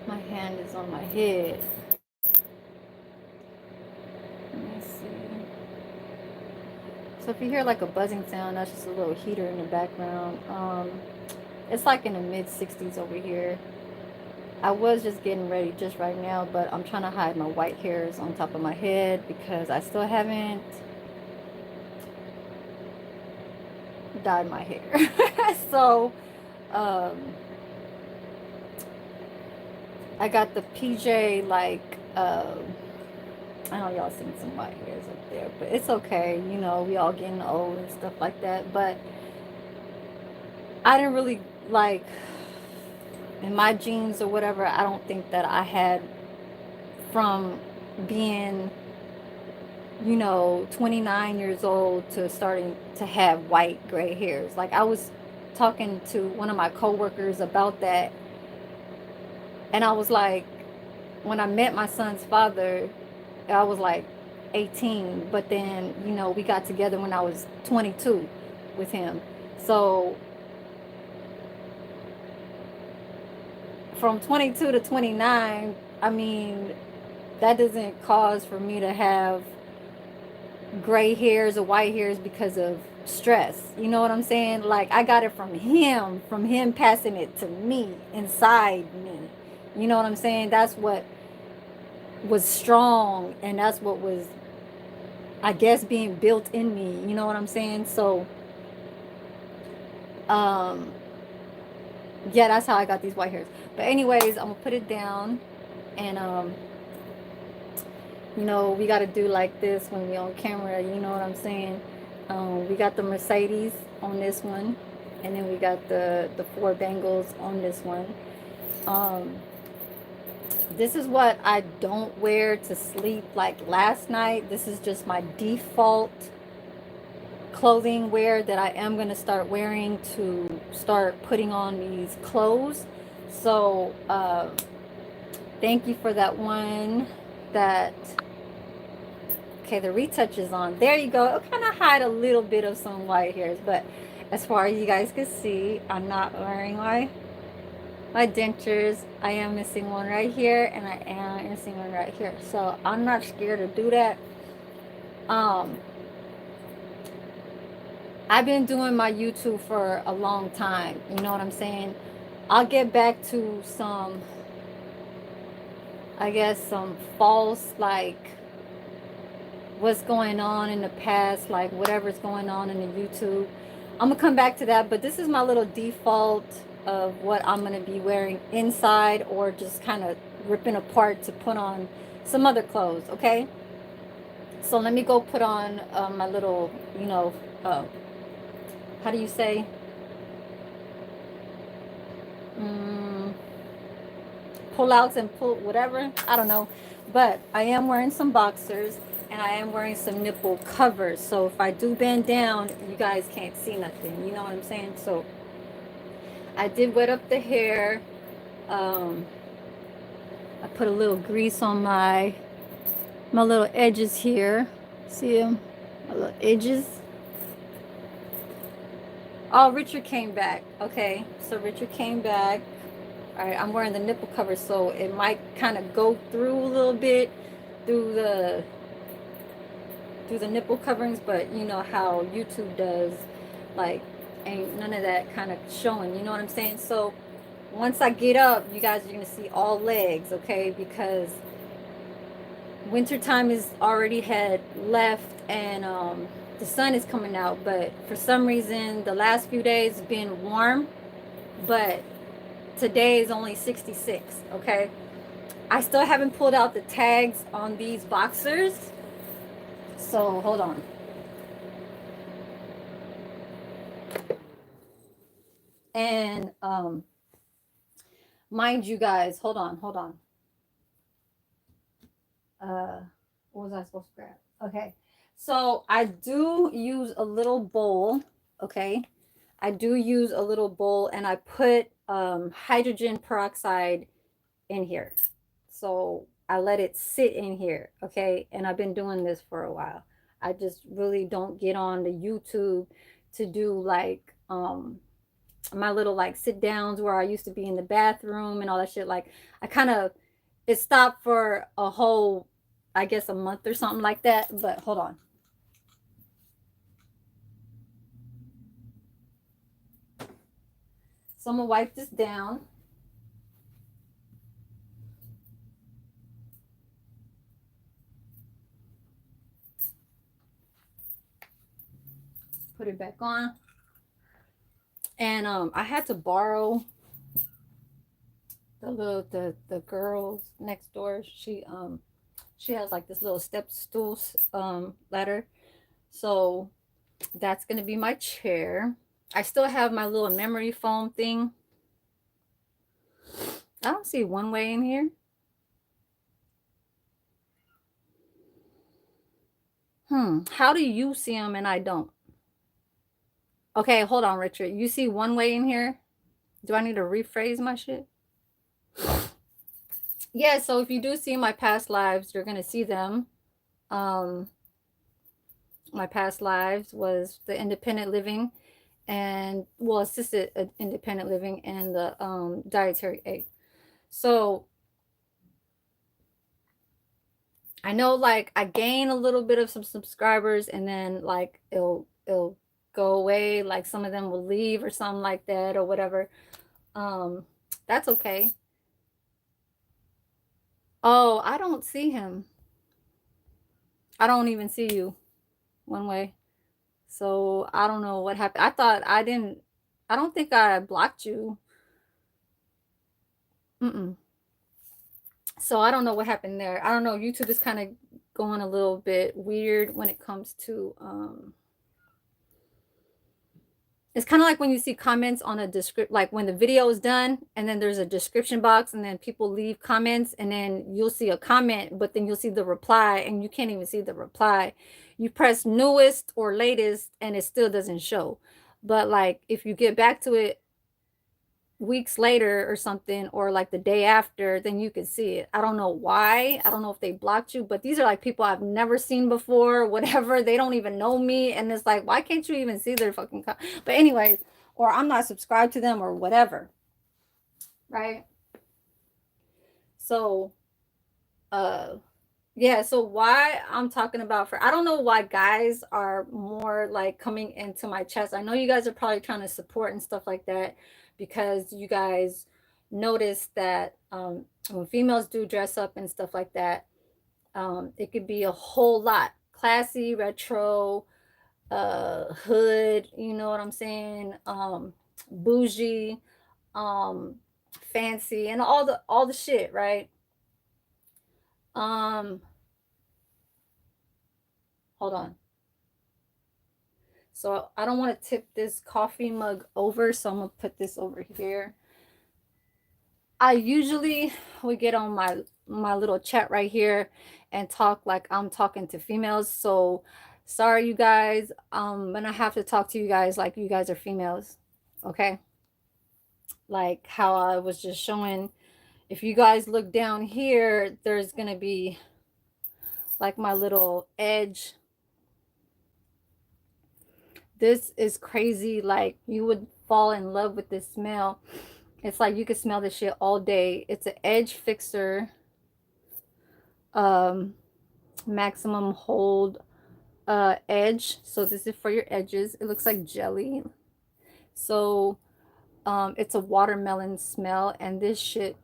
My hand is on my head. Let me see. So if you hear like a buzzing sound, that's just a little heater in the background. It's like in the mid 60s over here. I was just getting ready just right now, but I'm trying to hide my white hairs on top of my head because I still haven't dyed my hair. So, um, I got the PJ like, I know y'all seen some white hairs up there, but it's okay. You know, we all getting old and stuff like that. But I didn't really like in my genes or whatever. I don't think that I had from being, 29 years old to starting to have white gray hairs. Like I was talking to one of my coworkers about that, and I was like, when I met my son's father, I was like 18, but then, we got together when I was 22 with him. So from 22 to 29, I mean, that doesn't cause for me to have gray hairs or white hairs because of stress. You know what I'm saying? Like I got it from him passing it to me inside me. You know what I'm saying? That's what was strong, and that's what was, I guess, being built in me. You know what I'm saying? So um yeah, that's how I got these white hairs. But anyways, I'm gonna put it down, and we got to do like this when we on camera. You know what I'm saying? We got the Mercedes on this one, and then we got the four bangles on this one. Um, this is what I don't wear to sleep. Like last night, this is just my default clothing wear that I am going to start wearing to start putting on these clothes. So thank you for that one. That Okay, the retouch is on. There you go. It'll kind of hide a little bit of some white hairs, but as far as you guys can see, I'm not wearing my dentures. I am missing one right here, and I am missing one right here. So I'm not scared to do that. Um, I've been doing my YouTube for a long time. You know what I'm saying? I'll get back to some, I guess, some false, like, what's going on in the past, like whatever's going on in the YouTube. I'm gonna come back to that, but this is my little default of what I'm gonna be wearing inside, or just kind of ripping apart to put on some other clothes. Okay, so let me go put on my little, uh, how do you say, mm, pull outs and pull whatever, I don't know, but I am wearing some boxers, and I am wearing some nipple covers, so if I do bend down, you guys can't see nothing. You know what I'm saying? So I did wet up the hair. um I put a little grease on my little edges here. See them, my little edges. Oh, Richard came back. Okay, so Richard came back. All right, I'm wearing the nipple cover, so it might kind of go through a little bit through the nipple coverings, but you know how YouTube does, like, ain't none of that kind of showing. You know what I'm saying? So once I get up, you guys are gonna see all legs, okay? Because wintertime is already had left, and the sun is coming out, but for some reason the last few days have been warm, but today is only 66. Okay, I still haven't pulled out the tags on these boxers, so hold on. And mind you guys, hold on. uh what was I supposed to grab? Okay, so I do use a little bowl. Okay, I do use a little bowl, and I put hydrogen peroxide in here. So I let it sit in here. Okay, and I've been doing this for a while. I just really don't get on the YouTube to do like my little like sit downs where I used to be in the bathroom and all that shit. Like I kind of, it stopped for a whole, I guess, a month or something like that. But hold on. So I'm gonna wipe this down. Put it back on. And I had to borrow the girls next door. She has like this little step stool ladder. So that's gonna be my chair. I still have my little memory foam thing. I don't see one way in here. How do you see them and I don't? Okay, hold on, Richard. You see one way in here? Do I need to rephrase my shit? Yeah, so if you do see my past lives, you're gonna see them. Um, my past lives was the independent living and well assisted independent living and the dietary aid. So I know like I gain a little bit of some subscribers and then like it'll go away, like some of them will leave or something like that or whatever. Um that's okay. Oh, I don't see him. I don't even see you one way. So I don't know what happened. I don't think I blocked you. Mm-mm. So I don't know what happened there. I don't know. YouTube is kind of going a little bit weird when it comes to it's kind of like when you see comments on a description, like when the video is done and then there's a description box and then people leave comments and then you'll see a comment, but then you'll see the reply and you can't even see the reply. You press newest or latest and it still doesn't show. But like if you get back to it weeks later or something, or like the day after, then you can see it. I don't know why. I don't know if they blocked you, but these are like people I've never seen before, whatever. They don't even know me. And it's like, why can't you even see their fucking but anyways, or I'm not subscribed to them or whatever. Right. So uh yeah, so why I'm talking about for I don't know why guys are more like coming into my chest. I know you guys are probably trying to support and stuff like that because you guys notice that when females do dress up and stuff like that, it could be a whole lot. Classy, retro, hood, you know what I'm saying? Bougie, um, fancy, and all the shit, right? Um, hold on. So I don't want to tip this coffee mug over, so I'm gonna put this over here. I usually would get on my little chat right here and talk like I'm talking to females. So sorry you guys. I'm gonna have to talk to you guys like you guys are females. Okay? Like how I was just showing. If you guys look down here, there's gonna be like my little edge. This is crazy. Like you would fall in love with this smell. It's like you could smell this shit all day. It's an edge fixer, um, maximum hold edge. So this is for your edges. It looks like jelly. So it's a watermelon smell, and this shit.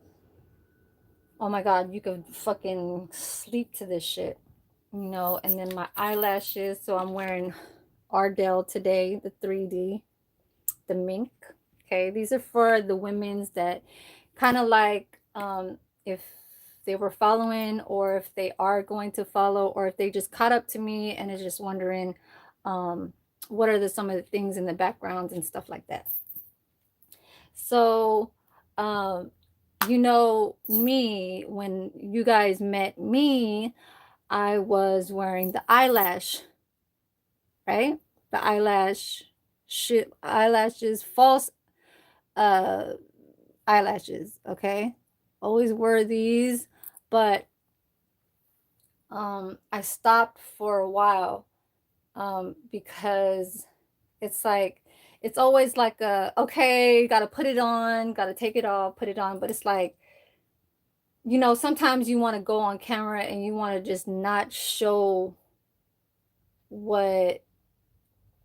Oh my god, you could fucking sleep to this shit, you know. And then my eyelashes. So I'm wearing Ardell today, the 3D, the mink. Okay, these are for the women's that kind of like if they were following or if they are going to follow or if they just caught up to me and is just wondering um what are some of the things in the backgrounds and stuff like that. So um you know me, when you guys met me, I was wearing the eyelash, right? The eyelash shit, eyelashes, false uh eyelashes, okay? Always wear these, but I stopped for a while because it's like it's always like okay, got to put it on, got to take it off, put it on. But it's like, sometimes you want to go on camera and you want to just not show what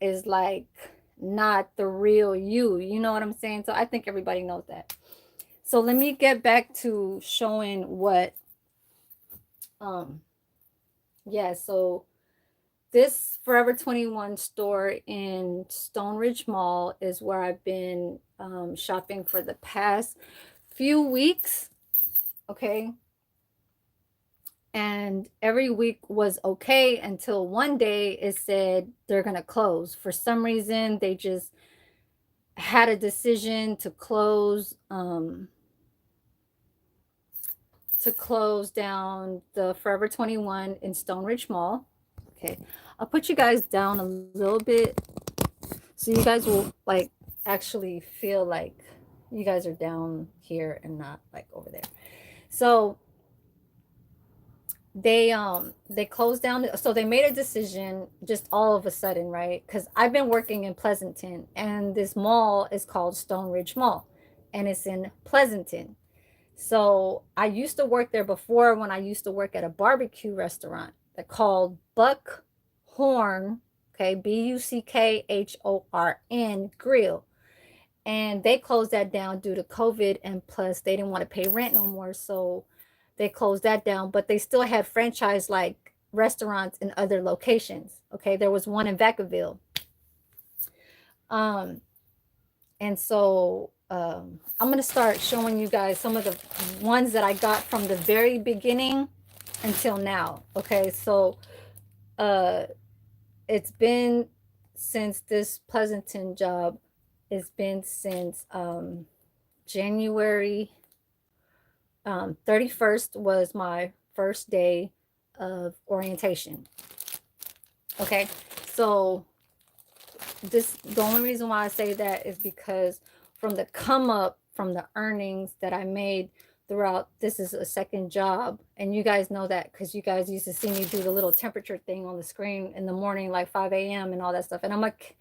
is like not the real you. You know what I'm saying? So I think everybody knows that. So let me get back to showing what, um, yeah, so this Forever 21 store in Stone Ridge Mall is where I've been shopping for the past few weeks. Okay. And every week was okay until one day it said they're going to close. For some reason, they just had a decision to close down the Forever 21 in Stone Ridge Mall. Okay. I'll put you guys down a little bit so you guys will like actually feel like you guys are down here and not like over there. So they closed down, so they made a decision just all of a sudden, right? Because I've been working in Pleasanton and this mall is called Stone Ridge Mall and it's in Pleasanton. So I used to work there before when I used to work at a barbecue restaurant that called Buckhorn, okay, Buckhorn Grill. And they closed that down due to COVID, and plus they didn't want to pay rent no more, so they closed that down. But they still had franchise like restaurants in other locations. Okay, there was one in Vacaville. And so I'm gonna start showing you guys some of the ones that I got from the very beginning until now. Okay, so it's been since this Pleasanton job. It's been since January 31st was my first day of orientation. Okay, so the only reason why I say that is because from the come up from the earnings that I made throughout, this is a second job, and you guys know that because you guys used to see me do the little temperature thing on the screen in the morning, like 5 a.m. and all that stuff. And I'm like,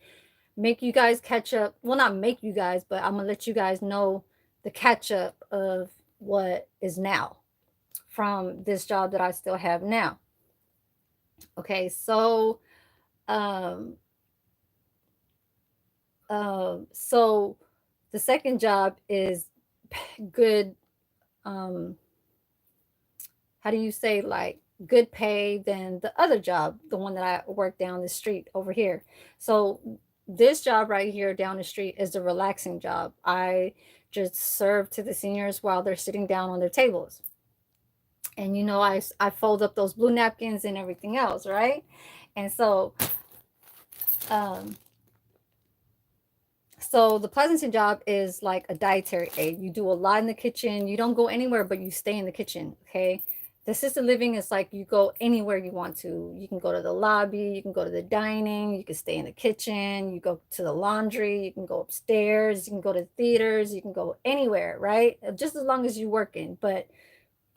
make you guys catch up. Well, not make you guys, but I'm gonna let you guys know the catch up of what is now from this job that I still have now. Okay, so so the second job is good. How do you say, like, good pay than the other job, the one that I work down the street over here. So this job right here down the street is a relaxing job. I just serve to the seniors while they're sitting down on their tables. And I fold up those blue napkins and everything else, right? And so so the Pleasanton job is like a dietary aid. You do a lot in the kitchen. You don't go anywhere, but you stay in the kitchen. Okay. The assisted living is like you go anywhere you want to. You can go to the lobby, you can go to the dining, you can stay in the kitchen, you go to the laundry, you can go upstairs, you can go to theaters, you can go anywhere, right? Just as long as you're working, but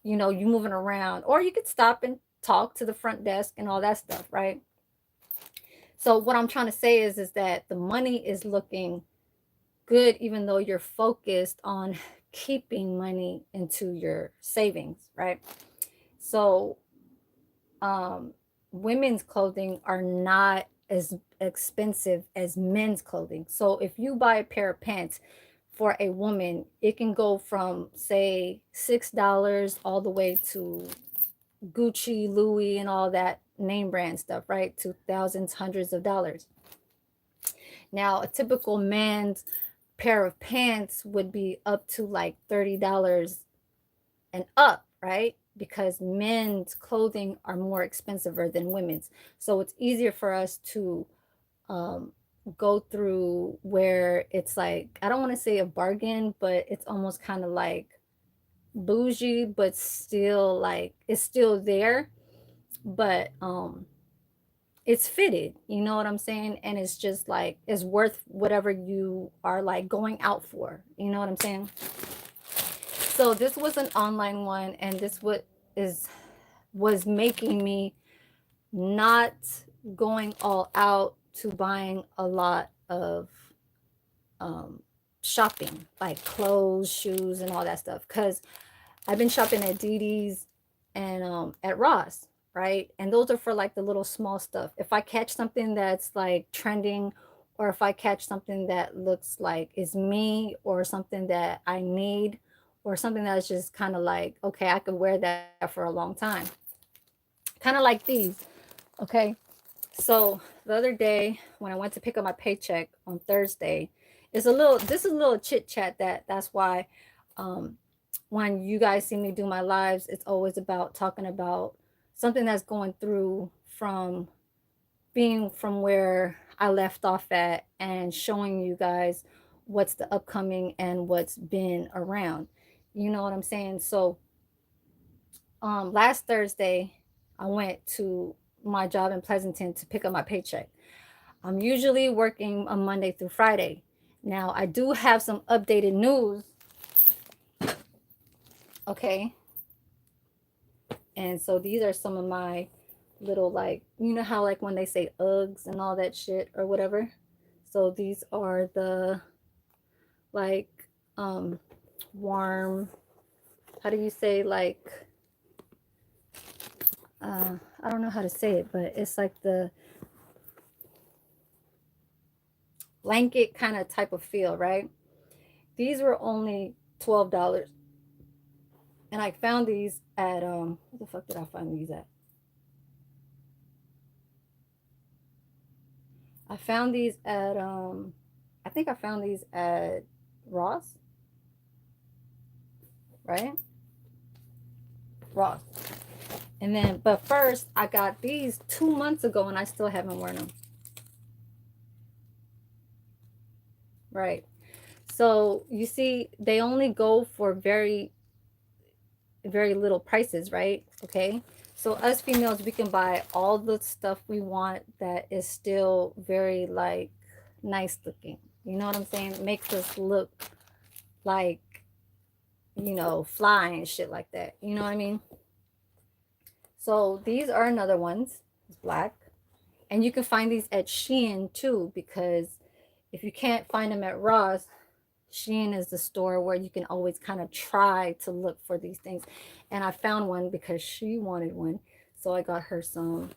you moving around, or you could stop and talk to the front desk and all that stuff, right? So what I'm trying to say is that the money is looking good, even though you're focused on keeping money into your savings, right? So women's clothing are not as expensive as men's clothing. So if you buy a pair of pants for a woman, it can go from, say, $6 all the way to Gucci, Louis, and all that name brand stuff, right? To thousands, hundreds of dollars. Now, a typical man's pair of pants would be up to like $30 and up, right? Because men's clothing are more expensive than women's. So it's easier for us to go through where it's like, I don't want to say a bargain, but it's almost kind of like bougie, but still like it's still there, but it's fitted, you know what I'm saying? And it's just like it's worth whatever you are like going out for, you know what I'm saying? So this was an online one, and this was making me not going all out to buying a lot of shopping, like clothes, shoes, and all that stuff. Because I've been shopping at DD's and at Ross, right? And those are for like the little small stuff. If I catch something that's like trending, or if I catch something that looks like is me, or something that I need, or something that's just kind of like, okay, I could wear that for a long time. Kind of like these, okay? So the other day when I went to pick up my paycheck on Thursday, this is a little chit chat that's why um when you guys see me do my lives, it's always about talking about something that's going through from being from where I left off at, and showing you guys what's the upcoming and what's been around. You know what I'm saying? So last Thursday I went to my job in Pleasanton to pick up my paycheck. I'm usually working on Monday through Friday. Now I do have some updated news, okay? And so these are some of my little, like, you know how like when they say Uggs and all that shit or whatever. So these are the like warm, how do you say, like I don't know how to say it, but it's like the blanket kind of type of feel, right? These were only $12. And I found these at where the fuck did I find these at? I found these at I think I found these at Ross, right? Ross. And then, but first I got these 2 months ago and I still haven't worn them. Right. So you see, they only go for very, very little prices, right? Okay. So us females, we can buy all the stuff we want that is still very like nice looking. You know what I'm saying? It makes us look like, you know, fly and shit like that. You know what I mean? So these are another ones. It's black. And you can find these at Shein too, because if you can't find them at Ross, Shein is the store where you can always kind of try to look for these things. And I found one because she wanted one. So I got her some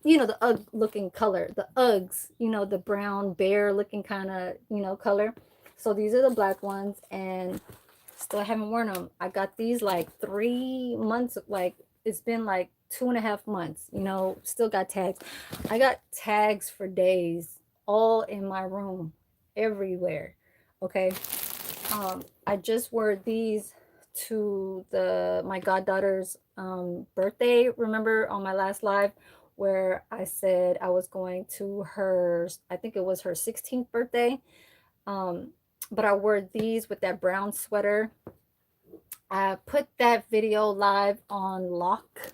you know, the Ugg looking color, the Uggs, you know, the brown bear looking kind of, you know, color. So these are the black ones, and still haven't worn them. I got these like 3 months, like it's been like 2.5 months, you know, still got tags. I got tags for days all in my room, everywhere. Okay. I just wore these to my goddaughter's birthday. Remember on my last live where I said I was going to her, I think it was her 16th birthday. But I wore these with that brown sweater. I put that video live on lock.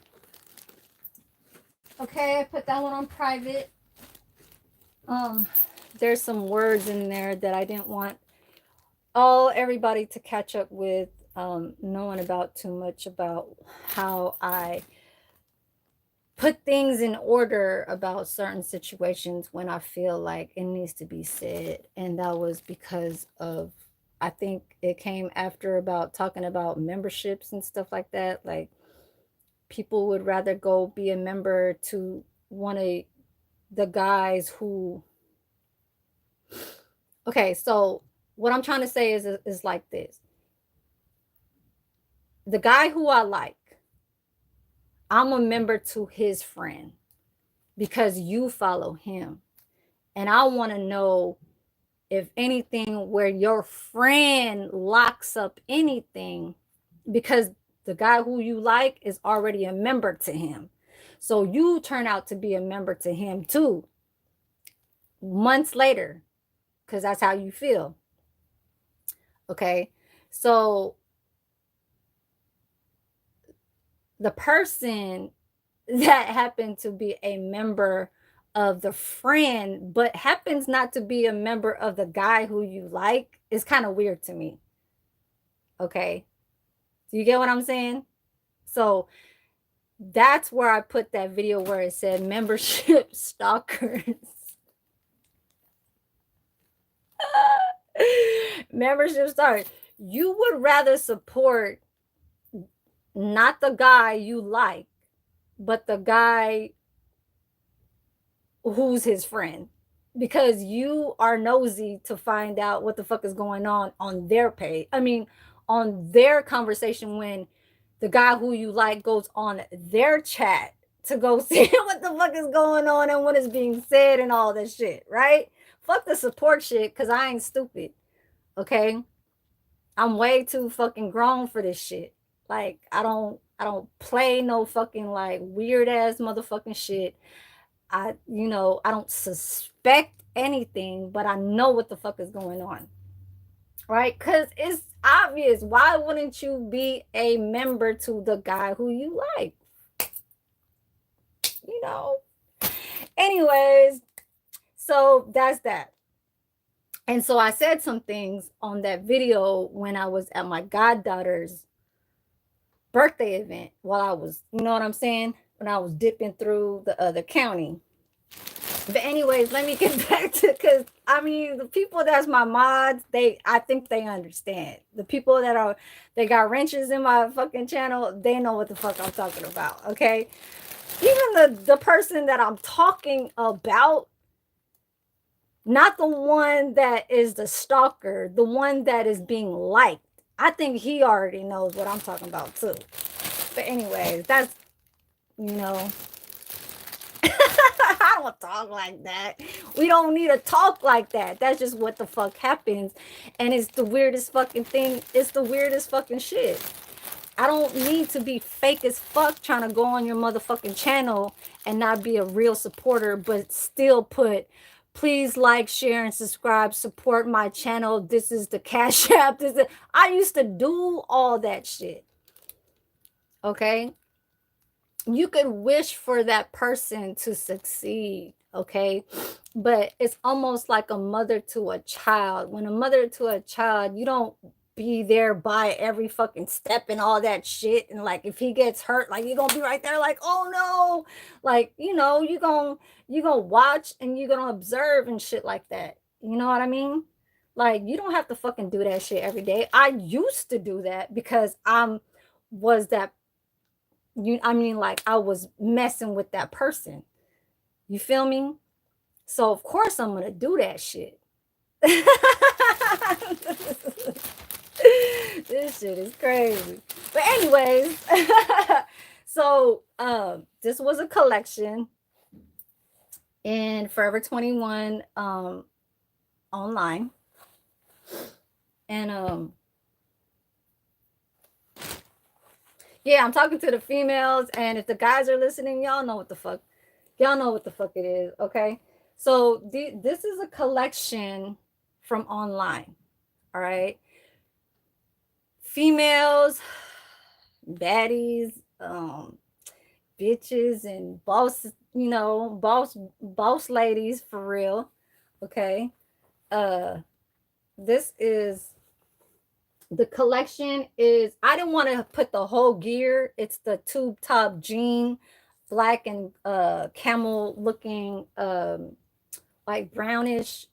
Okay, I put that one on private. There's some words in there that I didn't want everybody to catch up with, knowing about too much about how I put things in order about certain situations when I feel like it needs to be said. And that was because of, I think it came after about talking about memberships and stuff like that. Like people would rather go be a member to one of the guys who, okay, so what I'm trying to say is like this. The guy who I like, I'm a member to his friend because you follow him. And I want to know if anything where your friend locks up anything, because the guy who you like is already a member to him. So you turn out to be a member to him too, months later, because that's how you feel. Okay. So the person that happened to be a member of the friend, but happens not to be a member of the guy who you like, is kind of weird to me. Okay. Do you get what I'm saying? So that's where I put that video where it said membership stalkers. Membership starts. You would rather support not the guy you like, but the guy who's his friend, because you are nosy to find out what the fuck is going on their page. I mean, on their conversation, when the guy who you like goes on their chat to go see what the fuck is going on and what is being said and all that shit, right? Fuck the support shit, because I ain't stupid. Okay? I'm way too fucking grown for this shit. Like, I don't play no fucking like weird ass motherfucking shit. I don't suspect anything, but I know what the fuck is going on. Right? Cuz it's obvious. Why wouldn't you be a member to the guy who you like? You know? Anyways, so that's that. And so I said some things on that video when I was at my goddaughter's birthday event, while I was, you know what I'm saying? When I was dipping through the other county. But anyways, let me get back to, because I mean, the people that's my mods, I think they understand. The people they got wrenches in my fucking channel, they know what the fuck I'm talking about. Okay. Even the person that I'm talking about, not the one that is the stalker, the one that is being liked, I think he already knows what I'm talking about too. But anyways, that's, you know, I don't talk like that. We don't need to talk like that. That's just what the fuck happens. And it's the weirdest fucking thing. It's the weirdest fucking shit. I don't need to be fake as fuck trying to go on your motherfucking channel and not be a real supporter, but still put, please like, share, and subscribe, support my channel. This is the Cash App. I used to do all that shit. Okay? You could wish for that person to succeed, okay? But it's almost like a mother to a child. When a mother to a child, you don't be there by every fucking step and all that shit. And like, if he gets hurt, like, you're gonna be right there like, oh no. Like, you're gonna watch and you're gonna observe and shit like that. You know what I mean? Like, you don't have to fucking do that shit every day. I used to do that because was that like, I was messing with that person. You feel me? So of course I'm gonna do that shit. This shit is crazy. But anyways, so this was a collection in Forever 21 online. And yeah, I'm talking to the females, and if the guys are listening, y'all know what the fuck it is. Okay, so this is a collection from online. All right, females, baddies, bitches, and boss ladies for real. Okay, this is the collection. Is I didn't want to put the whole gear. It's the tube top jean, black and camel looking, like brownish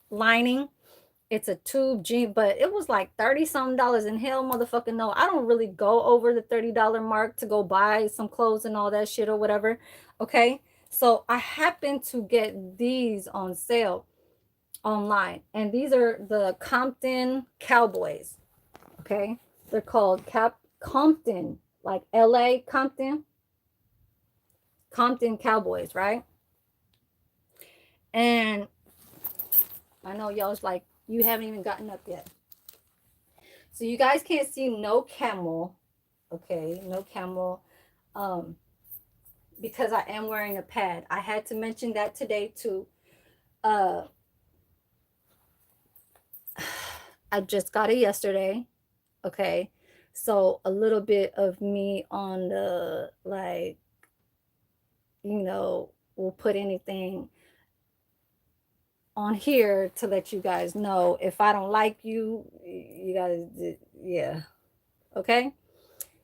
lining. It's a tube jean, but it was like 30 something dollars. And hell motherfucking no, I don't really go over the $30 mark to go buy some clothes and all that shit or whatever. Okay, so I happened to get these on sale online, and these are the Compton Cowboys. Okay, they're called Compton, like LA Compton Cowboys, right? And I know y'all's like, you haven't even gotten up yet, so you guys can't see no camel. Okay, no camel, because I am wearing a pad. I had to mention that today too. I just got it yesterday. Okay, so a little bit of me on the, like, we'll put anything on here to let you guys know. If I don't like you, you guys, yeah. Okay,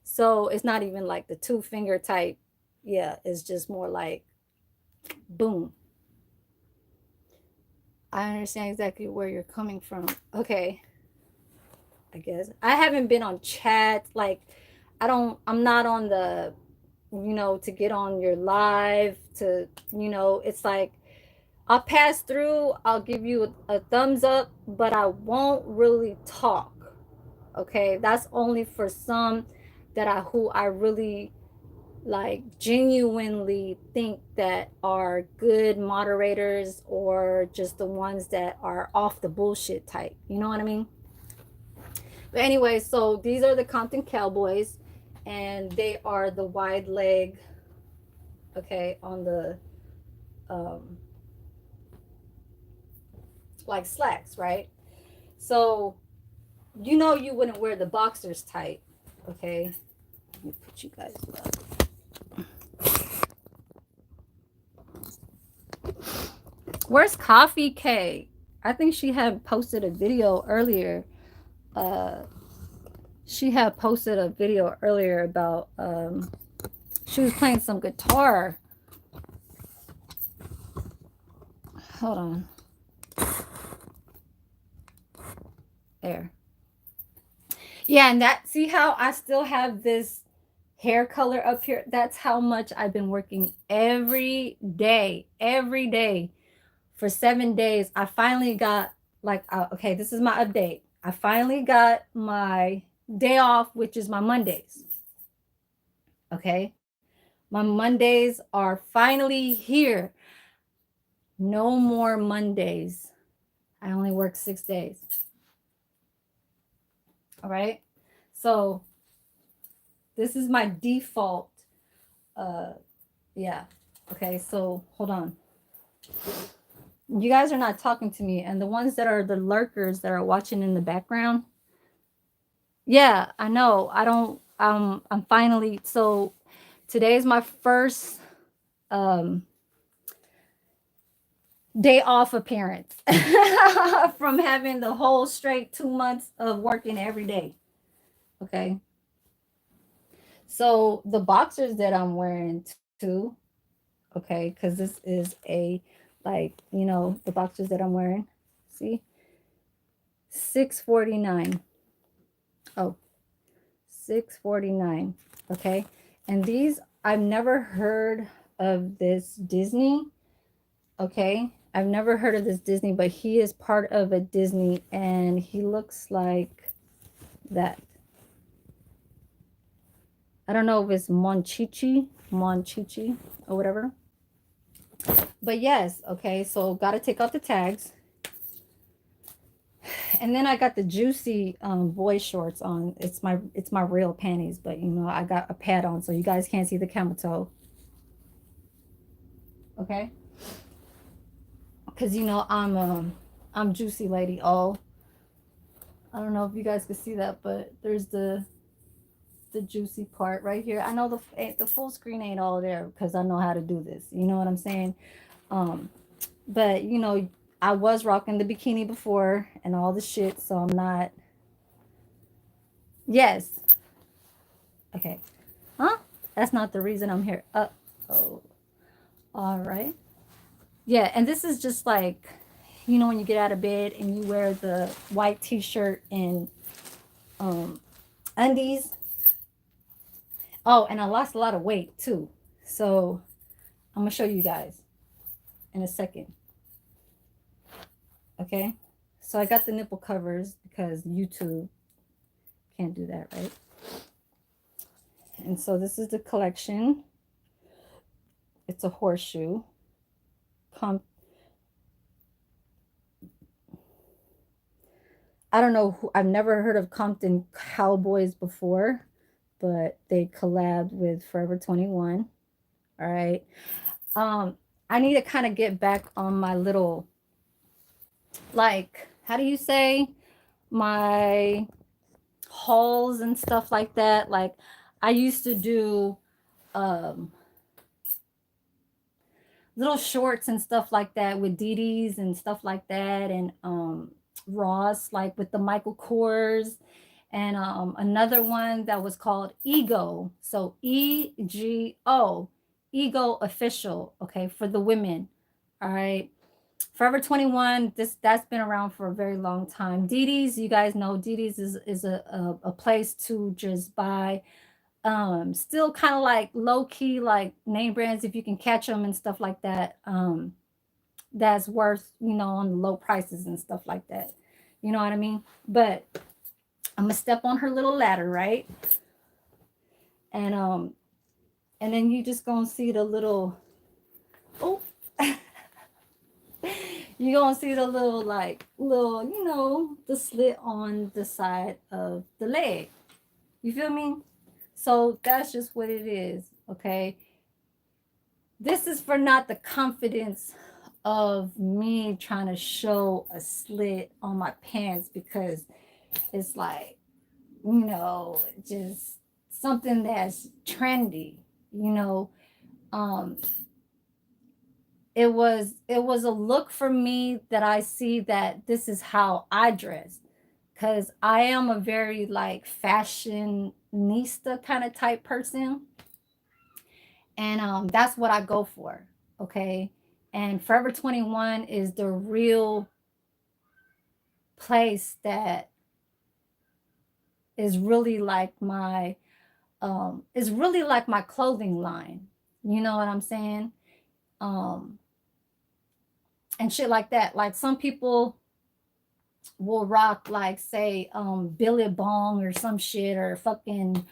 so it's not even like the 2-finger type. Yeah, it's just more like boom. I understand exactly where you're coming from. Okay. I guess I haven't been on chat. Like, I'm not on the, to get on your live to, it's like I'll pass through, I'll give you a thumbs up, but I won't really talk. Okay. That's only for some who I really like genuinely think that are good moderators, or just the ones that are off the bullshit type. You know what I mean? But anyway, so these are the Compton Cowboys, and they are the wide leg, okay, on the um, like slacks, right? So you wouldn't wear the boxers tight, okay? Let me put you guys up. Where's Coffee Cake? I think she had posted a video earlier. She had posted a video earlier about she was playing some guitar. Hold on. There. Yeah, and see how I still have this hair color up here? That's how much I've been working every day for 7 days. I finally got like, okay, this is my update. I finally got my day off, which is my Mondays. Okay. My Mondays are finally here. No more Mondays. I only work 6 days. All right. So this is my default. Yeah. Okay. So hold on. You guys are not talking to me. And the ones that are the lurkers that are watching in the background. Yeah, I know. I'm finally, so today is my first day off appearance from having the whole straight 2 months of working every day. Okay. So the boxers that I'm wearing too, okay, because this is a, like, the boxers that I'm wearing. See? $6.49. Oh, $6.49. Okay. And these, I've never heard of this Disney. Okay. I've never heard of this Disney, but he is part of a Disney, and he looks like that. I don't know if it's Monchichi or whatever. But yes, okay, so got to take out the tags. And then I got the juicy boy shorts on. It's my real panties, but I got a pad on so you guys can't see the camel toe. Okay? Cuz I'm juicy lady. Oh. I don't know if you guys can see that, but there's the juicy part right here. I know the full screen ain't all there because I know how to do this. You know what I'm saying? But I was rocking the bikini before and all the shit, so I'm not. Yes. Okay. Huh? That's not the reason I'm here. Oh. All right. Yeah, and this is just like, when you get out of bed and you wear the white t-shirt and undies. Oh, and I lost a lot of weight too. So I'm gonna show you guys in a second. Okay. So I got the nipple covers because YouTube can't do that, right? And so this is the collection. It's a horseshoe. I don't know I've never heard of Compton Cowboys before, but they collabed with Forever 21. All right. I need to kind of get back on my little, like, how do you say, my hauls and stuff like that. Like, I used to do little shorts and stuff like that with DDs and stuff like that, and Ross, like with the Michael Kors, and another one that was called Ego. So EGO, Ego Official, okay, for the women. All right. Forever 21, that's been around for a very long time. dd's, you guys know dd's is a place to just buy still kind of like low key like name brands if you can catch them and stuff like that. That's worth, on the low prices and stuff like that. You know what I mean? But I'm gonna step on her little ladder, right? And then you just gonna see the little, oh, you gonna see the little like little, the slit on the side of the leg. You feel me? So that's just what it is, okay? This is for not the confidence of me trying to show a slit on my pants because it's like, just something that's trendy, you know. Um, it was a look for me that I see that this is how I dress because I am a very like fashionista kind of type person, and that's what I go for. Okay, and Forever 21 is the real place that is really like my is really like my clothing line. You know what I'm saying? Um, and shit like that. Like some people will rock like say Billy Bong or some shit or fucking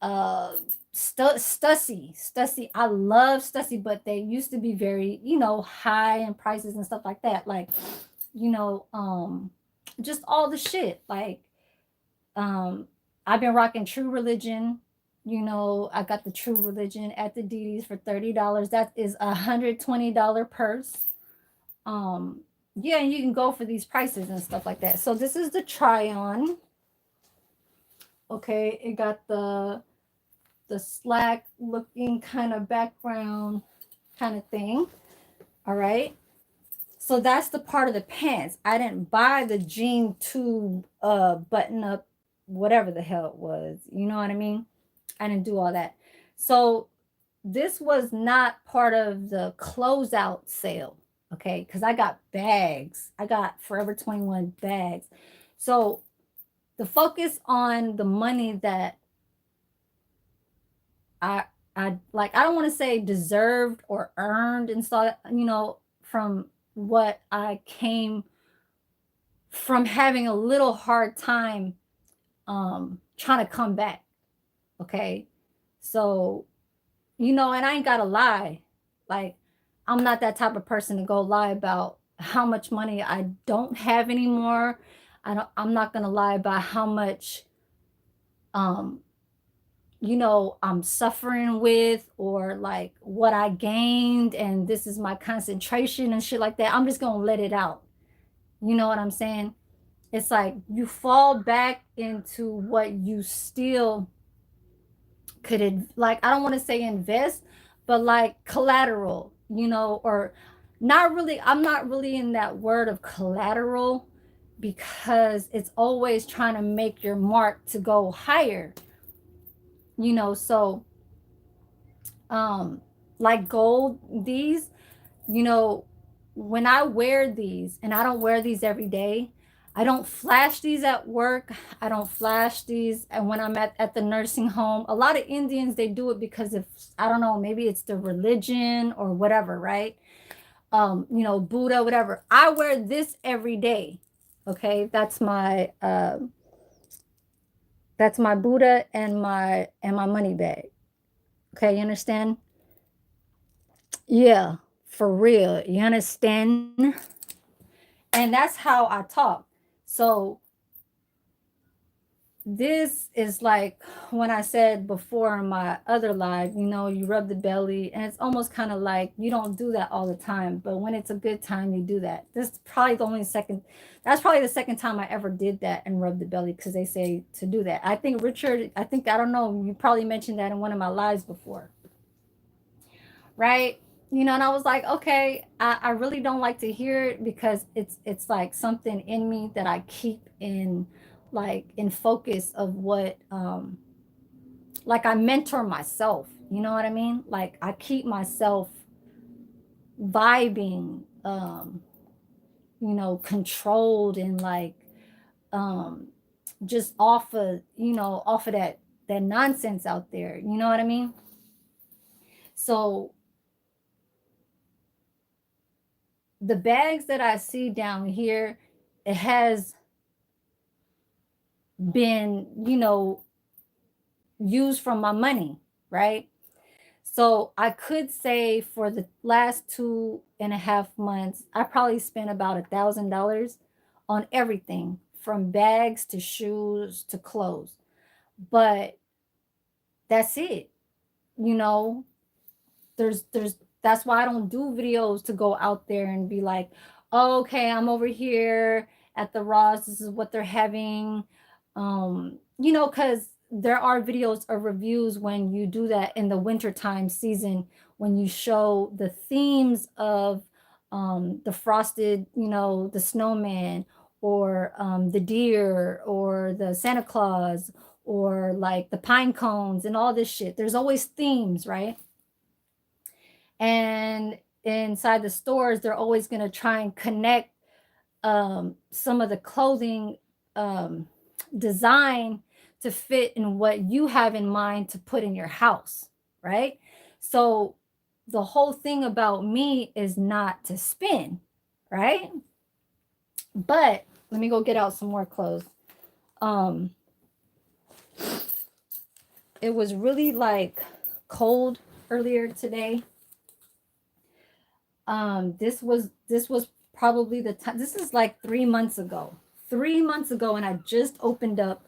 uh Stussy. I love Stussy, but they used to be very, high in prices and stuff like that. Like, you know, um just all the shit. Like um I've been rocking True Religion. I got the True Religion at the dd's for $30. That is $120 purse. Yeah, and you can go for these prices and stuff like that. So this is the try on. Okay, it got the slack looking kind of background kind of thing. All right. So that's the part of the pants. I didn't buy the jean tube button up whatever the hell it was. You know what I mean? I didn't do all that. So this was not part of the closeout sale, okay? Because I got bags. I got Forever 21 bags. So the focus on the money that I I like, I don't want to say deserved or earned and so, from what I came from having a little hard time trying to come back. Okay. So, and I ain't gotta lie. Like, I'm not that type of person to go lie about how much money I don't have anymore. I'm not gonna lie about how much um I'm suffering with, or like what I gained and this is my concentration and shit like that. I'm just gonna let it out. You know what I'm saying? It's like you fall back into what you still could, like, I don't want to say invest, but like collateral, or not really. I'm not really in that word of collateral because it's always trying to make your mark to go higher, so um like gold, these, you know when I wear these, and I don't wear these every day, I don't flash these at work, I don't flash these, and when I'm at the nursing home, a lot of Indians, they do it because of, I don't know, maybe it's the religion or whatever, right? Buddha, whatever. I wear this every day. Okay, that's my Buddha and my money bag. Okay, you understand? Yeah, for real. You understand? And that's how I talk. So this is like when I said before in my other live, you rub the belly, and it's almost kind of like you don't do that all the time, but when it's a good time, you do that. This is probably the only second, that's probably the second time I ever did that and rub the belly, because they say to do that. I think Richard, I don't know, you probably mentioned that in one of my lives before, right? And I was like, okay, I really don't like to hear it because it's like something in me that I keep in, like, in focus of what like I mentor myself, you know what I mean? Like I keep myself vibing um you know, controlled and like um just off of, you know, off of that nonsense out there, you know what I mean? So the bags that I see down here, it has been, you know, used from my money, right? So I could say for the last 2.5 months, I probably spent about $1,000 on everything from bags to shoes to clothes. But that's it. You know, there's that's why I don't do videos to go out there and be like, oh, okay, I'm over here at the Ross, this is what they're having. You know, because there are videos or reviews when you do that in the wintertime season, when you show the themes of the frosted, you know, the snowman, or the deer, or the Santa Claus, or like the pine cones and all this shit. There's always themes, right? And inside the stores, they're always going to try and connect some of the clothing um, design to fit in what you have in mind to put in your house, right? So the whole thing about me is not to spin, right? But let me go get out some more clothes. um it was really like cold earlier today. This was probably the time. This is like 3 months ago. 3 months ago, and I just opened up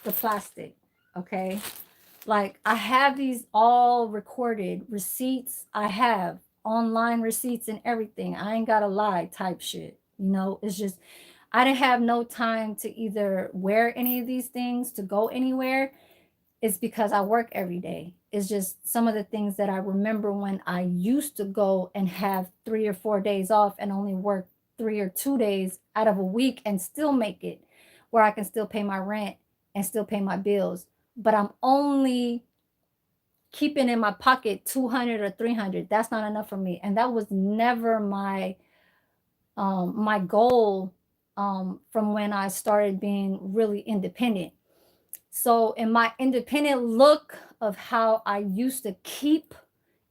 the plastic. Okay. Like, I have these all recorded receipts. I have online receipts and everything. I ain't gotta lie type shit. You know, it's just I didn't have no time to either wear any of these things to go anywhere. It's because I work every day. It's just some of the things that I remember when I used to go and have 3 or 4 days off and only work 3 or 2 days out of a week and still make it where I can still pay my rent and still pay my bills. But I'm only keeping in my pocket 200 or 300. That's not enough for me. And that was never my goal from when I started being really independent. So, in my independent look of how I used to keep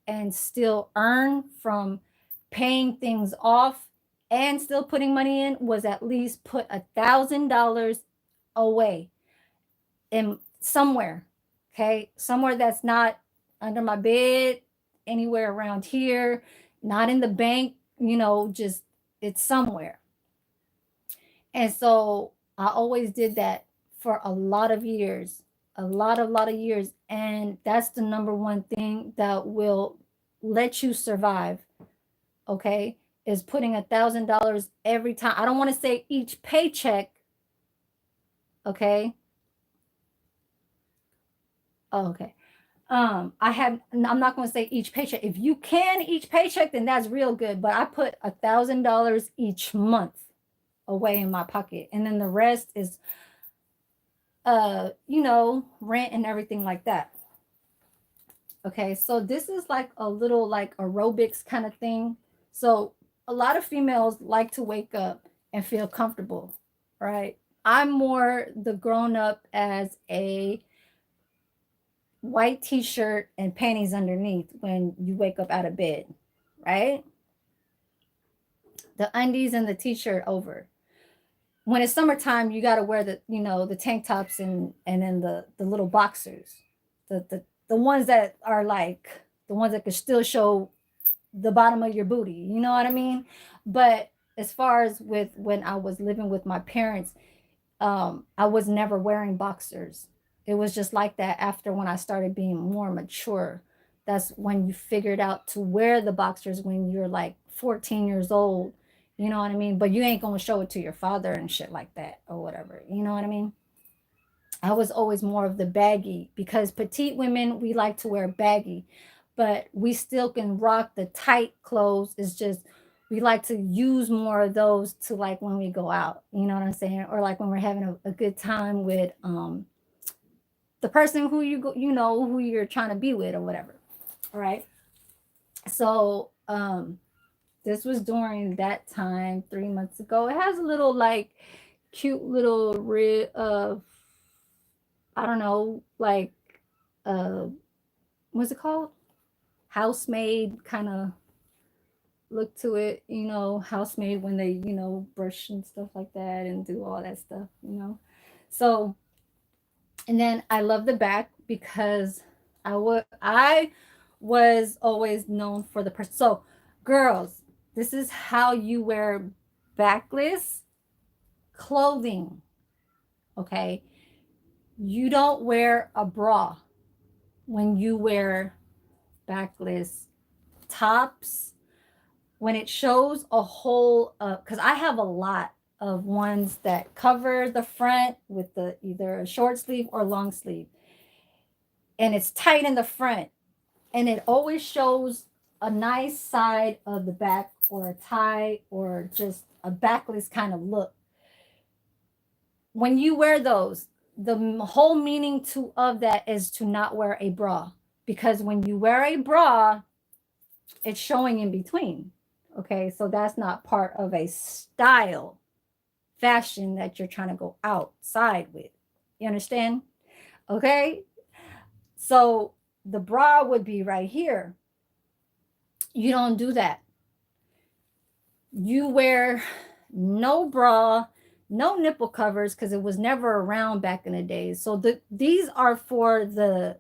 and still earn from paying things off and still putting money in, was at least put $1,000 away in somewhere. Okay. Somewhere that's not under my bed, anywhere around here, not in the bank, you know, just it's somewhere. And so I always did that for a lot of years, a lot of years. And that's the number one thing that will let you survive. Okay. Is putting $1,000 every time. I don't want to say each paycheck. Okay. Oh, okay. I'm not going to say each paycheck. If you can each paycheck, then that's real good. But I put $1,000 each month away in my pocket. And then the rest is you know, rent and everything like that. Okay, so this is like a little like aerobics kind of thing. So a lot of females like to wake up and feel comfortable, right? I'm more the grown up as a white t-shirt and panties underneath when you wake up out of bed, right? The undies and the t-shirt over. When it's summertime, you got to wear the, you know, the tank tops and then the little boxers, the ones that are like the ones that could still show the bottom of your booty, you know what I mean? But as far as with when I was living with my parents, I was never wearing boxers. It was just like that after when I started being more mature. That's when you figured out to wear the boxers when you're like 14 years old. You know what I mean? But you ain't gonna show it to your father and shit like that or whatever. You know what I mean? I was always more of the baggy because petite women, we like to wear baggy, but we still can rock the tight clothes. It's just we like to use more of those to like when we go out, you know what I'm saying? Or like when we're having a good time with the person who you go, you know, who you're trying to be with or whatever. All right. So This was during that time, 3 months ago. It has a little like cute little I don't know, like uh what's it called? Housemaid kind of look to it, housemaid when they, brush and stuff like that and do all that stuff. So, and then I love the back because I was always known for the person. So, girls, this is how you wear backless clothing, okay? You don't wear a bra when you wear backless tops, when it shows a whole because I have a lot of ones that cover the front with the either a short sleeve or long sleeve, and it's tight in the front, and it always shows a nice side of the back or a tie or just a backless kind of look. When you wear those, the whole meaning to of that is to not wear a bra, because when you wear a bra, it's showing in between. Okay, so that's not part of a style fashion that you're trying to go outside with. You understand? Okay, so the bra would be right here. You don't do that. You wear no bra, no nipple covers, because it was never around back in the days. So these are for the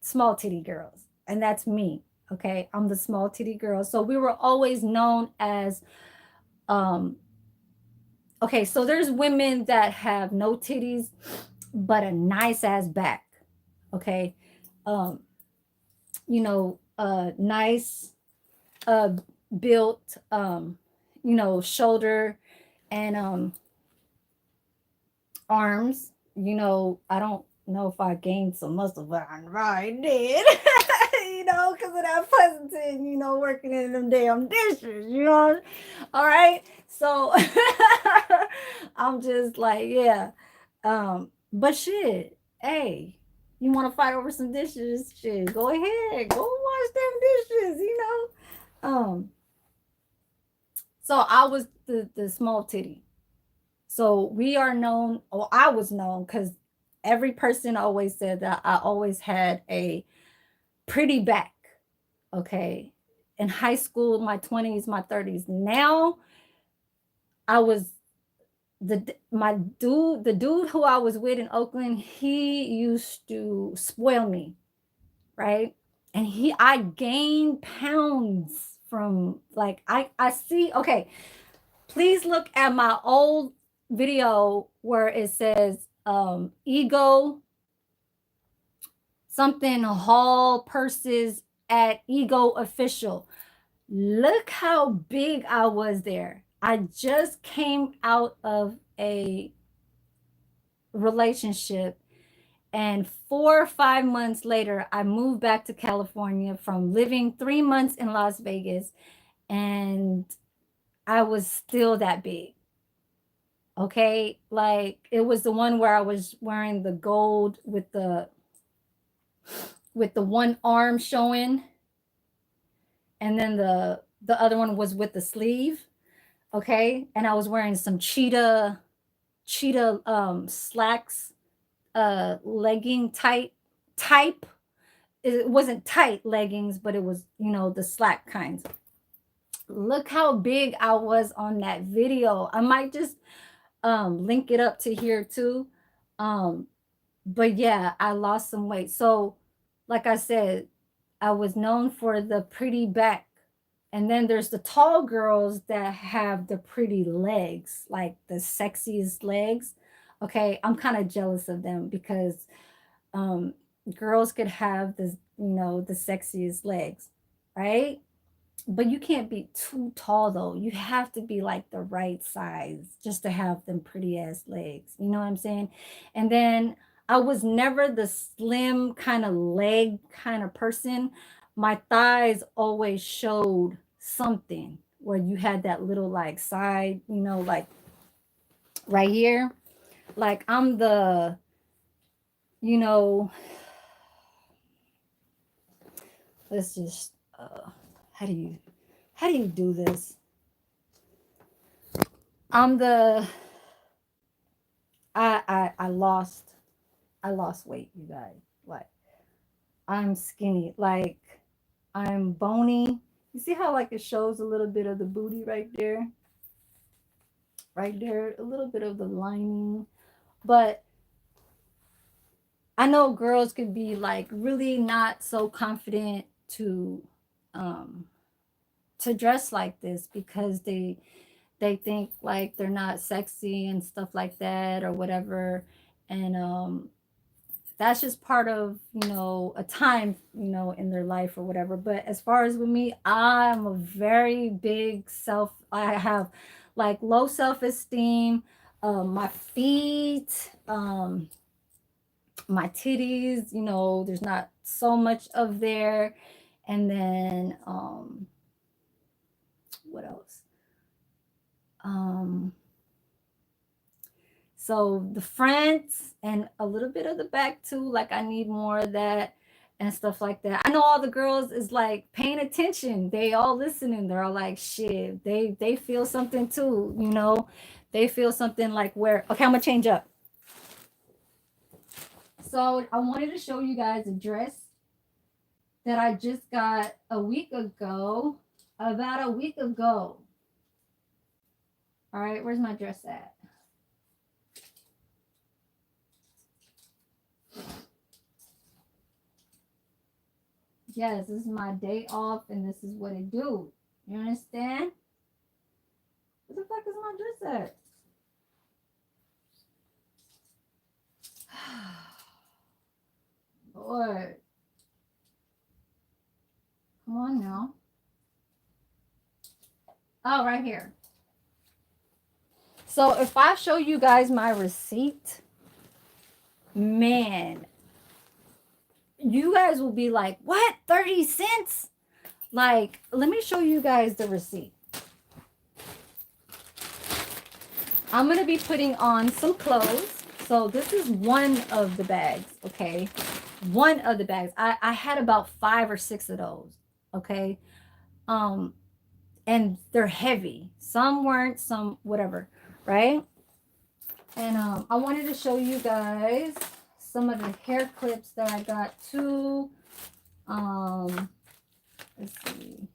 small titty girls, and that's me. Okay, I'm the small titty girl. So we were always known as um okay, so there's women that have no titties but a nice ass back. Okay. Um, nice uh built shoulder and arms. I don't know if I gained some muscle, but I did. Because of that Pleasanton, working in them damn dishes. All right. So I'm just like, yeah. But shit, hey, you want to fight over some dishes? Shit, go ahead, go wash them dishes. So I was the small titty. So we are known, or I was known, because every person always said that I always had a pretty back. Okay. In high school, my 20s, my 30s. Now I was the dude who I was with in Oakland, he used to spoil me, right? And I gained pounds from, like, I see, okay, please look at my old video where it says ego something hall purses at ego official. Look how big I was there. I just came out of a relationship, and 4 or 5 months later I moved back to California from living 3 months in Las Vegas, and I was still that big. Okay, like it was the one where I was wearing the gold with the one arm showing, and then the other one was with the sleeve. Okay, and I was wearing some cheetah slacks, legging type. It wasn't tight leggings, but it was, the slack kinds. Look how big I was on that video. I might just link it up to here too. um but yeah, I lost some weight. So like I said, I was known for the pretty back. And then there's the tall girls that have the pretty legs, like the sexiest legs. Okay, I'm kind of jealous of them because um girls could have the sexiest legs, right? But you can't be too tall though. You have to be like the right size just to have them pretty ass legs. You know what I'm saying? And then I was never the slim kind of leg kind of person. My thighs always showed something where you had that little like side, like right here. Like I'm the, you know, let's just how do you do this? I'm the I lost weight, you guys. Like I'm skinny. Like I'm bony. You see how like it shows a little bit of the booty right there? Right there, a little bit of the lining. But I know girls could be like really not so confident um to dress like this because they think like they're not sexy and stuff like that or whatever. And that's just part of, a time, in their life or whatever. But as far as with me, I'm a very big I have like low self-esteem. My feet, my titties, there's not so much of there. And then what else? Um So the front and a little bit of the back too, like I need more of that and stuff like that. I know all the girls is like paying attention. They all listening. They're all like, shit. They feel something too, They feel something like where. Okay, I'm gonna change up. So I wanted to show you guys a dress that I just got a week ago. About a week ago. All right, where's my dress at? Yes, this is my day off, and this is what it do. You understand? What the fuck is my dress at? Lord. Come on now. Oh, right here. So if I show you guys my receipt, man, you guys will be like, what? 30 cents? Like, let me show you guys the receipt. I'm going to be putting on some clothes. So this is one of the bags, okay? One of the bags. I had about 5 or 6 of those, okay? And they're heavy. Some weren't, some whatever, right? And I wanted to show you guys some of the hair clips that I got too. Let's see.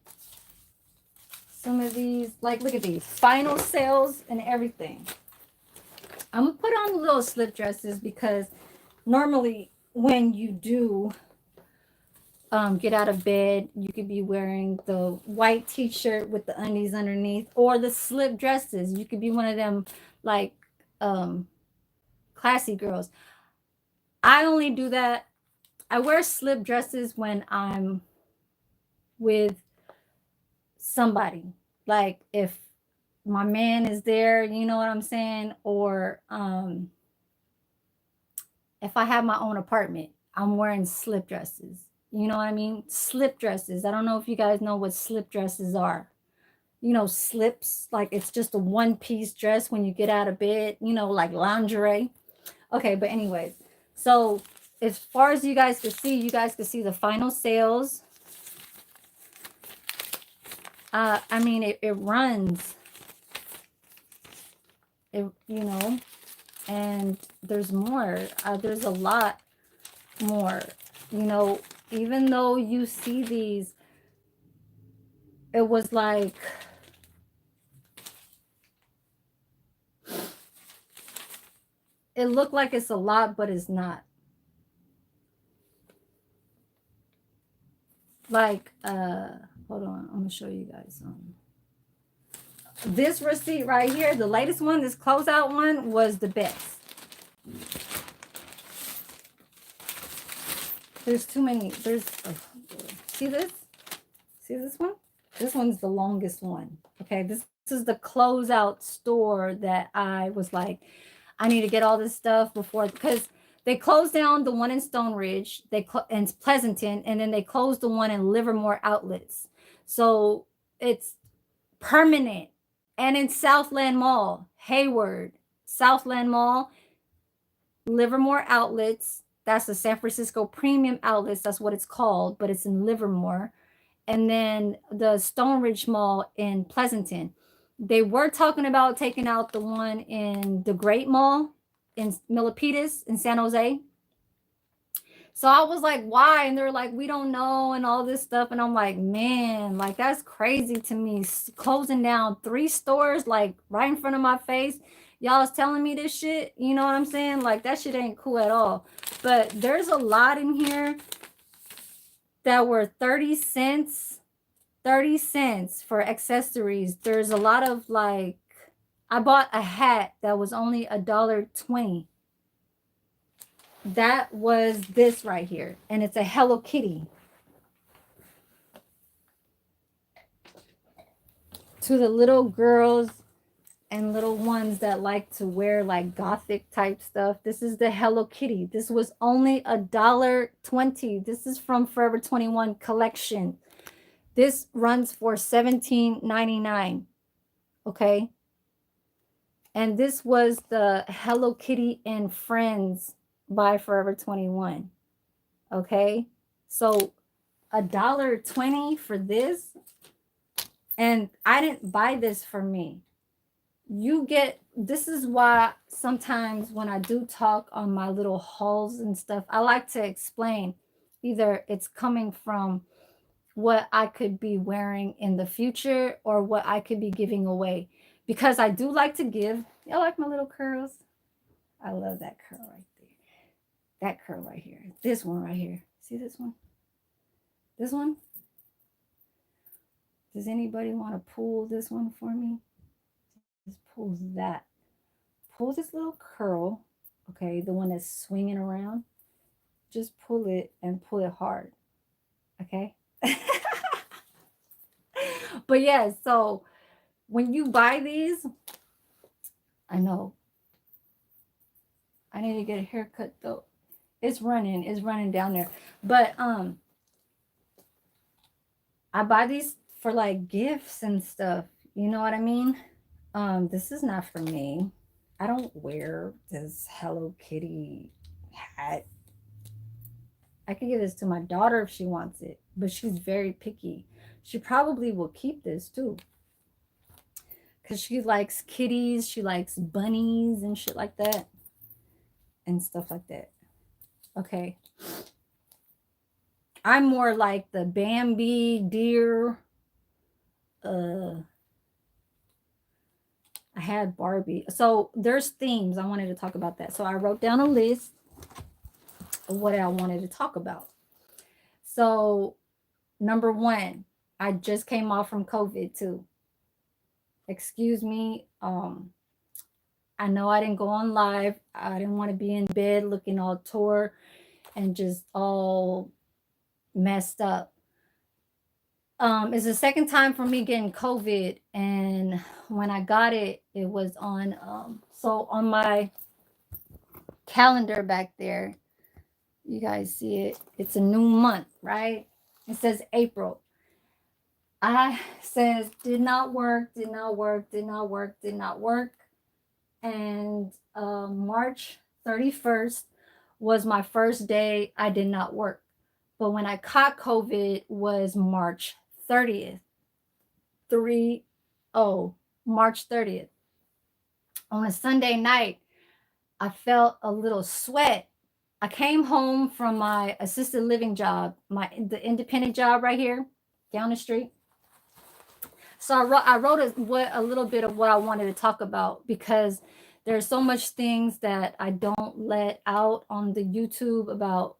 Some of these, like, look at these final sales and everything. I'm gonna put on little slip dresses because normally when you do get out of bed, you could be wearing the white t-shirt with the undies underneath, or the slip dresses. You could be one of them like classy girls. I only do that. I wear slip dresses when I'm with somebody. Like if my man is there, you know what I'm saying? Or if I have my own apartment, I'm wearing slip dresses. You know what I mean? Slip dresses. I don't know if you guys know what slip dresses are. Slips, like it's just a one-piece dress when you get out of bed, like lingerie. Okay, but anyways, so as far as you guys can see the final sales. I mean, it runs, and there's more. There's a lot more, even though you see these, it was like, it looked like it's a lot, but it's not. Like, hold on, I'm gonna show you guys this receipt right here, the latest one, this closeout one, was the best. There's too many. See this? See this one? This one's the longest one. Okay, this is the closeout store that I was like, I need to get all this stuff before, because they closed down the one in Stone Ridge, and Pleasanton, and then they closed the one in Livermore Outlets. So it's permanent. And in Southland Mall, Hayward, Southland Mall, Livermore Outlets. That's the San Francisco Premium Outlets. That's what it's called, but it's in Livermore. And then the Stone Ridge Mall in Pleasanton. They were talking about taking out the one in the Great Mall in Milpitas in San Jose. So I was like, why? And they're like, we don't know, and all this stuff. And I'm like, man, like that's crazy to me. Closing down 3 stores, like right in front of my face. Y'all is telling me this shit. You know what I'm saying? Like that shit ain't cool at all. But there's a lot in here that were 30 cents. 30 cents for accessories. There's a lot of like, I bought a hat that was only $1.20. That was this right here, and it's a Hello Kitty. To the little girls and little ones that like to wear like gothic type stuff, this is the Hello Kitty. This was only $1.20. This is from Forever 21 collection. This runs for $17.99. Okay. And this was the Hello Kitty and Friends by Forever 21. Okay. So $1.20 for this. And I didn't buy this for me. You get, this is why sometimes when I do talk on my little hauls and stuff, I like to explain either it's coming from what I could be wearing in the future or what I could be giving away, because I do like to give. Y'all like my little curls? I love that curl right there. That curl right here. This one right here. See this one? This one? Does anybody want to pull this one for me? Just pulls that. Pull this little curl, okay, the one that's swinging around. Just pull it and pull it hard, okay? But yeah, so when you buy these, I know I need to get a haircut though. It's running down there. But I buy these for like gifts and stuff. You know what I mean? This is not for me. I don't wear this Hello Kitty hat. I could give this to my daughter if she wants it, but she's very picky. She probably will keep this too, because she likes kitties, she likes bunnies and shit like that, and stuff like that. Okay. I'm more like the Bambi, deer. I had Barbie. So there's themes. I wanted to talk about that. So I wrote down a list of what I wanted to talk about. So number 1, I just came off from COVID too. Excuse me. I know I didn't go on live. I didn't want to be in bed looking all tore and just all messed up. It's the second time for me getting COVID, and when I got it, it was on so on my calendar back there, you guys see it, it's a new month, right? It says April. I says did not work, and March 31st was my first day I did not work. But when I caught COVID was March 30th. 30, March 30th. On a Sunday night, I felt a little sweat. I came home from my assisted living job, the independent job right here down the street. So I wrote a little bit of what I wanted to talk about, because there's so much things that I don't let out on the YouTube about,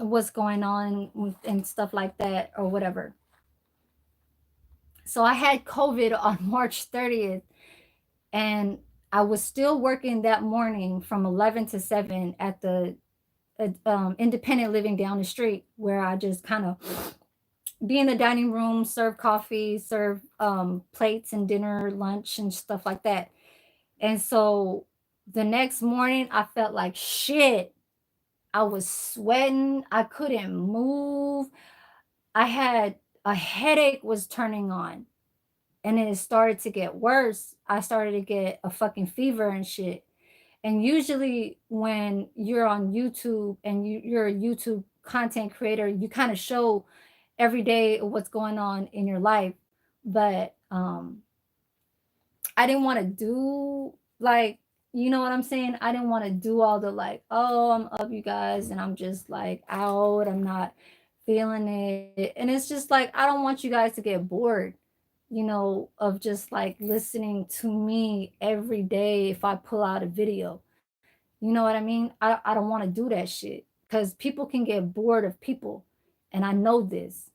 what's going on and stuff like that or whatever. So I had COVID on March 30th, and I was still working that morning from 11 to 7 at the independent living down the street, where I just kind of be in the dining room, serve coffee, serve plates and dinner, lunch and stuff like that. And so the next morning I felt like shit. I was sweating. I couldn't move. I had a headache was turning on. And then it started to get worse. I started to get a fucking fever and shit. And usually when you're on YouTube and you're a YouTube content creator, you kind of show every day what's going on in your life. But I didn't want to do like, you know what I'm saying? I didn't want to do all the like, oh, I'm up, you guys, and I'm just like out. I'm not feeling it. And it's just like, I don't want you guys to get bored, of just like listening to me every day if I pull out a video. You know what I mean? I don't want to do that shit because people can get bored of people. And I know this,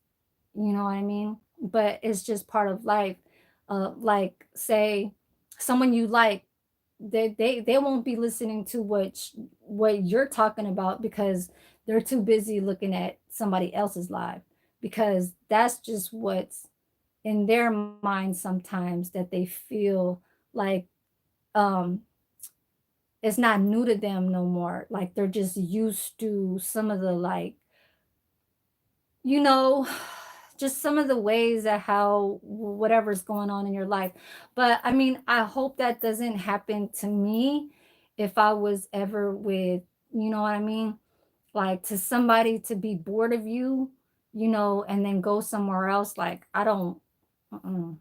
you know what I mean? But it's just part of life. Like say someone you like, they won't be listening to what you're talking about because they're too busy looking at somebody else's live, because that's just what's in their mind sometimes, that they feel like um it's not new to them no more, like they're just used to some of the like, you know, just some of the ways that how whatever's going on in your life. But I mean, I hope that doesn't happen to me if I was ever with, you know what I mean? Like to somebody to be bored of you, and then go somewhere else. Like I don't, mm-mm,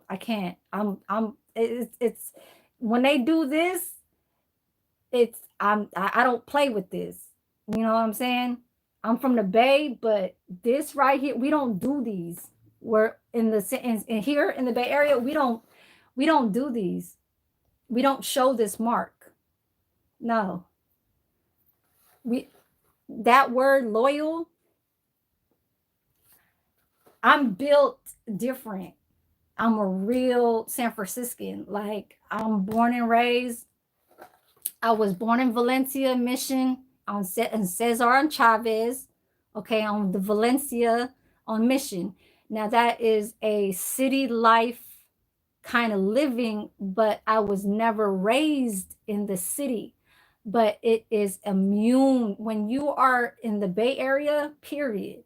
I can't. It's when they do this, I don't play with this. You know what I'm saying? I'm from the Bay, but this right here, we don't do these. We're in in here in the Bay Area, we don't do these. We don't show this mark. No. We That word loyal, I'm built different. I'm a real San Franciscan. Like I'm born and raised. I was born in Valencia, Mission, on Cesar and Chavez, okay, on the Valencia on Mission. Now that is a city life kind of living, but I was never raised in the city. But it is immune when you are in the Bay Area, period.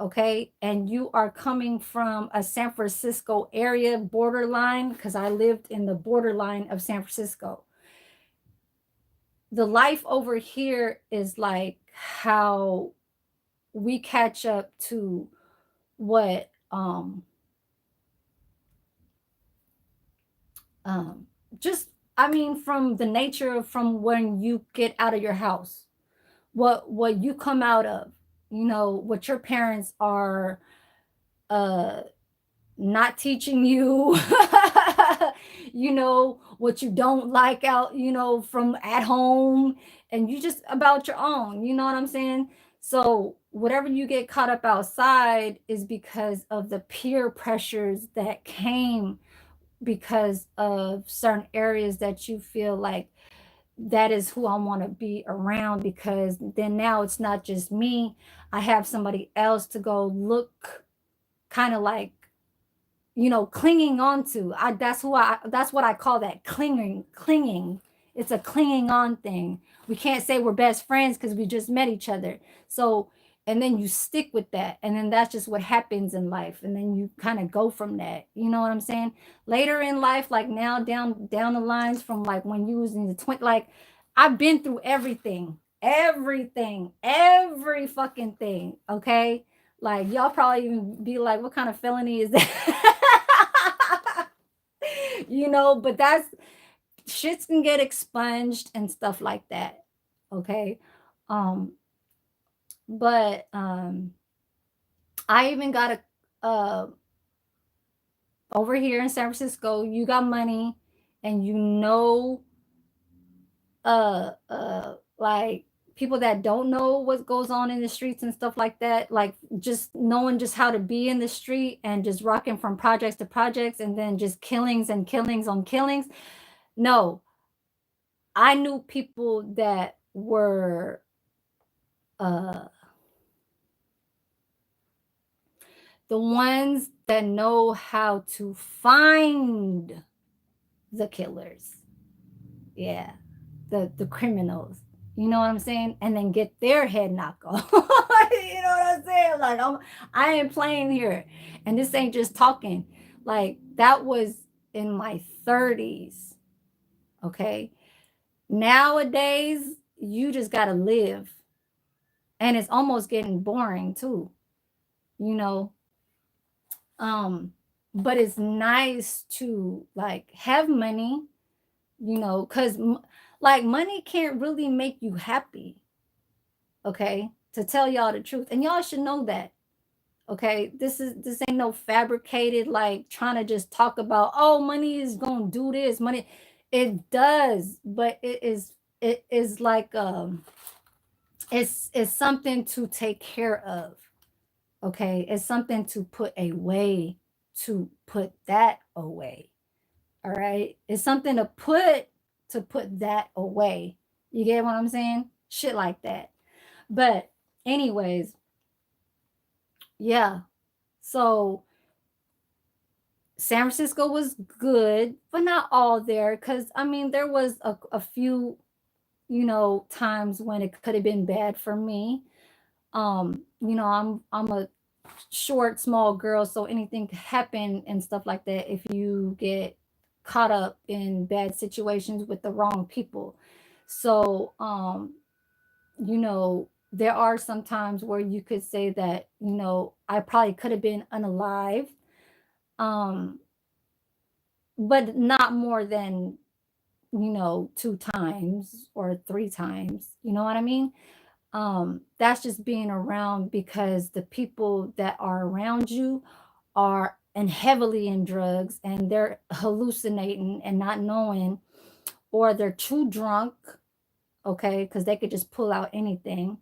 Okay. And you are coming from a San Francisco area borderline, because I lived in the borderline of San Francisco. The life over here is like how we catch up to what um just, I mean, from the nature of from when you get out of your house, what you come out of, what your parents are uh not teaching you, what you don't like out, from at home, and you just about your own, you know what I'm saying? So whatever you get caught up outside is because of the peer pressures that came because of certain areas that you feel like that is who I want to be around, because then now it's not just me. I have somebody else to go look kind of like, clinging on to. That's what I call that, clinging. It's a clinging on thing. We can't say we're best friends because we just met each other. So, and then you stick with that. And then that's just what happens in life. And then you kind of go from that. You know what I'm saying? Later in life, like now down the lines from like when you was in the like I've been through every fucking thing. Okay. Like y'all probably even be like, what kind of felony is that? But that's shits can get expunged and stuff like that. Okay. Um, but I even got a over here in San Francisco, you got money and like people that don't know what goes on in the streets and stuff like that, like just knowing just how to be in the street and just rocking from projects to projects and then just killings and killings on killings. No, I knew people that were uh the ones that know how to find the killers. Yeah, the criminals. You know what I'm saying? And then get their head knocked off. You know what I'm saying? Like I ain't playing here, and this ain't just talking. Like that was in my 30s. Okay, nowadays you just gotta live, and it's almost getting boring too. You know, um, but it's nice to like have money, you know, because like money can't really make you happy. Okay, to tell y'all the truth, and y'all should know that. Okay, this ain't no fabricated like trying to just talk about, oh, money is gonna do this. Money, it does, but it is like it's something to take care of. Okay, it's something to put away, to put that away. All right, it's something to put that away. You get what I'm saying? Shit like that. But anyways, yeah. So San Francisco was good, but not all there. Cause I mean, there was a few, you know, times when it could have been bad for me. You know, I'm a short, small girl, so anything could happen and stuff like that if you get caught up in bad situations with the wrong people. So, you know, there are some times where you could say that, you know, I probably could have been unalive. Um, but not more than, you know, two times or three times. You know what I mean? That's just being around because the people that are around you are and heavily in drugs and they're hallucinating and not knowing, or they're too drunk, okay, because they could just pull out anything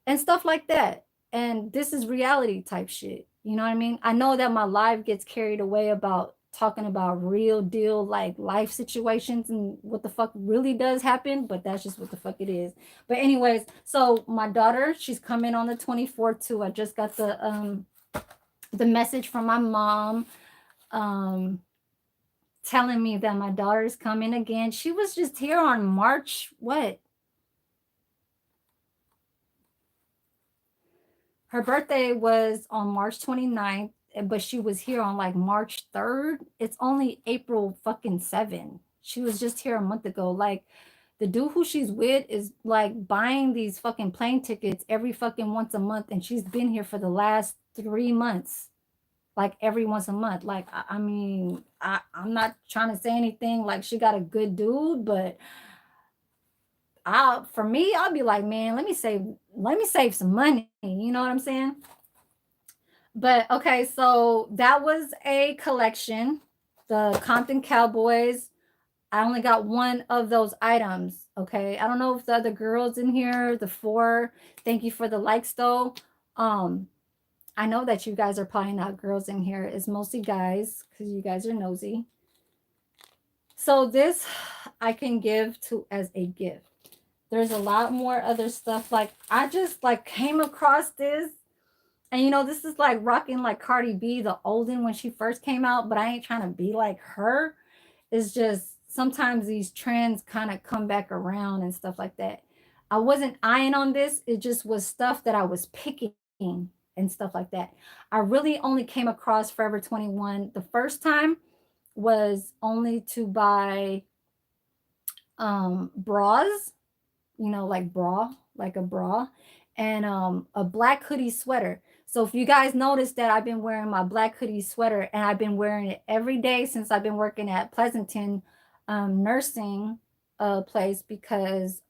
and stuff like that. And this is reality type shit. You know what I mean? I know that my life gets carried away about talking about real deal like life situations and what the fuck really does happen, but that's just what the fuck it is. But anyways, so my daughter, she's coming on the 24th too. I just got the message from my mom um telling me that my daughter's coming again. She was just here on March what? Her birthday was on March 29th, but she was here on like March 3rd. It's only April fucking 7. She was just here a month ago. Like the dude who she's with is like buying these fucking plane tickets every fucking once a month, and she's been here for the last 3 months. Like every once a month. Like I mean, I'm not trying to say anything like she got a good dude, but for me, I'll be like, man, let me save some money. You know what I'm saying? But okay, so that was a collection. The Compton Cowboys. I only got one of those items. Okay. I don't know if the other girls in here, the four, thank you for the likes though. Um, I know that you guys are probably not girls in here. It's mostly guys because you guys are nosy. So this I can give to as a gift. There's a lot more other stuff. Like I just like came across this. And you know, this is like rocking like Cardi B, the olden when she first came out, but I ain't trying to be like her. It's just sometimes these trends kind of come back around and stuff like that. I wasn't eyeing on this, it just was stuff that I was picking and stuff like that. I really only came across Forever 21 the first time was only to buy bras, you know, like bra, like a bra, and a black hoodie sweater. So if you guys notice that I've been wearing my black hoodie sweater and I've been wearing it every day since I've been working at Pleasanton nursing place because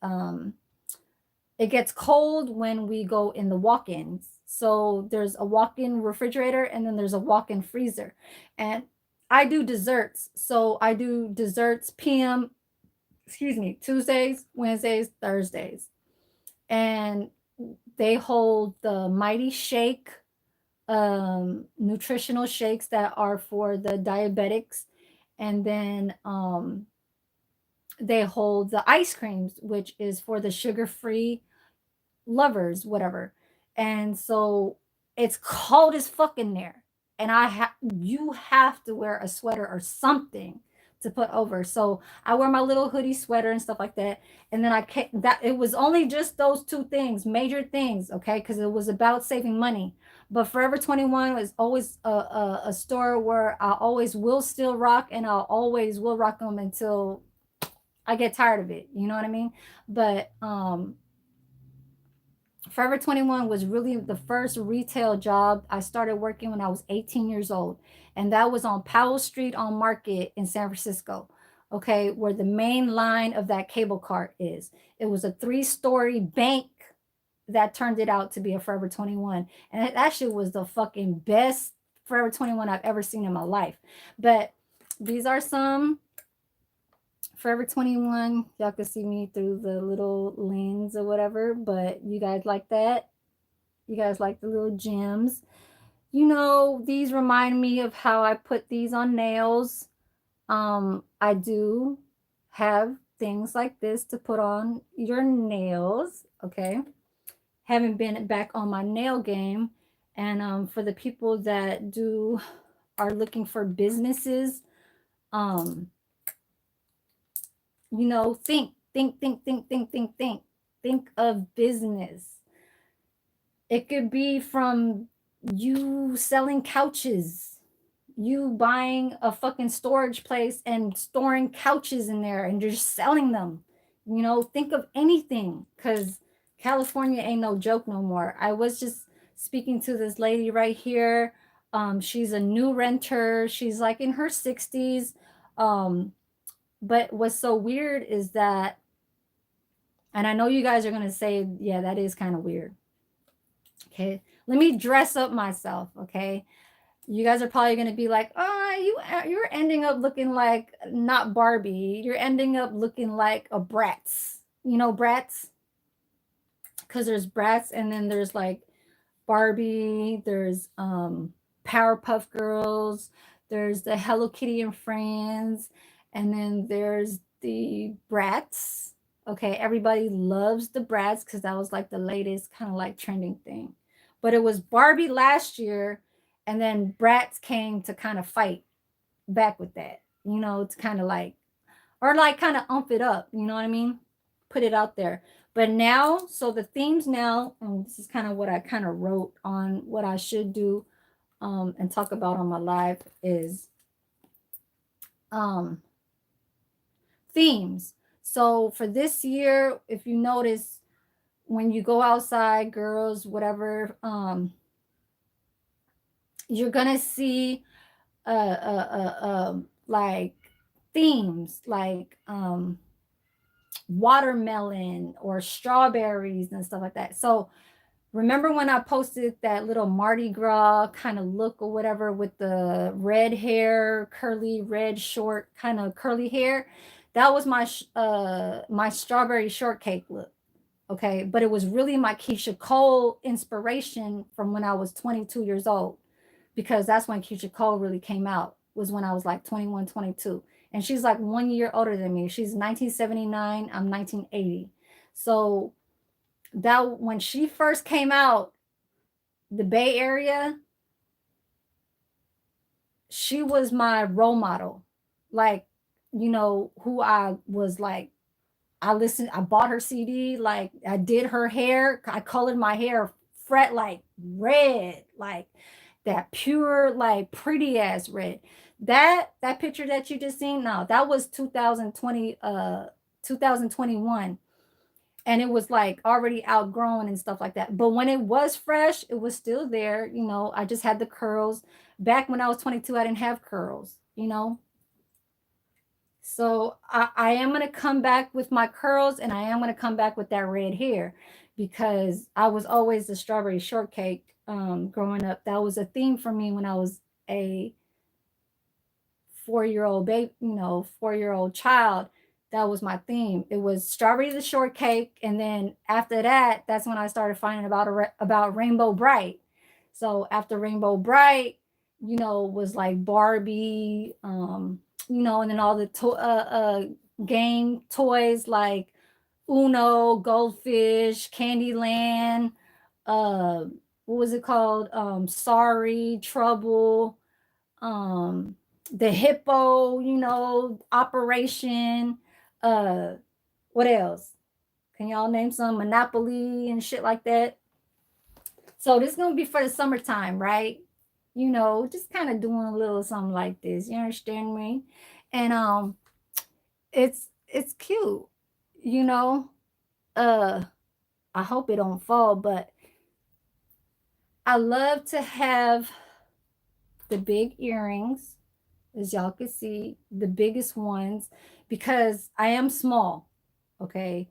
it gets cold when we go in the walk-ins. So there's a walk-in refrigerator and then there's a walk-in freezer. And I do desserts. So I do desserts PM, excuse me, Tuesdays, Wednesdays, Thursdays. And they hold the Mighty Shake nutritional shakes that are for the diabetics. And then they hold the ice creams, which is for the sugar-free lovers, whatever. And so it's cold as fuck in there. And you have to wear a sweater or something to put over. So I wear my little hoodie sweater and stuff like that. And then I can't that it was only just those two things, major things, okay, because it was about saving money. But Forever 21 was always a store where I always will still rock, and I'll always will rock them until I get tired of it. You know what I mean? But Forever 21 was really the first retail job. I started working when I was 18 years old, and that was on Powell Street on Market in San Francisco. Okay, where the main line of that cable cart is. It was a 3-story bank that turned it out to be a Forever 21. And it actually was the fucking best Forever 21 I've ever seen in my life. But these are some Forever 21. Y'all can see me through the little lens or whatever, but you guys like that? You guys like the little gems? You know, these remind me of how I put these on nails. I do have things like this to put on your nails, okay? Haven't been back on my nail game. And for the people that do are looking for businesses, um, you know, think of business. It could be from you selling couches, you buying a fucking storage place and storing couches in there and just selling them. You know, think of anything, because California ain't no joke no more. I was just speaking to this lady right here. She's a new renter. She's like in her 60s. Um, but what's so weird is that, and I know you guys are going to say, yeah, that is kind of weird. Okay. Let me dress up myself. Okay. You guys are probably going to be like, you're ending up looking like not Barbie. You're ending up looking like a Bratz. You know, Bratz? Because there's Bratz, and then there's like Barbie, there's Powerpuff Girls, there's the Hello Kitty and Friends, and then there's the Bratz. Okay, everybody loves the Bratz because that was like the latest kind of like trending thing. But it was Barbie last year, and then Bratz came to kind of fight back with that. You know, it's kind of like, or like kind of ump it up. You know what I mean? Put it out there. But now, so the themes now, and this is kind of what I kind of wrote on what I should do and talk about on my live is um, themes. So for this year, if you notice, when you go outside, girls, whatever, you're gonna see like themes like watermelon or strawberries and stuff like that. So remember when I posted that little Mardi Gras kind of look or whatever with the red hair, curly red short kind of curly hair? That was my strawberry shortcake look. Okay, but it was really my Keisha Cole inspiration from when I was 22 years old, because that's when Keisha Cole really came out, was when I was like 21, 22. And she's like 1 year older than me. She's 1979, I'm 1980. So that when she first came out, the Bay Area, she was my role model. Like, you know, who I was like, I bought her CD, like I did her hair, I colored my hair fret like red, like that pure, like pretty ass red. That picture that you just seen, no, that was 2020, 2021. And it was like already outgrown and stuff like that. But when it was fresh, it was still there. You know, I just had the curls. Back when I was 22, I didn't have curls, you know. So I am going to come back with my curls, and I am going to come back with that red hair, because I was always the strawberry shortcake growing up. That was a theme for me when I was a 4-year-old baby, you know, 4-year-old child. That was my theme. It was strawberry the shortcake, and then after that, that's when I started finding about Rainbow Bright. So after Rainbow Bright, you know, was like Barbie, you know, and then all the game toys like Uno, Goldfish, Candyland, uh, what was it called? Sorry, Trouble, um, the Hippo, you know, Operation. Uh, what else? Can y'all name some? Monopoly and shit like that. So this is gonna be for the summertime, right? You know, just kind of doing a little something like this. You understand me? And it's cute, you know. Uh, I hope it don't fall, but I love to have the big earrings, as y'all can see, the biggest ones, because I am small, okay?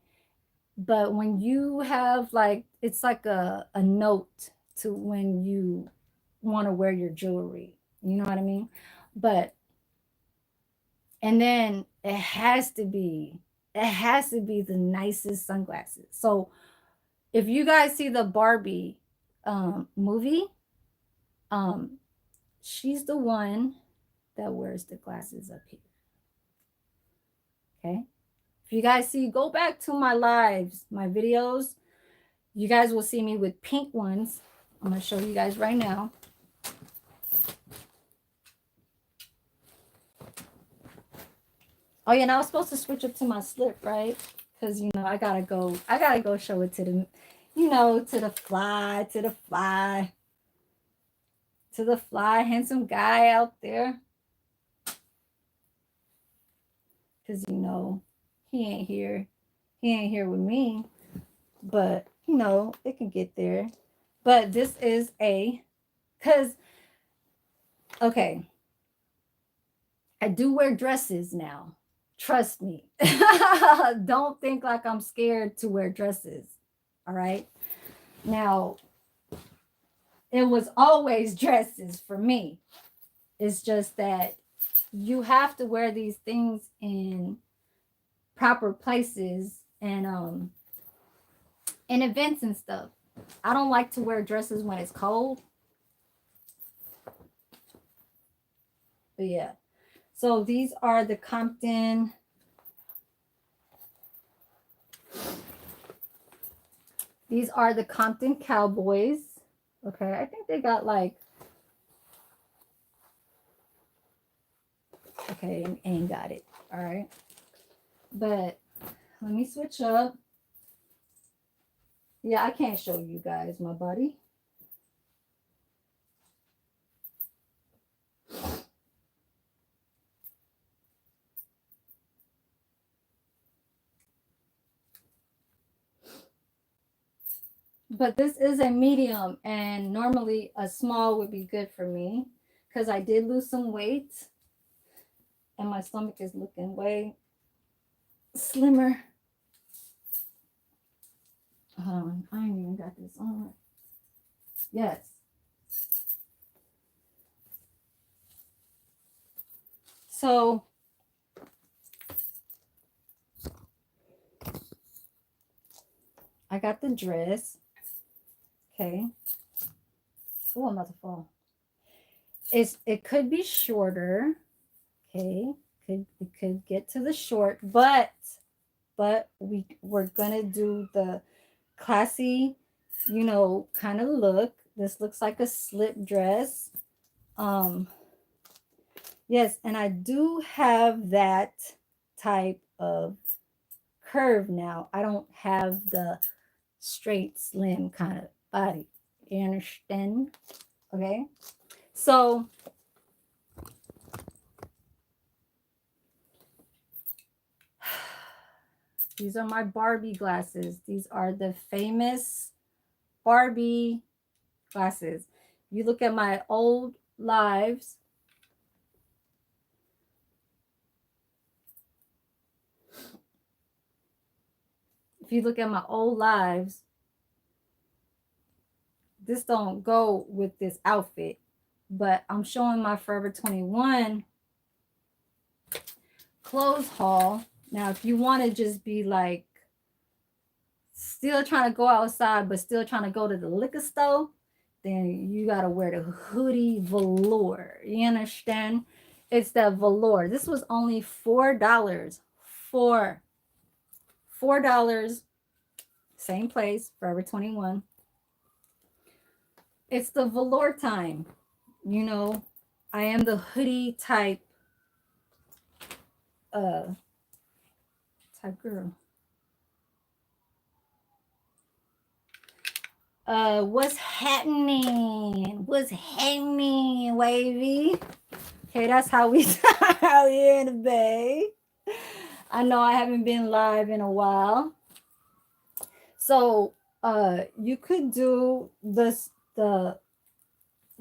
But when you have like, it's like a note to when you want to wear your jewelry, you know what I mean? But, and then it has to be the nicest sunglasses. So if you guys see the Barbie movie, um, she's the one that wears the glasses up here. Okay. If you guys see, go back to my lives, my videos, you guys will see me with pink ones. I'm going to show you guys right now. Oh yeah, now I was supposed to switch up to my slip, right? Because you know I gotta go show it to the, you know, to the fly handsome guy out there. Because you know he ain't here with me, but you know it can get there. But this is because okay, I do wear dresses now. Trust me. Don't think like I'm scared to wear dresses. All right. Now, it was always dresses for me. It's just that you have to wear these things in proper places and in events and stuff. I don't like to wear dresses when it's cold. But yeah. So these are the Compton. These are the Compton Cowboys. Okay, I think they got like, okay, ain't got it. All right. But let me switch up. Yeah, I can't show you guys my body. But this is a medium, and normally a small would be good for me because I did lose some weight and my stomach is looking way slimmer. Hold on, I ain't even got this on. Yes. So I got the dress. Okay. Oh, I'm about to fall. It could be shorter. Okay. It could get to the short, but we're gonna do the classy, you know, kind of look. This looks like a slip dress. Yes, and I do have that type of curve now. I don't have the straight, slim kind of body. You understand? Okay. So these are my Barbie glasses. These are the famous Barbie glasses. You look at my old lives. If you look at my old lives, this don't go with this outfit, but I'm showing my Forever 21 clothes haul. Now, if you want to just be like still trying to go outside, but still trying to go to the liquor store, then you got to wear the hoodie velour. You understand? It's that velour. This was only $4. $4. Same place, Forever 21. It's the velour time. You know, I am the hoodie type girl. What's happening? What's happening, wavy? Okay, that's how we out here in the Bay. I know I haven't been live in a while. So You could do this, the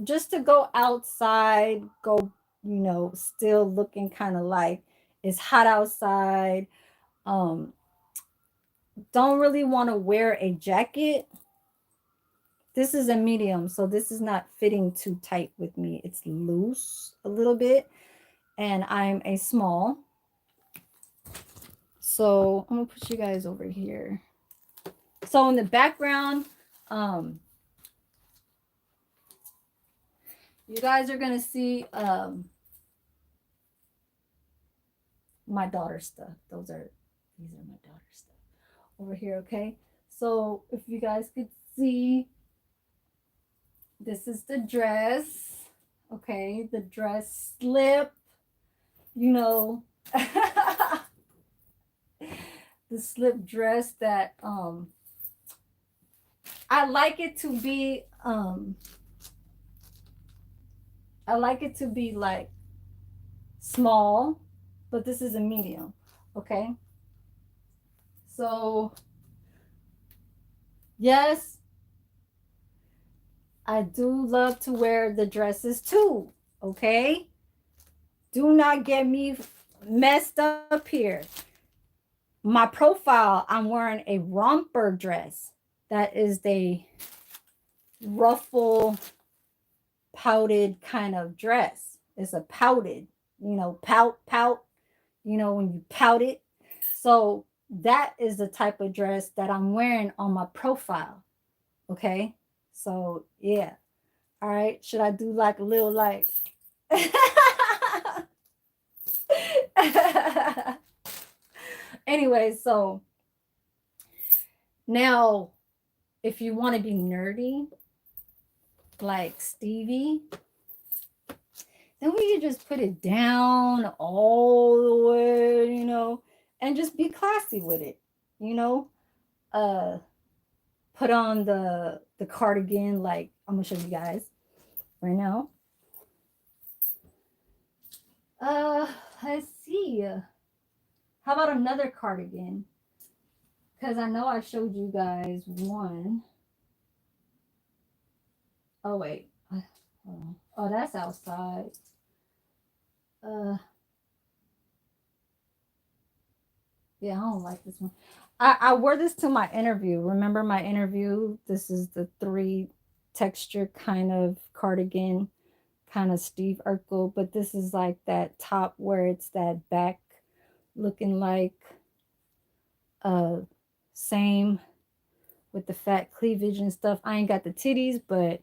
just to go outside, go, still looking kind of like it's hot outside. Um, don't really want to wear a jacket. This is a medium, so this is not fitting too tight with me. It's loose a little bit, and I'm a small. So I'm gonna put you guys over here. So in the background, you guys are gonna see my daughter's stuff. These are my daughter's stuff over here. Okay, so if you guys could see, this is the dress. Okay, the dress slip, you know. The slip dress that I like it to be like small, but this is a medium. Okay, so yes, I do love to wear the dresses too. Okay, do not get me messed up here. My profile, I'm wearing a romper dress. That is the ruffle pouted kind of dress. It's a pouted, pout, when you pout it. So that is the type of dress that I'm wearing on my profile. Okay. So yeah. All right. Should I do like a little like anyway, so now if you want to be nerdy like Stevie, then we can just put it down all the way, and just be classy with it, you know. Put on the cardigan, like I'm gonna show you guys right now. Let's see. How about another cardigan? Because I know I showed you guys one. Oh wait. Oh, that's outside. Yeah, I don't like this one. I wore this to my interview. Remember my interview? This is the 3 texture kind of cardigan, kind of Steve Urkel, but this is like that top where it's that back looking like same with the fat cleavage and stuff. I ain't got the titties, but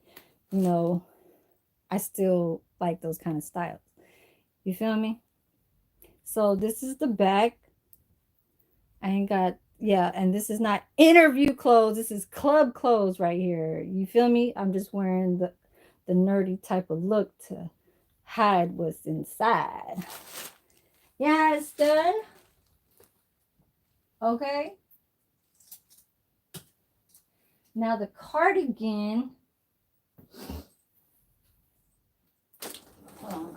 I still like those kind of styles. You feel me? So this is the back. I ain't got, yeah, and this is not interview clothes. This is club clothes right here. You feel me? I'm just wearing the nerdy type of look to hide what's inside. Yeah, it's done. Okay. Now the cardigan. Hold on.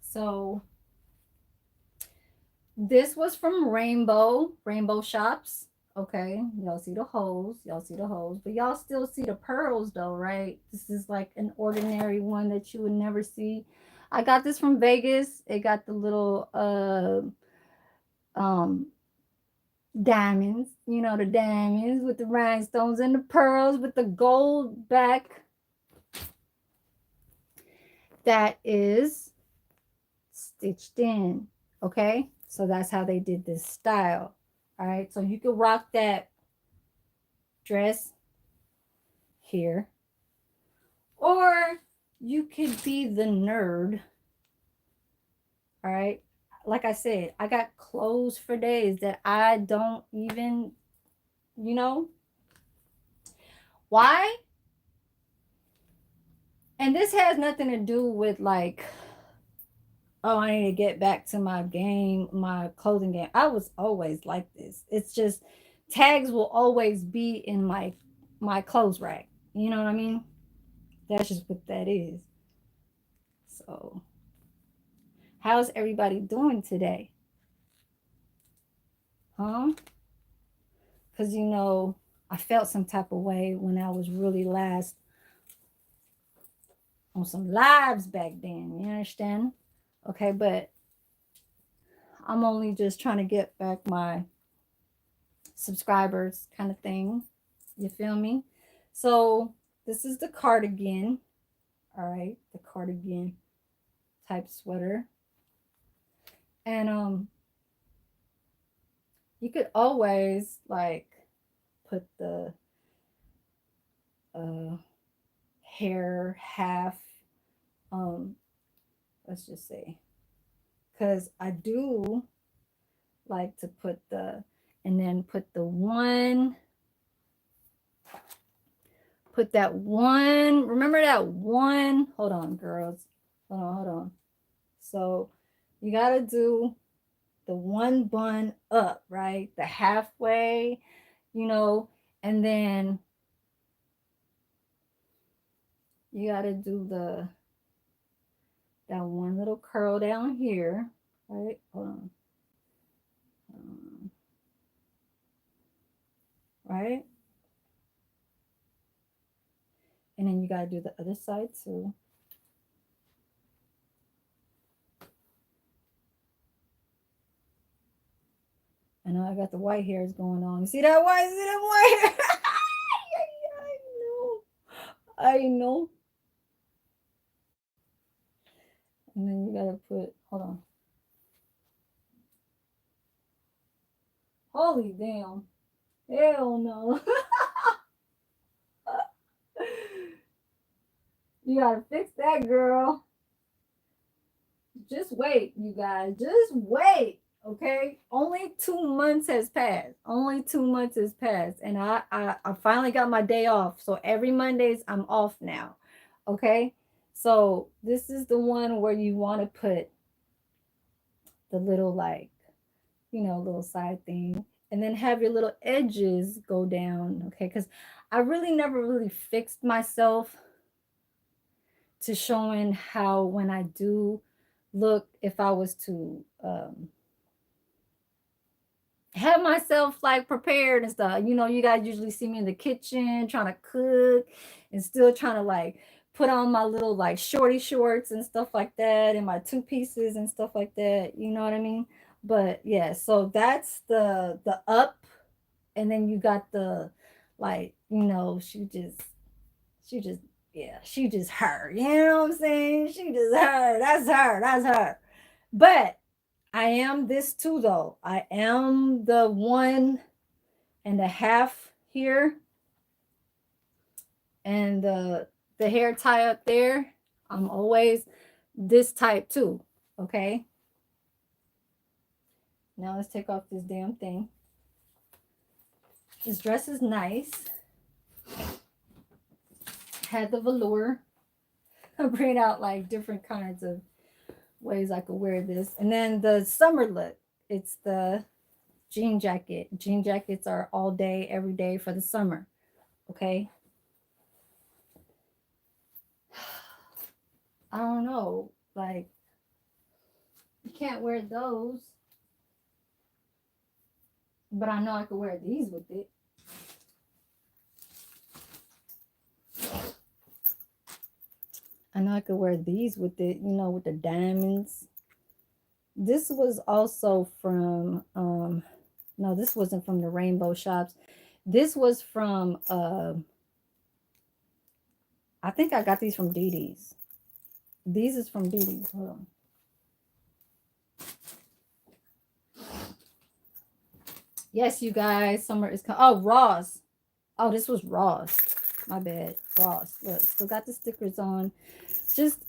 So this was from Rainbow Shops. Okay, y'all see the holes, but y'all still see the pearls though, right? This is like an ordinary one that you would never see. I got this from Vegas. It got the little diamonds, the diamonds with the rhinestones and the pearls with the gold back. That is stitched in. Okay, so that's how they did this style. All right, so you could rock that dress here, or you could be the nerd. All right, like I said, I got clothes for days that I don't even you know? Why? And this has nothing to do with like, oh, I need to get back to my game, my clothing game. I was always like this. It's just tags will always be in my clothes rack. You know what I mean? That's just what that is. So, how's everybody doing today? Huh? Because I felt some type of way when I was really last on some lives back then. You understand? Okay, but I'm only just trying to get back my subscribers kind of thing. You feel me? So this is the cardigan. All right, the cardigan type sweater. And you could always like put the hair half, let's just say, because I do like to put and then put that one, remember that one, hold on girls, hold on. So you got to do the one bun up, right? The halfway, and then you got to do that one little curl down here, right? Hold on. Right? And then you got to do the other side too. I know I got the white hairs going on. You see that white? See that white hair? I know. And then you gotta put, hold on. Holy damn. Hell no. You gotta fix that, girl. Just wait, you guys. Just wait. Okay. Only 2 months has passed. Only 2 months has passed. And I finally got my day off. So every Mondays I'm off now. Okay. So this is the one where you want to put the little like, little side thing. And then have your little edges go down. Okay. Because I really never really fixed myself to showing how when I do look, if I was to have myself like prepared and stuff. You guys usually see me in the kitchen trying to cook and still trying to like put on my little like shorty shorts and stuff like that and my two pieces and stuff like that. You know what I mean? But yeah, so that's the up, and then you got the like, she just yeah, she just her. You know what I'm saying? She just her. That's her. That's her. But I am this too, though. I am the 1.5 here, and the hair tie up there. I'm always this type too. Okay. Now let's take off this damn thing. This dress is nice. Had the velour. I bring out like different kinds of ways I could wear this. And then the summer look, it's the jean jacket. Jean jackets are all day, every day for the summer. Okay. I don't know. Like, you can't wear those. But I know I could wear these with it. I know I could wear these with it, with the diamonds. This was also from, no, this wasn't from the Rainbow Shops. This was from, I think I got these from Dee Dee's. These is from Dee Dee's. Hold on. Yes, you guys, summer is coming. Oh, Ross. Oh, this was Ross. My bad. Ross. Look, still got the stickers on. Just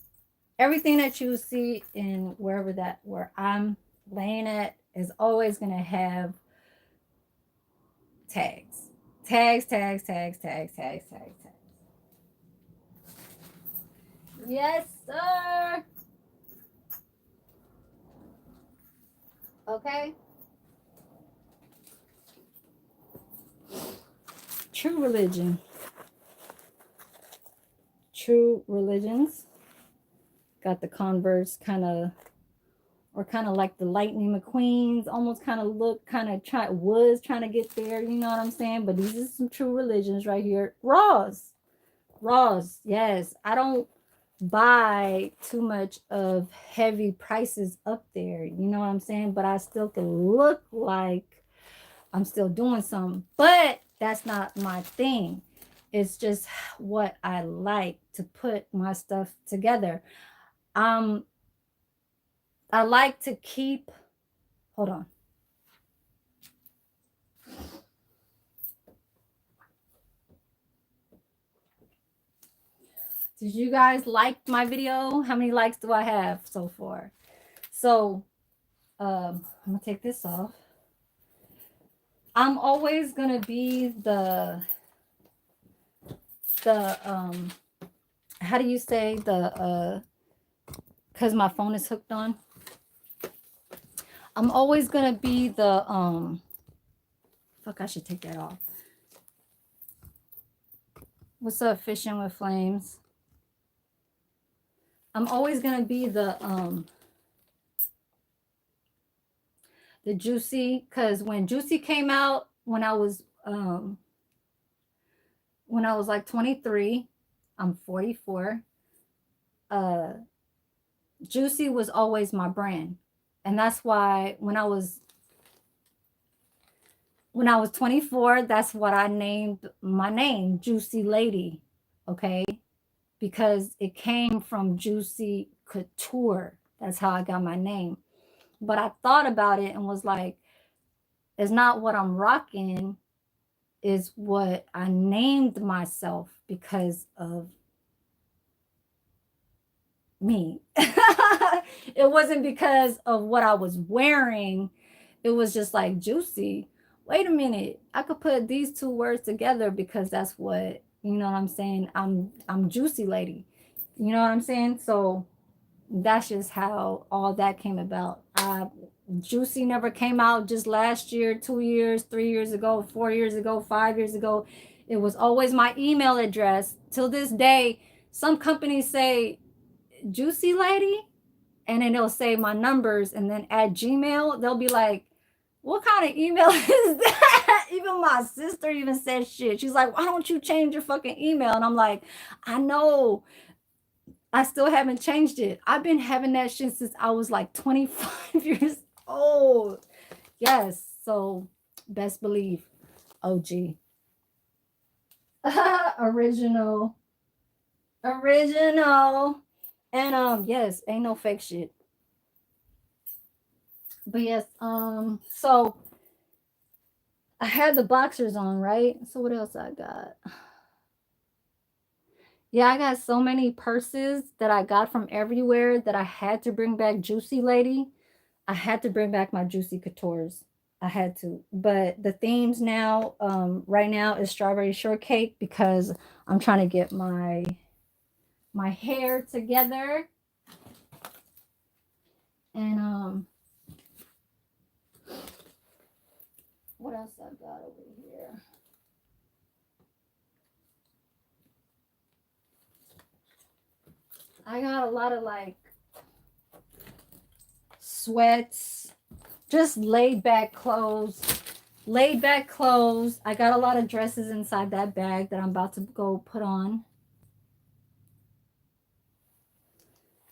everything that you see in where I'm laying at is always going to have tags. Tags, tags, tags, tags, tags, tags, tags. Yes, sir. Okay. True religion. True religions. Got the Converse kind of, or kind of like the Lightning McQueens, almost kind of look, kind of trying to get there, you know what I'm saying? But these are some true religions right here. Raws, yes. I don't buy too much of heavy prices up there, you know what I'm saying? But I still can look like I'm still doing something, but that's not my thing. It's just what I like to put my stuff together. Um, I like to keep, hold on. Did you guys like my video? How many likes do I have so far? So, I'm gonna take this off. I'm always gonna be the how do you say the because my phone is hooked on. I'm always gonna be the fuck, I should take that off. What's up, Fishing with Flames? I'm always gonna be the Juicy, because when Juicy came out, when I was like 23, I'm 44. Juicy was always my brand. And that's why when I was 24, that's what I named my name, Juicy Lady. Okay? Because it came from Juicy Couture. That's how I got my name. But I thought about it and was like, it's not what I'm rocking, is what I named myself because of me. It wasn't because of what I was wearing. It was just like, Juicy, wait a minute, I could put these two words together because that's what, you know what I'm saying, I'm Juicy Lady, you know what I'm saying? So that's just how all that came about. Juicy never came out just last year, 2 years, 3 years ago, 4 years ago, 5 years ago. It was always my email address. Till this day, some companies say Juicy Lady, and then they'll say my numbers, and then at Gmail, they'll be like, what kind of email is that? Even my sister even said shit. She's like, why don't you change your fucking email? And I'm like, I know. I still haven't changed it. I've been having that shit since I was like 25 years old. Yes. So best believe. OG. Original. Original. And yes, ain't no fake shit. But yes, so I had the boxers on, right? So what else I got? Yeah, I got so many purses that I got from everywhere that I had to bring back Juicy Lady. I had to bring back my Juicy Coutures. I had to. But the themes now, right now, is strawberry shortcake because I'm trying to get my hair together. And what else I got over here? I got a lot of like sweats, just laid back clothes. Laid back clothes. I got a lot of dresses inside that bag that I'm about to go put on.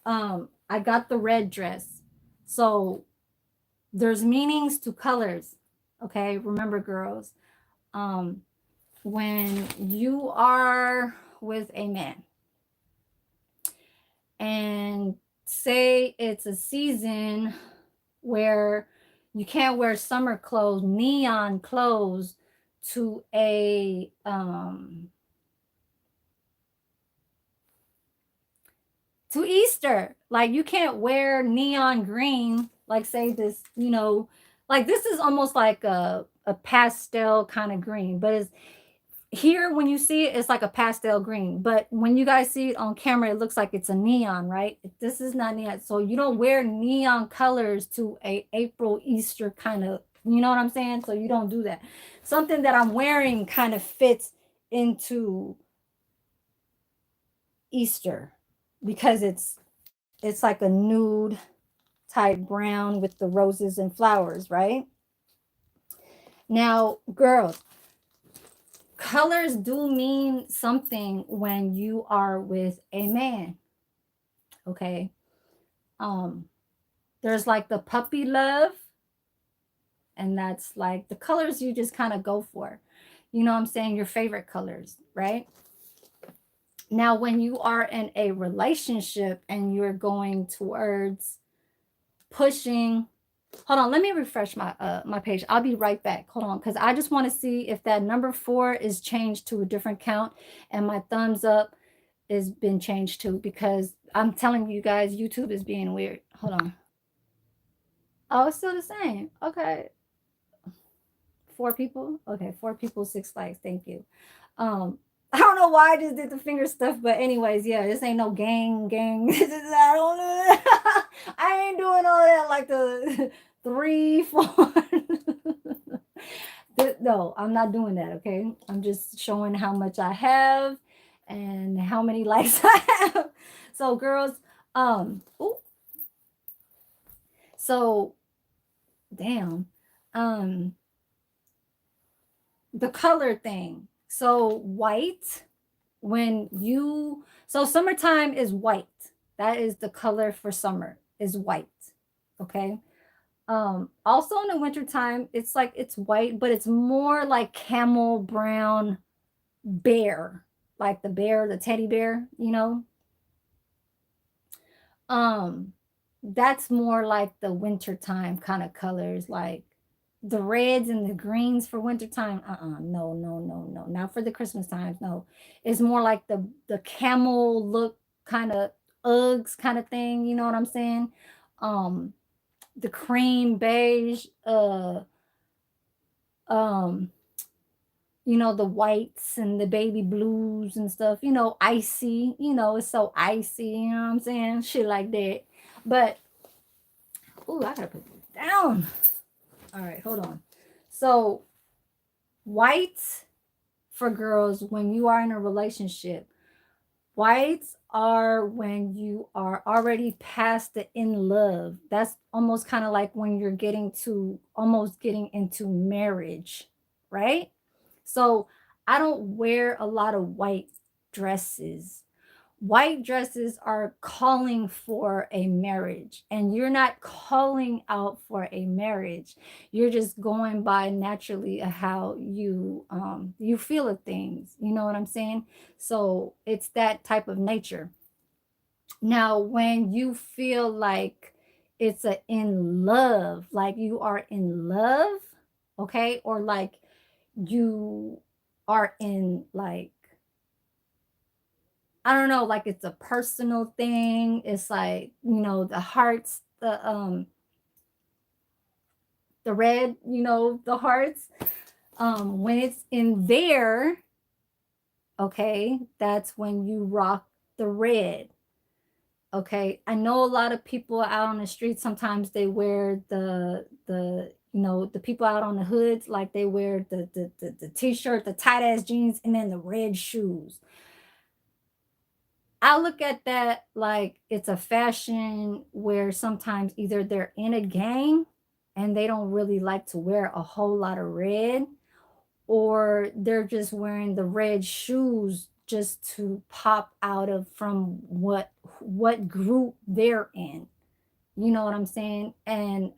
I got the red dress. So there's meanings to colors. Okay, remember, girls. When you are with a man and say it's a season where you can't wear summer clothes, neon clothes to a to Easter. Like you can't wear neon green, like say this, like this is almost like a pastel kind of green, but here when you see it, it's like a pastel green, but when you guys see it on camera, it looks like it's a neon, right? This is not neon, so you don't wear neon colors to a April Easter kind of, you know what I'm saying? So you don't do that. Something that I'm wearing kind of fits into Easter because it's like a nude type brown with the roses and flowers, right? Now, girls, colors do mean something when you are with a man. Okay. Um, there's like the puppy love, and that's like the colors you just kind of go for. You know what I'm saying? Your favorite colors, right? Now, when you are in a relationship and you're going towards pushing, hold on, let me refresh my page. I'll be right back. Hold on, because I just want to see if that number 4 is changed to a different count and my thumbs up is been changed too, because I'm telling you guys, YouTube is being weird. Hold on. Oh, it's still the same. Okay. 4 people. Okay, 4 people, 6 likes. Thank you. I don't know why I just did the finger stuff, but anyways, yeah, this ain't no gang. I don't know. I ain't doing all that like the 3, 4. No, I'm not doing that. Okay, I'm just showing how much I have and how many likes I have. So, girls, ooh, so damn, um, the color thing. So white, when you, so summertime is white. That is the color for summer is white. Okay. Also in the wintertime, it's like it's white, but it's more like camel brown bear, like the bear, the teddy bear, you know. Um, that's more like the wintertime kind of colors, like the reds and the greens for wintertime. No. Not for the Christmas times. No. It's more like the camel look kind of Uggs kind of thing, you know what I'm saying? Um, the cream beige, um, you know, the whites and the baby blues and stuff, you know, icy, you know, it's so icy, you know what I'm saying? Shit like that. But ooh, I gotta put this down. All right, hold on. So whites for girls when you are in a relationship. Whites are when you are already past the in love. That's almost kind of like when you're getting to almost getting into marriage, right? So I don't wear a lot of white dresses. White dresses are calling for a marriage, and you're not calling out for a marriage. You're just going by naturally how you feel of things, you know what I'm saying? So it's that type of nature. Now when you feel like it's a in love, like you are in love, okay, or like you are in like, I don't know, like it's a personal thing. It's like, you know, the hearts, the red, you know, the hearts. When it's in there, okay, that's when you rock the red. Okay. I know a lot of people out on the street sometimes they wear the you know, the people out on the hoods, like they wear the t-shirt, the tight ass jeans, and then the red shoes. I look at that like it's a fashion where sometimes either they're in a gang and they don't really like to wear a whole lot of red, or they're just wearing the red shoes just to pop out of from what group they're in. You know what I'm saying? And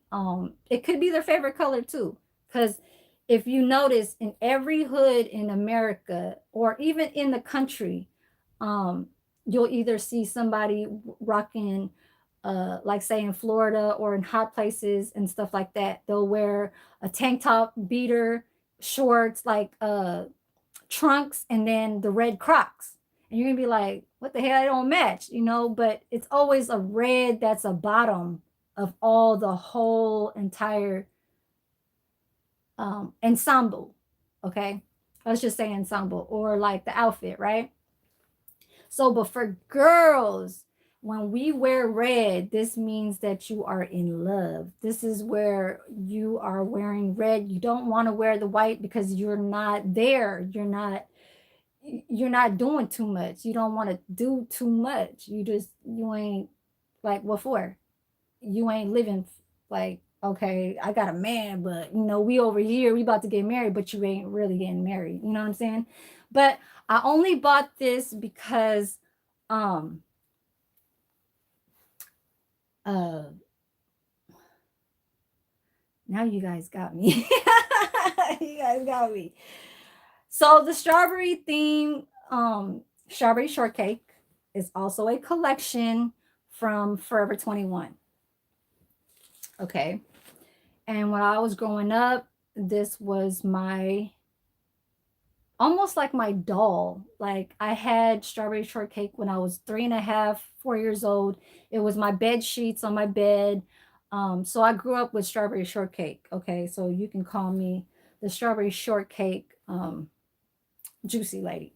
it could be their favorite color too. Because if you notice in every hood in America or even in the country, um, you'll either see somebody rocking like say in Florida or in hot places and stuff like that. They'll wear a tank top, beater, shorts, like trunks, and then the red Crocs. And you're gonna be like, what the hell? They don't match, you know? But it's always a red that's a bottom of all the whole entire ensemble. Okay. Let's just say ensemble, or like the outfit, right? So, but for girls, when we wear red, this means that you are in love. This is where you are wearing red. You don't want to wear the white because you're not there. You're not doing too much. You don't want to do too much. You ain't like what for? You ain't living like, okay, I got a man, but we over here, we about to get married, but you ain't really getting married. You know what I'm saying? But I only bought this because um uh now you guys got me. You guys got me. So the strawberry theme, strawberry shortcake is also a collection from Forever 21. Okay. And when I was growing up, this was my almost like my doll. Like I had strawberry shortcake when I was 3.5, 4 years old. It was my bed sheets on my bed. So I grew up with strawberry shortcake. Okay, so you can call me the strawberry shortcake juicy lady.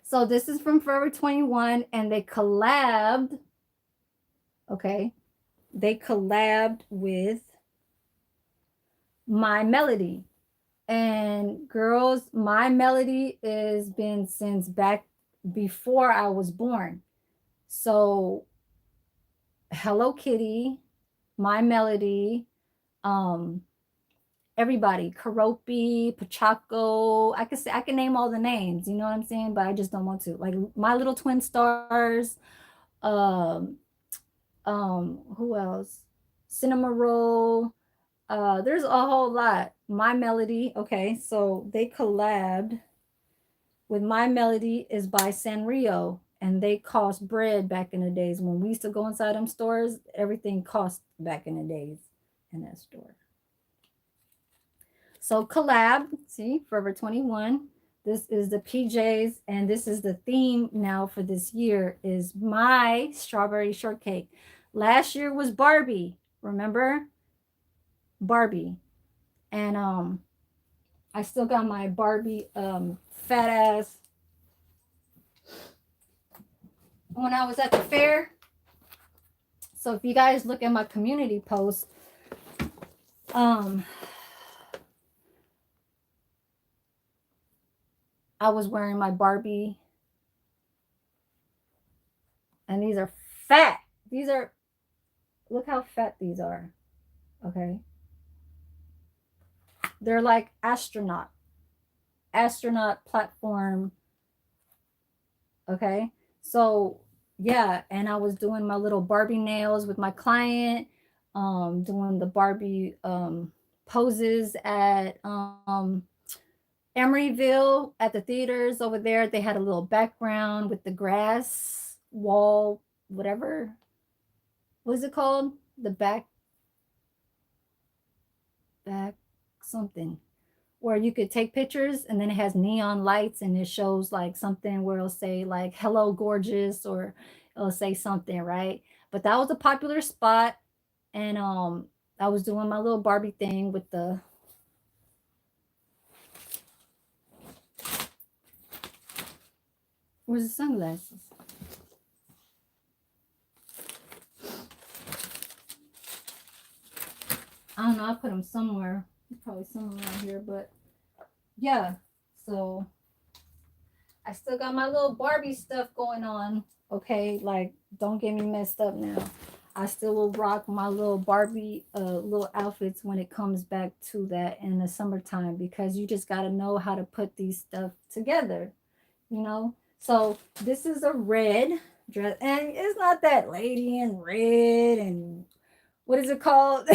So this is from Forever 21, and they collabed. Okay, they collabed with My Melody. And girls, My Melody has been since back before I was born. So Hello Kitty, My Melody, um, everybody, Karopi, Pachaco. I can name all the names, you know what I'm saying? But I just don't want to. Like My Little Twin Stars, um, who else? Cinema Roll. There's a whole lot. My Melody, okay, so they collabed with My Melody is by Sanrio, and they cost bread back in the days when we used to go inside them stores. Everything cost back in the days in that store. So collab, see, Forever 21. This is the PJs, and this is the theme now for this year is my strawberry shortcake. Last year was Barbie, remember? Barbie. And I still got my Barbie fat ass when I was at the fair. So if you guys look at my community post, um, I was wearing my Barbie, and these are fat. These are, look how fat these are. Okay, they're like astronaut platform. Okay, so yeah, and I was doing my little Barbie nails with my client, doing the Barbie poses at Emeryville at the theaters over there. They had a little background with the grass wall, whatever. What is it called? The back something where you could take pictures, and then it has neon lights, and it shows like something where it'll say like hello gorgeous, or it'll say something, right? But that was a popular spot, and I was doing my little Barbie thing with the, where's the sunglasses? I don't know. I put them somewhere. Probably somewhere around here, but yeah. So I still got my little Barbie stuff going on. Okay, like don't get me messed up now. I still will rock my little Barbie little outfits when it comes back to that in the summertime, because you just got to know how to put these stuff together, you know? So this is a red dress, and it's not that lady in red and what is it called?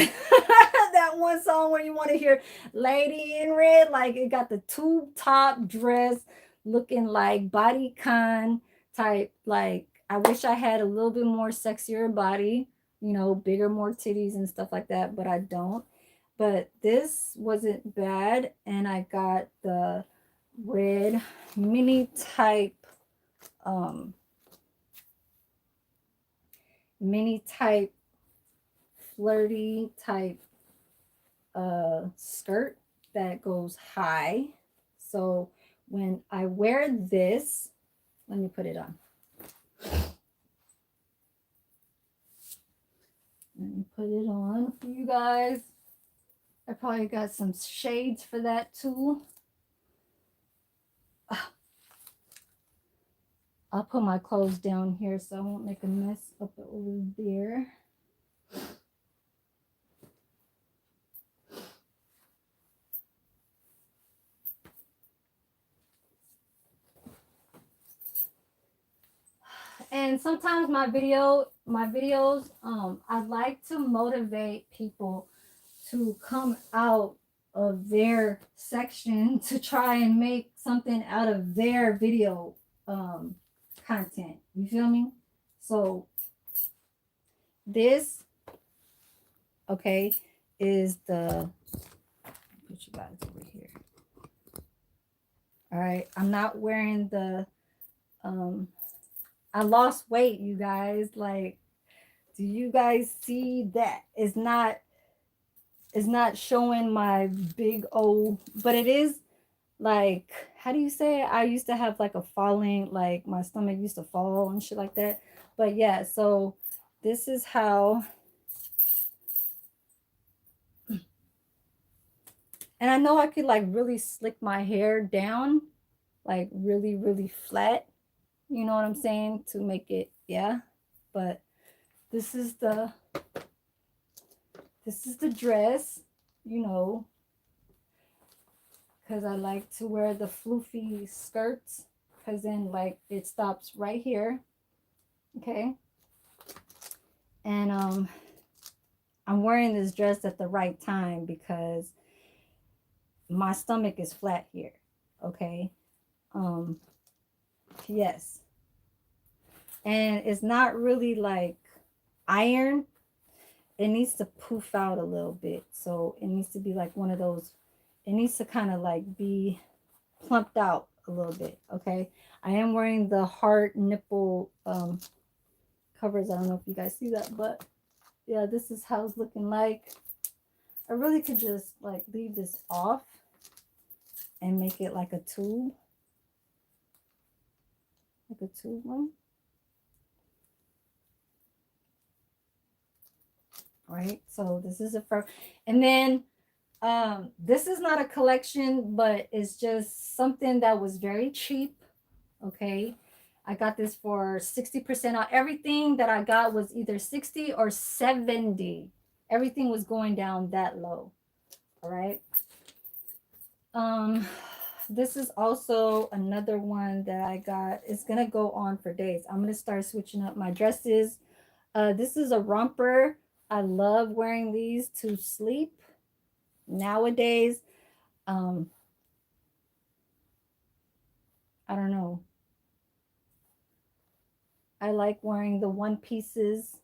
That one song where you want to hear Lady in Red. Like it got the tube top dress looking like bodycon type. Like I wish I had a little bit more sexier body, bigger, more titties and stuff like that, but I don't. But this wasn't bad, and I got the red mini type um mini type flirty type skirt. that goes high. So when I wear this, let me put it on. Let me put it on for you guys. I probably got some shades for that too. I'll put my clothes down here so I won't make a mess up over there. And sometimes my videos, I like to motivate people to come out of their section to try and make something out of their video content. You feel me? So this, okay, is the, put you guys over here. All right, I'm not wearing the I lost weight, you guys. Like, do you guys see that? It's not showing my big old, but it is like, how do you say it? I used to have like a falling, like my stomach used to fall and shit like that. But yeah, so this is how, and I know I could like really slick my hair down, like really, really flat. You know what I'm saying? To make it, yeah. But this is the dress, you know, because I like to wear the floofy skirts, because then like it stops right here. Okay. And I'm wearing this dress at the right time because my stomach is flat here. Okay. Yes. And it's not really like iron. It needs to poof out a little bit. So it needs to be like one of those, it needs to kind of like be plumped out a little bit. Okay. I am wearing the heart nipple covers. I don't know if you guys see that, but yeah, this is how it's looking like. I really could just like leave this off and make it like a tube. Like a tube one. Right, so this is a first, and then this is not a collection, but it's just something that was very cheap. Okay, I got this for 60% off. Everything that I got was either 60 or 70. Everything was going down that low. All right. This is also another one that I got. It's gonna go on for days. I'm gonna start switching up my dresses. This is a romper. I love wearing these to sleep nowadays. I don't know. I like wearing the one pieces.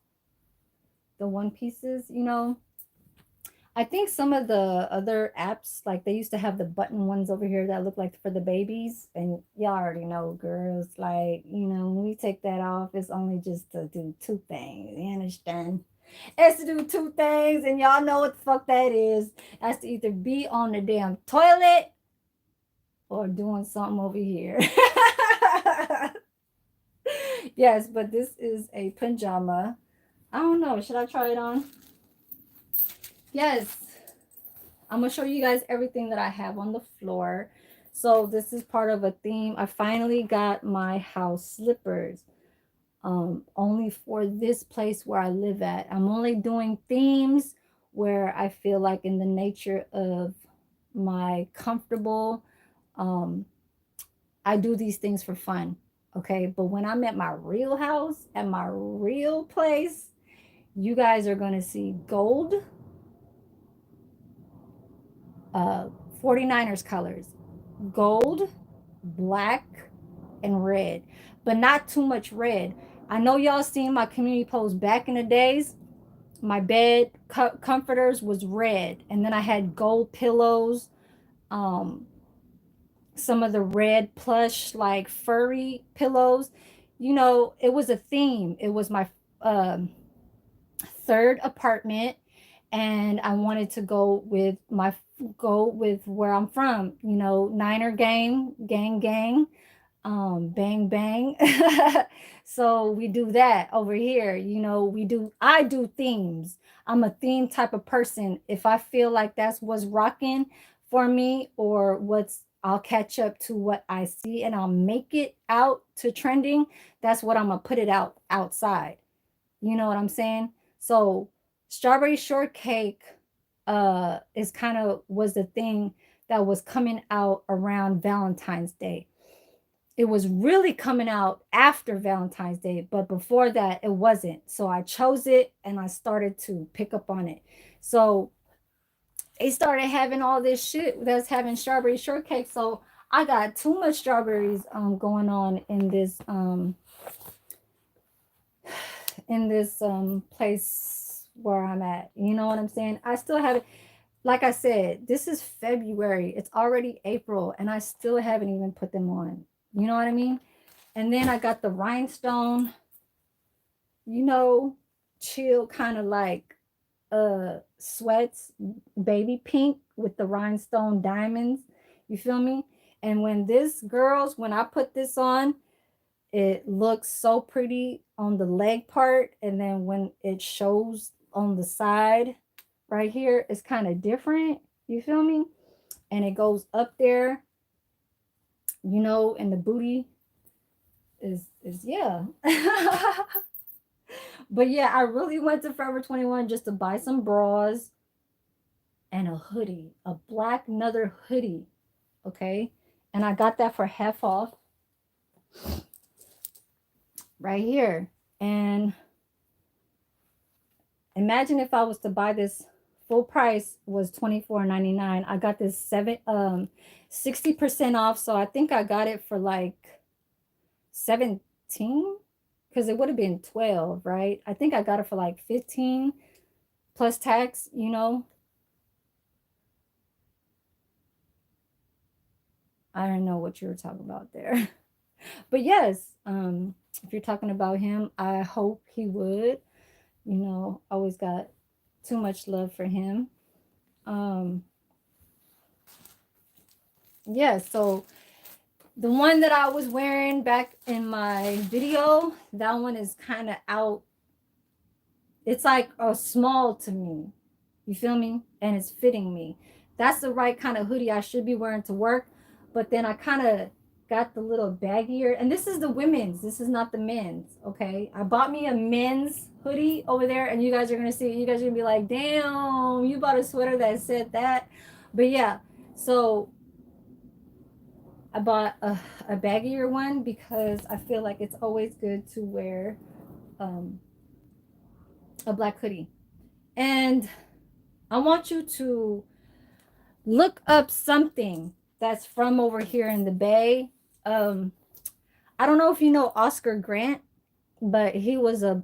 You know. I think some of the other apps, like they used to have the button ones over here that look like for the babies. And y'all already know, girls, like, you know, when we take that off, it's only just to do two things. You understand? It's to do two things, and y'all know what the fuck that is. That's to either be on the damn toilet or doing something over here. Yes, but this is a pajama. I don't know. Should I try it on? Yes. I'm going to show you guys everything that I have on the floor. So this is part of a theme. I finally got my house slippers. Only for this place where I live at. I'm only doing themes where I feel like in the nature of my comfortable. I do these things for fun. Okay. But when I'm at my real house, at my real place, you guys are going to see gold, 49ers colors, gold, black, and red, but not too much red. I know y'all seen my community post back in the days. My bed comforters was red, and then I had gold pillows, some of the red plush like furry pillows. You know, it was a theme. It was my third apartment, and I wanted to go with where I'm from, you know, Niner gang, bang bang. So we do that over here, you know. I do themes. I'm a theme type of person. If I feel like that's what's rocking for me, or what's I'll catch up to what I see and I'll make it out to trending, that's what I'm gonna put it out outside. You know what I'm saying? So strawberry shortcake is kind of was the thing that was coming out around Valentine's Day. It was really coming out after Valentine's Day, but before that it wasn't. So I chose it and I started to pick up on it. So they started having all this shit that's having strawberry shortcake. So I got too much strawberries going on in this place where I'm at. You know what I'm saying? I still have it. Like I said, this is February. It's already April and I still haven't even put them on. You know what I mean? And then I got the rhinestone, you know, chill kind of like sweats, baby pink with the rhinestone diamonds. You feel me? And when I put this on, it looks so pretty on the leg part, and then when it shows on the side right here, it's kind of different. You feel me? And it goes up there, you know, and the booty is yeah. But yeah, I really went to Forever 21 just to buy some bras and a hoodie, a black another hoodie. Okay. And I got that for half off right here. And imagine if I was to buy this full price was $24.99. I got this 60% off. So I think I got it for like 17, because it would have been 12, right? I think I got it for like 15 plus tax, you know. I don't know what you were talking about there. But yes, if you're talking about him, I hope he would. You know, always got too much love for him. Um, yeah, so the one that I was wearing back in my video, that one is kind of out. It's like a small to me. You feel me? And it's fitting me. That's the right kind of hoodie I should be wearing to work. But then I kind of got the little baggier. And this is the women's. This is not the men's. Okay. I bought me a men's hoodie over there. And you guys are going to see it. You guys are going to be like, damn, you bought a sweater that said that. But yeah. So I bought a baggier one because I feel like it's always good to wear a black hoodie. And I want you to look up something that's from over here in the Bay. I don't know if you know Oscar Grant, but he was a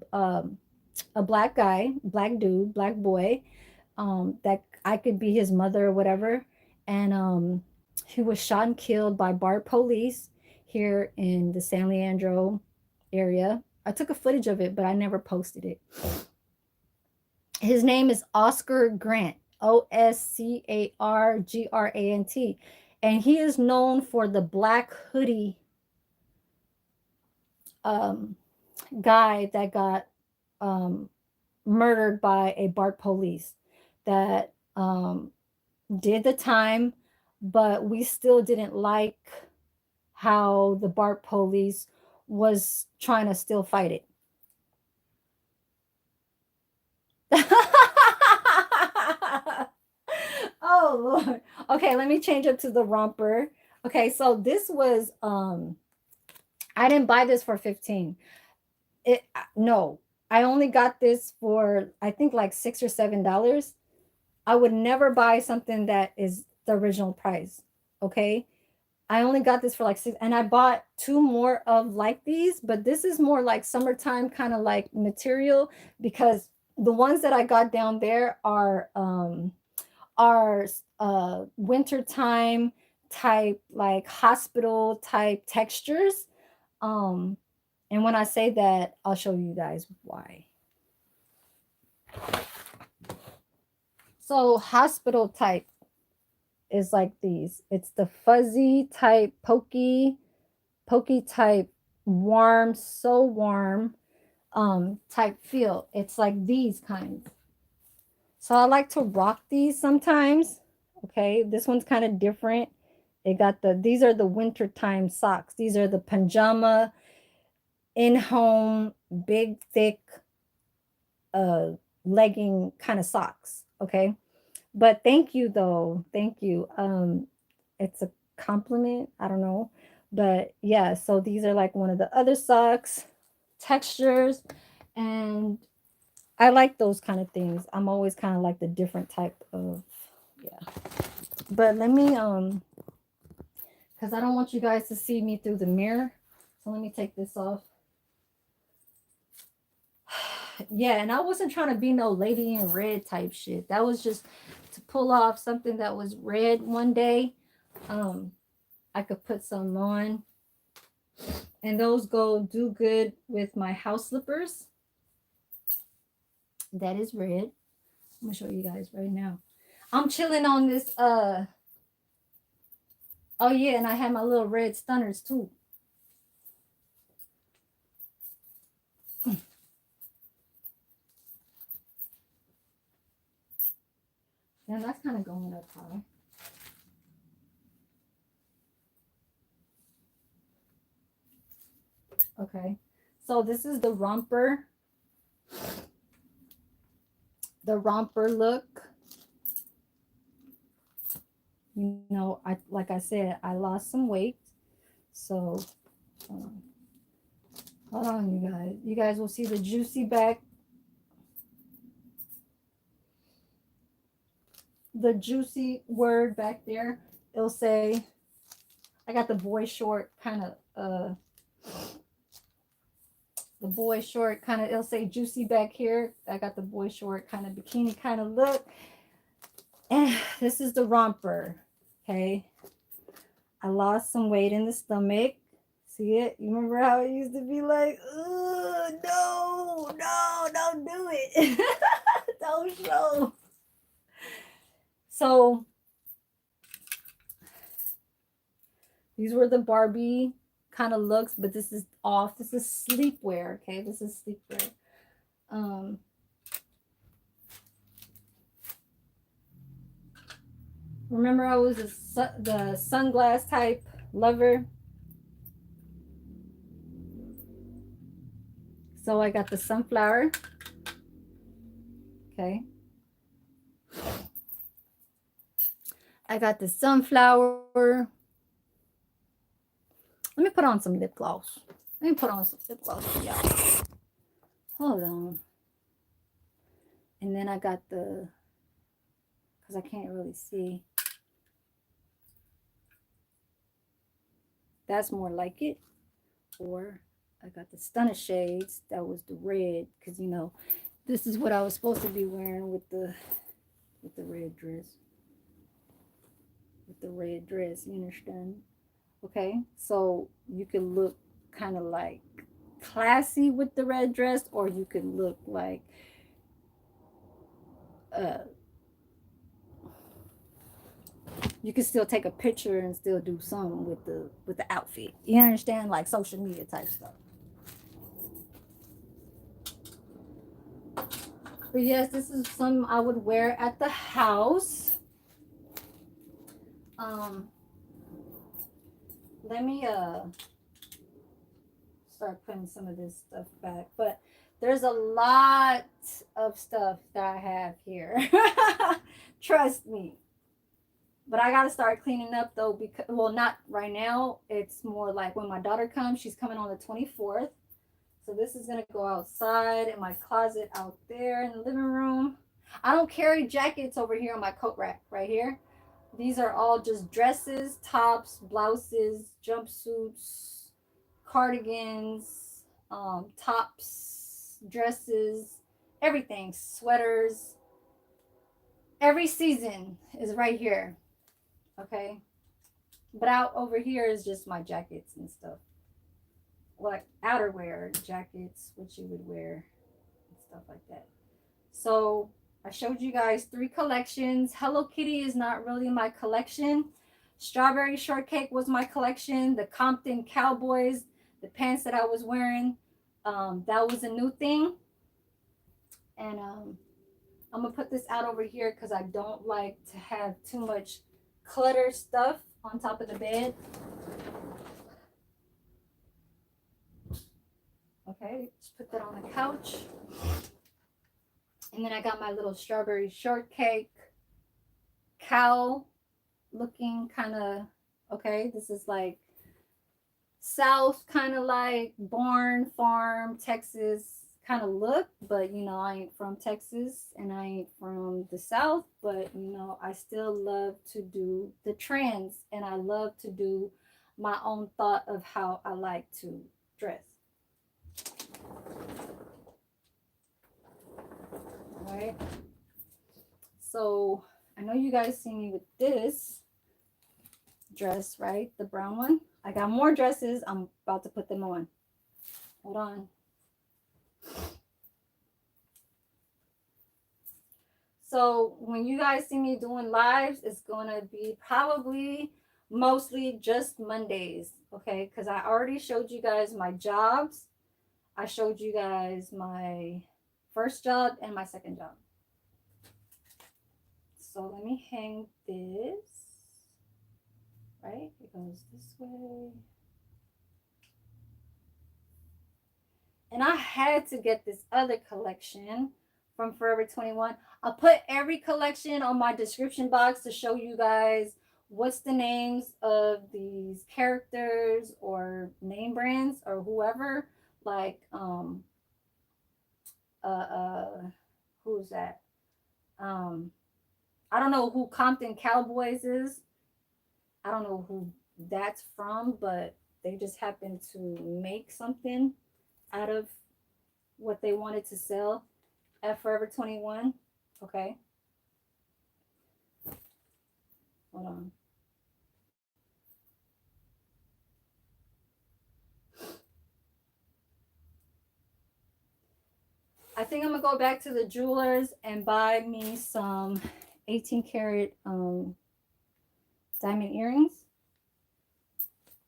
black guy, black dude, black boy. That I could be his mother or whatever, and he was shot and killed by BART police here in the San Leandro area. I took a footage of it, but I never posted it. His name is Oscar Grant. Oscargrant. And he is known for the black hoodie guy that got murdered by a BART police that did the time, but we still didn't like how the BART police was trying to still fight it. Oh Lord. Okay, let me change up to the romper. Okay, so this was I didn't buy this for 15. No. I only got this for I think like $6 or $7. I would never buy something that is the original price. Okay? I only got this for like 6, and I bought 2 more of like these, but this is more like summertime kind of like material, because the ones that I got down there are wintertime type, like hospital type textures. And when I say that, I'll show you guys why. So hospital type is like these. It's the fuzzy type, pokey type, warm, so warm, type feel. It's like these kinds. So I like to rock these sometimes. Okay, this one's kind of different. It got these are the wintertime socks. These are the pajama in-home big thick uh legging kind of socks. Okay. But thank you though. Thank you. It's a compliment. I don't know. But yeah, so these are like one of the other socks textures, and I like those kind of things. I'm always kind of like the different type of, yeah. But let me because I don't want you guys to see me through the mirror. So let me take this off. Yeah, and I wasn't trying to be no lady in red type shit. That was just to pull off something that was red one day. I could put some on. And those do good with my house slippers. That is red. I'm gonna show you guys right now. I'm chilling on this oh yeah, and I have my little red stunners too. And that's kind of going up high. Okay. So this is the romper. The romper look. You know, I like I said, I lost some weight. So hold on, you guys. You guys will see the juicy back. The juicy word back there. It'll say, I got the boy short kind of the boy short kind of, it'll say juicy back here. I got the boy short kind of bikini kind of look. And this is the romper. Okay. I lost some weight in the stomach. See it? You remember how it used to be like, no, don't do it. Don't show. So these were the Barbie kind of looks, but this is off. This is sleepwear. Okay. This is sleepwear. Remember I was the sunglass type lover. So I got the sunflower. Okay. I got the sunflower. Let me put on some lip gloss. Let me put on some lip gloss for y'all. Hold on. And then I got the, because I can't really see. That's more like it. Or I got the stunner shades. That was the red, because you know, this is what I was supposed to be wearing with the red dress. With the red dress, you understand? Okay, so you can look kind of like classy with the red dress, or you could look like you can still take a picture and still do something with the outfit. You understand? Like social media type stuff. But yes, this is something I would wear at the house. Let me start putting some of this stuff back. But there's a lot of stuff that I have here. Trust me. But I gotta start cleaning up though, because well, not right now. It's more like when my daughter comes. She's coming on the 24th. So this is gonna go outside in my closet out there in the living room. I don't carry jackets over here on my coat rack right here. These are all just dresses, tops, blouses, jumpsuits, cardigans, tops, dresses, everything, sweaters. Every season is right here. Okay. But out over here is just my jackets and stuff. Like outerwear, jackets, what you would wear, and stuff like that. So I showed you guys 3 collections. Hello Kitty is not really my collection. Strawberry Shortcake was my collection. The Compton Cowboys, the pants that I was wearing, that was a new thing. And I'm gonna put this out over here because I don't like to have too much clutter stuff on top of the bed. Okay, just put that on the couch. And then I got my little Strawberry Shortcake cow looking kind of, okay, this is like South, kind of like Barn Farm, Texas kind of look, but you know, I ain't from Texas and I ain't from the South, but you know, I still love to do the trends and I love to do my own thought of how I like to dress. All right. So I know you guys see me with this dress, right? The brown one. I got more dresses. I'm about to put them on. Hold on. So when you guys see me doing lives, it's going to be probably mostly just Mondays, okay? Because I already showed you guys my jobs. I showed you guys my first job and my second job. So let me hang this, right? It goes this way. And I had to get this other collection from Forever 21. I'll put every collection on my description box to show you guys what's the names of these characters or name brands or whoever. Like, who's that? I don't know who Compton Cowboys is. I don't know who that's from, but they just happened to make something out of what they wanted to sell at Forever 21. Okay. Hold on. I think I'm gonna go back to the jewelers and buy me some 18 karat diamond earrings.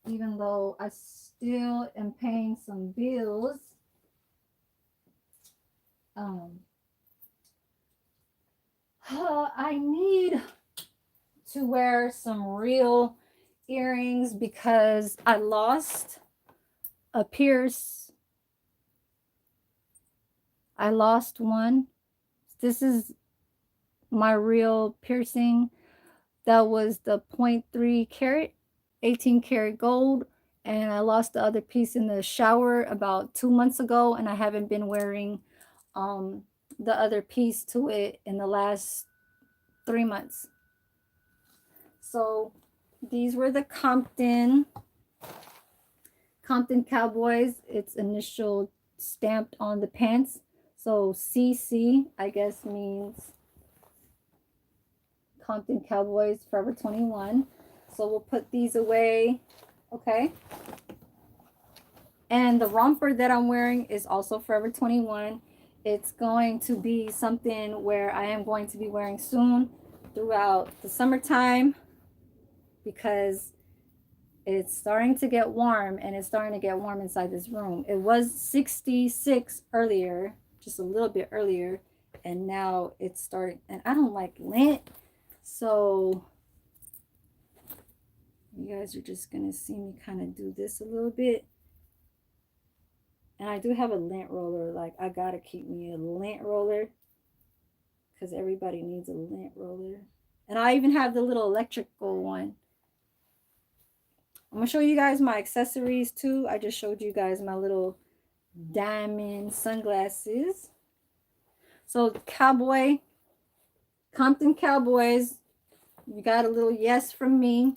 Even though I still am paying some bills. I need to wear some real earrings because I lost a pierce. I lost one. This is my real piercing. That was the 0.3 carat, 18 karat gold. And I lost the other piece in the shower about 2 months ago. And I haven't been wearing the other piece to it in the last 3 months. So these were the Compton Cowboys. It's initial stamped on the pants. So CC, I guess, means Compton Cowboys Forever 21. So we'll put these away. Okay. And the romper that I'm wearing is also Forever 21. It's going to be something where I am going to be wearing soon throughout the summertime because it's starting to get warm and it's starting to get warm inside this room. It was 66 earlier, just a little bit earlier, and now it's starting, and I don't like lint, so you guys are just gonna see me kind of do this a little bit. And I do have a lint roller. Like, I gotta keep me a lint roller because everybody needs a lint roller. And I even have the little electrical one. I'm gonna show you guys my accessories too. I just showed you guys my little diamond sunglasses. So Compton Cowboys, you got a little yes from me.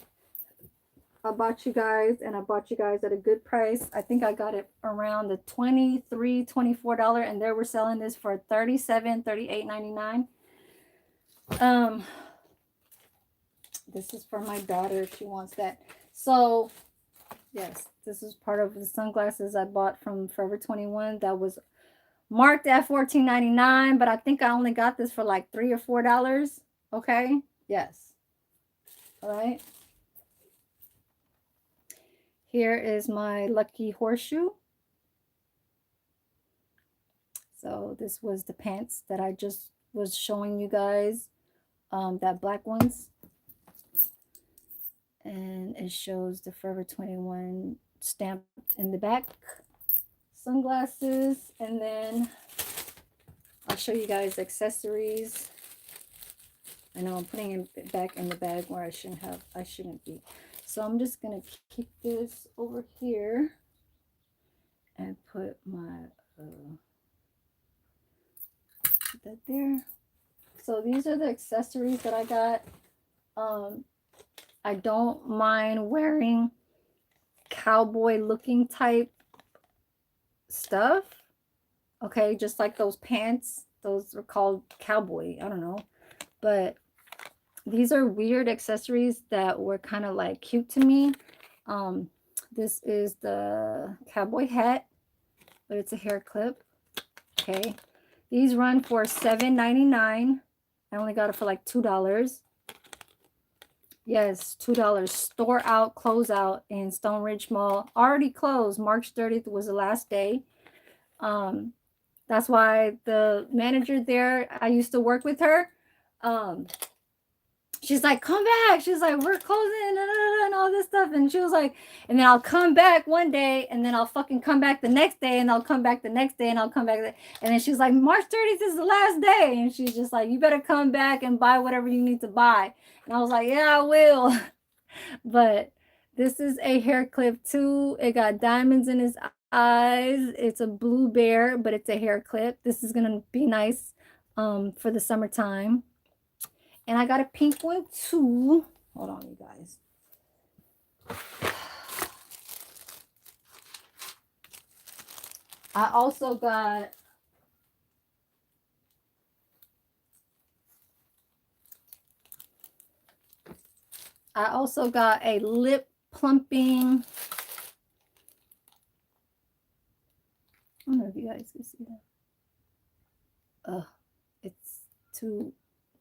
I bought you guys, and I bought you guys at a good price. I think I got it around the $23, $24, and they were selling this for $37, $38.99. This is for my daughter if she wants that. So yes, this is part of the sunglasses I bought from Forever 21. That was marked at $14.99, but I think I only got this for like $3 or $4. Okay. Yes. All right. Here is my lucky horseshoe. So this was the pants that I just was showing you guys, that black ones. And it shows the Forever 21 stamped in the back. Sunglasses, and then I'll show you guys accessories. I know I'm putting it back in the bag where I shouldn't be. So I'm just gonna keep this over here and put my put that there. So these are the accessories that I got. I don't mind wearing cowboy looking type stuff. Okay, just like those pants. Those are called cowboy. I don't know. But these are weird accessories that were kind of like cute to me. This is the cowboy hat, but it's a hair clip. Okay. These run for $7.99. I only got it for like $2. Yes, $2. Store out, close out in Stone Ridge Mall. Already closed. March 30th was the last day. That's why the manager there, I used to work with her. She's like, come back. She's like, we're closing and all this stuff. And she was like, and then I'll come back one day, and then I'll fucking come back the next day, and I'll come back the next day, and I'll come back. And then she's like, March 30th is the last day. And she's just like, you better come back and buy whatever you need to buy. And I was like, yeah, I will. But this is a hair clip too. It got diamonds in his eyes. It's a blue bear, but it's a hair clip. This is going to be nice for the summertime. And I got a pink one too. Hold on, you guys. I also got a lip plumping. I don't know if you guys can see that. It's too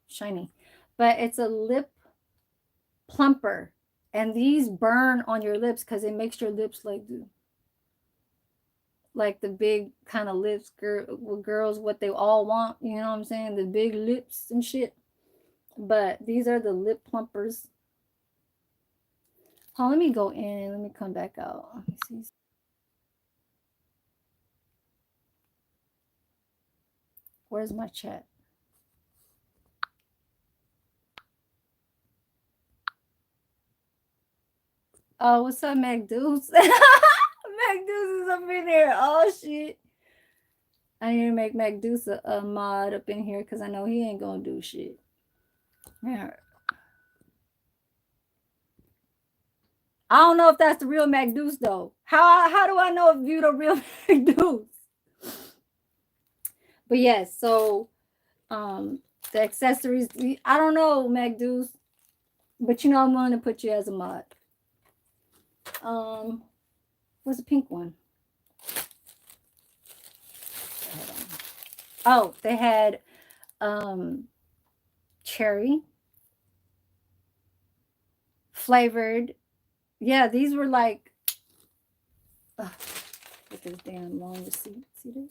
shiny. But it's a lip plumper. And these burn on your lips because it makes your lips like the big kind of lips girls, what they all want. You know what I'm saying? The big lips and shit. But these are the lip plumpers. Oh, let me go in. Let me come back out. Let me see. Where's my chat? Oh, what's up, MacDeuce? MacDeuce is up in here. Oh, shit. I need to make MacDeuce a mod up in here because I know he ain't going to do shit. Yeah. I don't know if that's the real MacDeuce, though. How do I know if you the real MacDeuce? But yes, so the accessories, I don't know, MacDeuce, but you know I'm willing to put you as a mod. Where's the pink one? Oh, they had cherry flavored. Yeah, these were like, look at this damn long receipt. See this?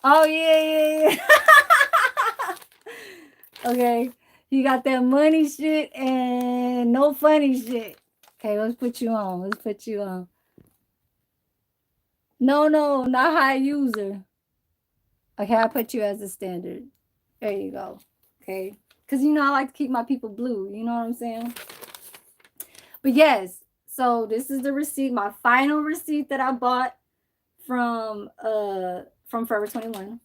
Oh, yeah. Okay, you got that money shit and no funny shit. Okay, let's put you on. No, not high user. Okay, I put you as a standard. There you go. Okay, because you know I like to keep my people blue. You know what I'm saying? But yes, so this is the receipt, my final receipt that I bought from Forever 21.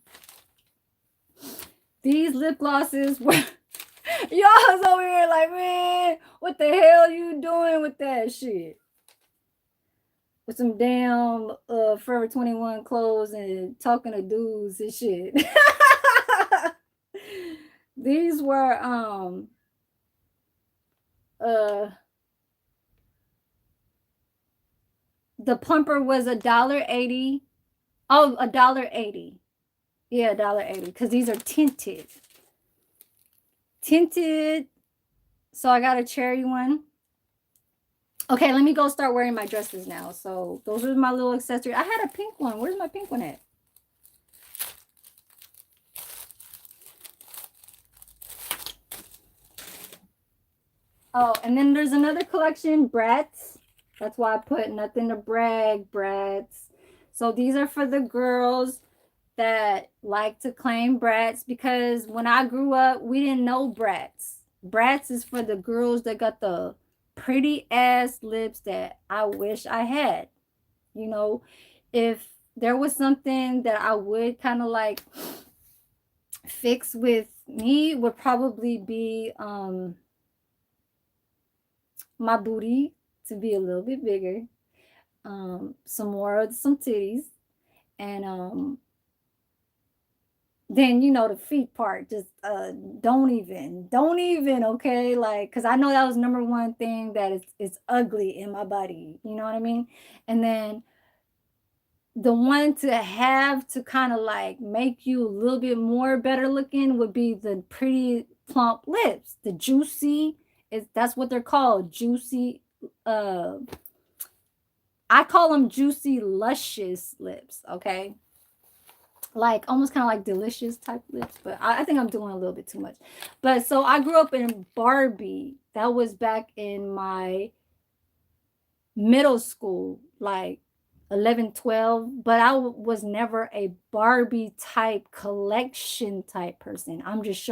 These lip glosses were y'all's over here like, man, what the hell you doing with that shit? With some damn Forever 21 clothes and talking to dudes and shit. These were the plumper was $1.80. Oh, $1.80. Yeah, $1.80, because these are tinted. Tinted. So I got a cherry one. Okay, let me go start wearing my dresses now. So those are my little accessories. I had a pink one. Where's my pink one at? Oh, and then there's another collection, Brats. That's why I put nothing to brag, Brats. So these are for the girls that like to claim brats, because when I grew up, we didn't know brats. Brats is for the girls that got the pretty ass lips that I wish I had. You know, if there was something that I would kind of like fix with me, would probably be my booty to be a little bit bigger, some titties, and then the feet part, just don't even, okay, like, because I know that was number one thing that is ugly in my body, you know what I mean? And then the one to have to kind of like make you a little bit more better looking would be the pretty plump lips, the juicy, is that's what they're called, juicy. I call them juicy luscious lips, okay, like almost kind of like delicious type lips, but I think I'm doing a little bit too much. But so I grew up in Barbie. That was back in my middle school, like 11, 12. But I was never a Barbie type collection type person. I'm just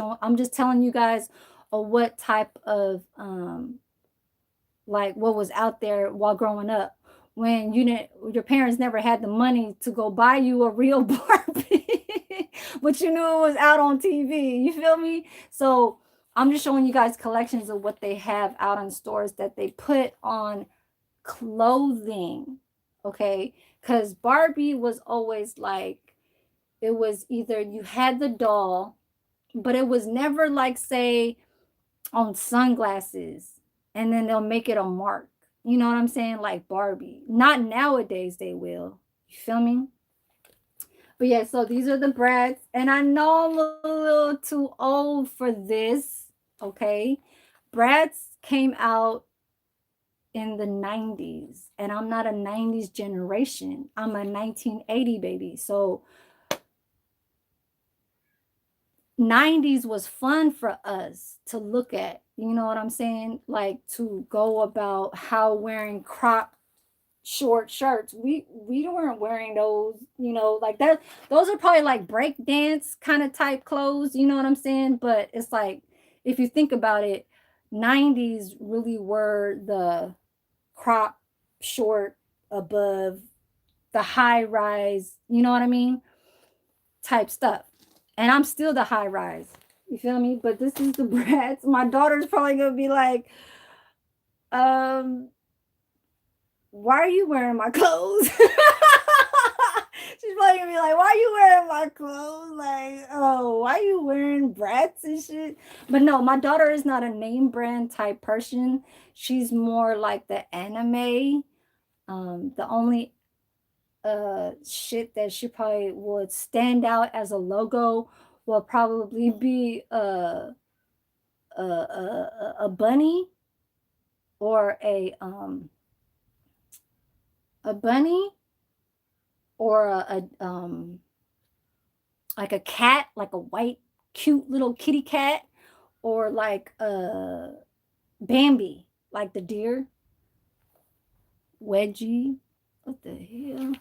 telling you guys what type of like what was out there while growing up, when your parents never had the money to go buy you a real Barbie, but you knew it was out on TV. You feel me? So I'm just showing you guys collections of what they have out in stores that they put on clothing. Okay, because Barbie was always like, it was either you had the doll, but it was never like, say, on sunglasses, and then they'll make it a mark. You know what I'm saying? Like Barbie. Not nowadays they will. You feel me? But yeah, so these are the brats. And I know I'm a little too old for this. Okay. Brats came out in the 90s. And I'm not a 90s generation. I'm a 1980 baby. So 90s was fun for us to look at, you know what I'm saying, like to go about how wearing crop short shirts, we weren't wearing those, like that. Those are probably like break dance kind of type clothes, you know what I'm saying? But it's like, if you think about it, 90s really were the crop short above, the high rise, you know what I mean, type stuff. And I'm still the high rise. You feel me? But this is the brats. My daughter's probably gonna be like, um, why are you wearing my clothes? She's probably gonna be like, why are you wearing my clothes? Like, oh, why are you wearing brats and shit? But no, my daughter is not a name brand type person. She's more like the anime. The only shit that she probably would stand out as a logo will probably be a bunny, or a bunny, or like a cat, like a white cute little kitty cat, or like Bambi, like the deer. Wedgie, what the hell?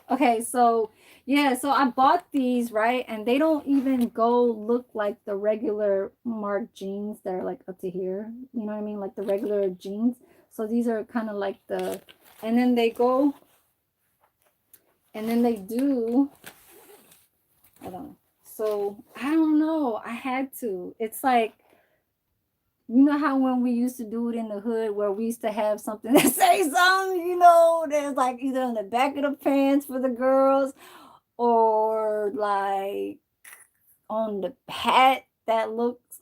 Okay, so yeah, so I bought these, right? And they don't even go look like the regular Mark jeans that are like up to here. You know what I mean? Like the regular jeans. So these are kind of like and then they go, and then they do, hold on. So I don't know. I had to. It's like, you know how when we used to do it in the hood, where we used to have something that say something, there's like either on the back of the pants for the girls, or like on the hat that looks,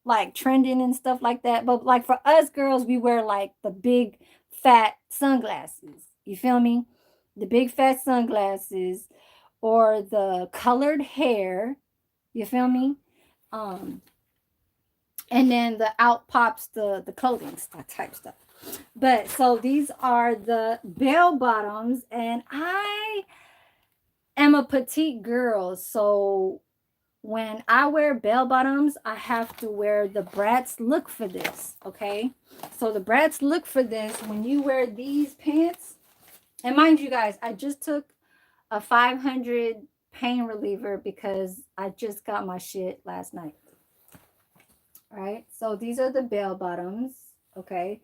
like trending and stuff like that. But like for us girls, we wear like the big fat sunglasses. You feel me? The big fat sunglasses, or the colored hair. You feel me? And then the out pops the clothing stuff type stuff. But so these are the bell bottoms, and I am a petite girl, so when I wear bell bottoms, I have to wear the Bratz look for this, okay? So the Bratz look for this, when you wear these pants, and mind you guys, I just took a 500 pain reliever because I just got my shit last night. All right, so these are the bell bottoms, okay?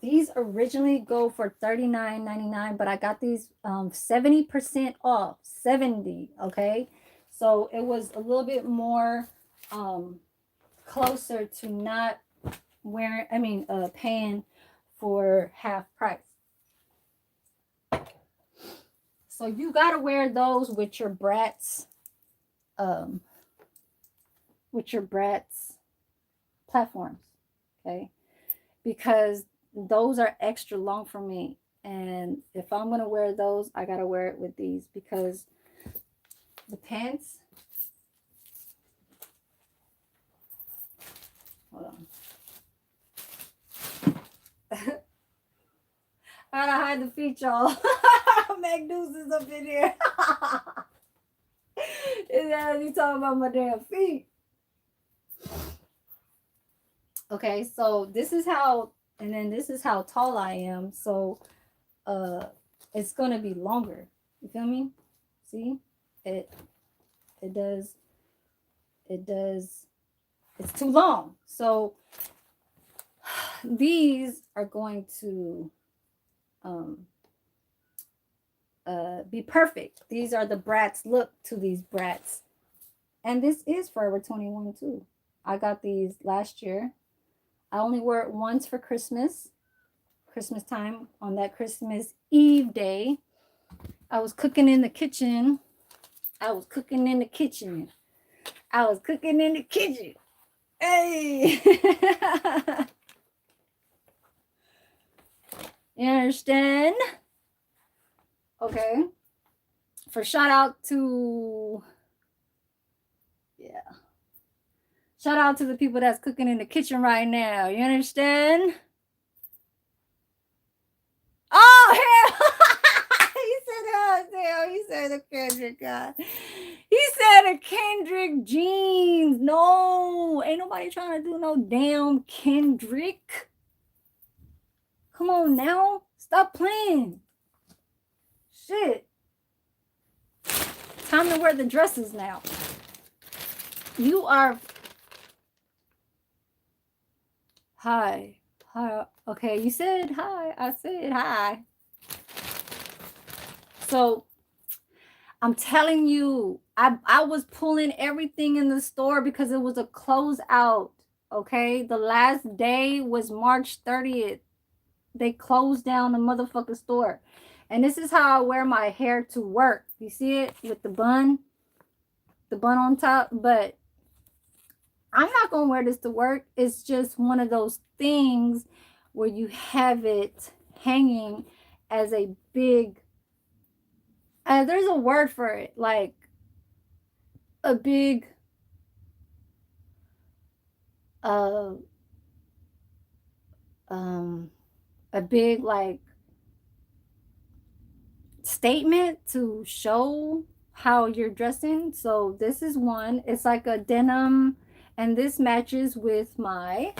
These originally go for $39.99, but I got these 70% off, 70, okay? So it was a little bit more closer to not wearing, paying for half price. So you gotta wear those with your Bratz, platforms, okay? Because those are extra long for me, and if I'm gonna wear those, I gotta wear it with these because the pants. Hold on. I gotta hide the feet, y'all. Meg Deuces up in here. Is that you talking about my damn feet? Okay, so this is how, and then this is how tall I am. So it's gonna be longer. You feel me? See? It does, it's too long. So these are going to be perfect. These are the Bratz look to these Bratz. And this is Forever 21 too. I got these last year. I only wore it once for Christmas time. On that Christmas Eve day, I was cooking in the kitchen. Hey. You understand? Okay. For shout out to the people that's cooking in the kitchen right now. You understand? Oh, hell. He said a Kendrick guy. He said a Kendrick jeans. No, ain't nobody trying to do no damn Kendrick. Come on now. Stop playing. Shit. Time to wear the dresses now. You are... Hi. Okay, you said hi. I said hi. So I'm telling you, I was pulling everything in the store because it was a closeout. Okay, the last day was March 30th. They closed down the motherfucking store. And this is how I wear my hair to work. You see it with the bun on top, but I'm not going to wear this to work. It's just one of those things where you have it hanging as a big, there's a word for it, like a big, like statement to show how you're dressing. So this is one. It's like a denim, and this matches with my,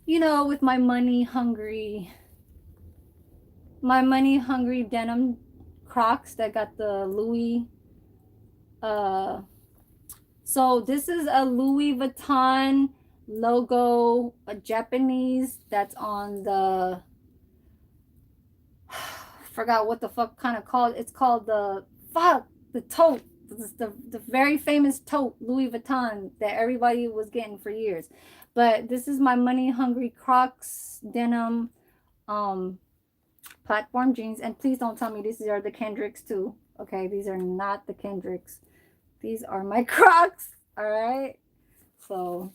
with my money hungry denim Crocs that got the Louis. So this is a Louis Vuitton logo, a Japanese that's on the, forgot what the fuck kind of called. It's called the tote. It's the very famous tote, Louis Vuitton, that everybody was getting for years. But this is my money hungry Crocs denim platform jeans. And please don't tell me these are the Kendricks too. Okay, these are not the Kendricks. These are my Crocs. All right. So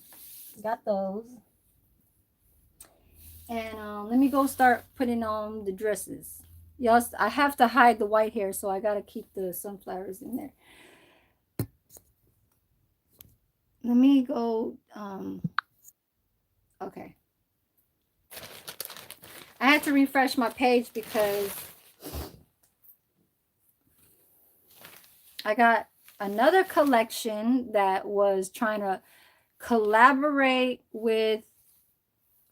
got those. And let me go start putting on the dresses. Y'all, I have to hide the white hair, so I gotta keep the sunflowers in there. Let me go, okay. I had to refresh my page because I got another collection that was trying to collaborate with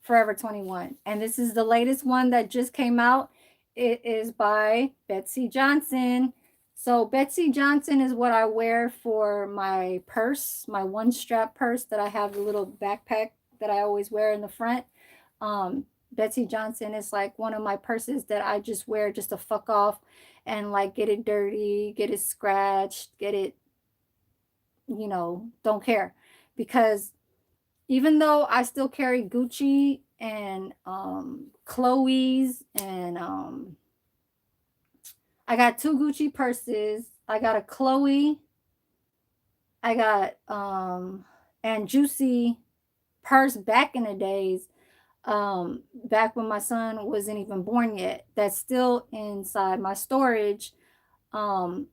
Forever 21. And this is the latest one that just came out. It is by Betsy Johnson. So Betsy Johnson is what I wear for my purse, my one strap purse that I have, the little backpack that I always wear in the front. Betsy Johnson is like one of my purses that I just wear just to fuck off and like get it dirty, get it scratched, get it, don't care. Because even though I still carry Gucci and Chloe's and I got two Gucci purses. I got a Chloe. I got and Juicy purse back in the days, back when my son wasn't even born yet. That's still inside my storage. Um,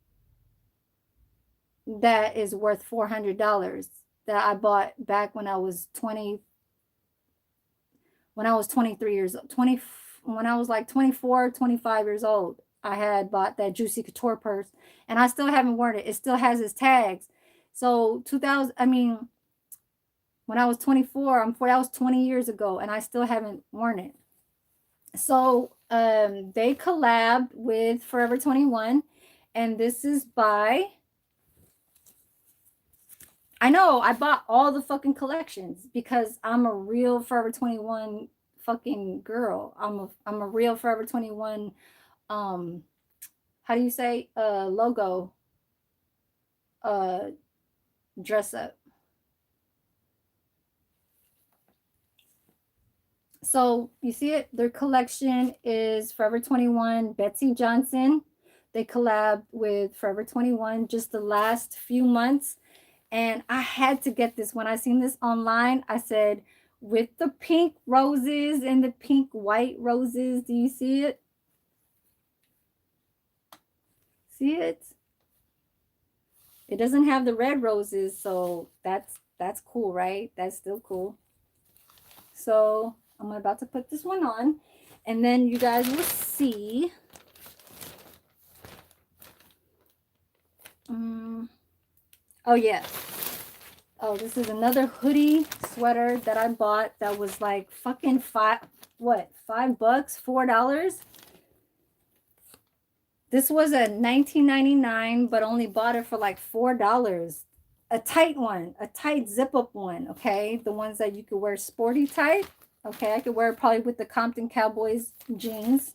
that is worth $400 that I bought back when I was 23 years old, 20 when I was like 24, 25 years old. I had bought that Juicy Couture purse and I still haven't worn it. It still has its tags. So 2000, I mean, when I was 24, that was 20 years ago and I still haven't worn it. So they collabed with Forever 21 and this is by, I know I bought all the fucking collections because I'm a real Forever 21 fucking girl. I'm a real Forever 21 how do you say logo uh dress up. So you see it, their collection is Forever 21 Betsy Johnson. They collabed with Forever 21 just the last few months. And I had to get this when I seen this online. I said, with the pink roses and the pink white roses, do you see it? See it? It doesn't have the red roses, so that's cool, right? That's still cool. So I'm about to put this one on, and then you guys will see. Oh yeah. Oh, this is another hoodie sweater that I bought that was like fucking $5, $4. This was a $19.99, but only bought it for like $4. A tight one, a tight zip up one, okay? The ones that you could wear sporty tight. Okay, I could wear it probably with the Compton Cowboys jeans.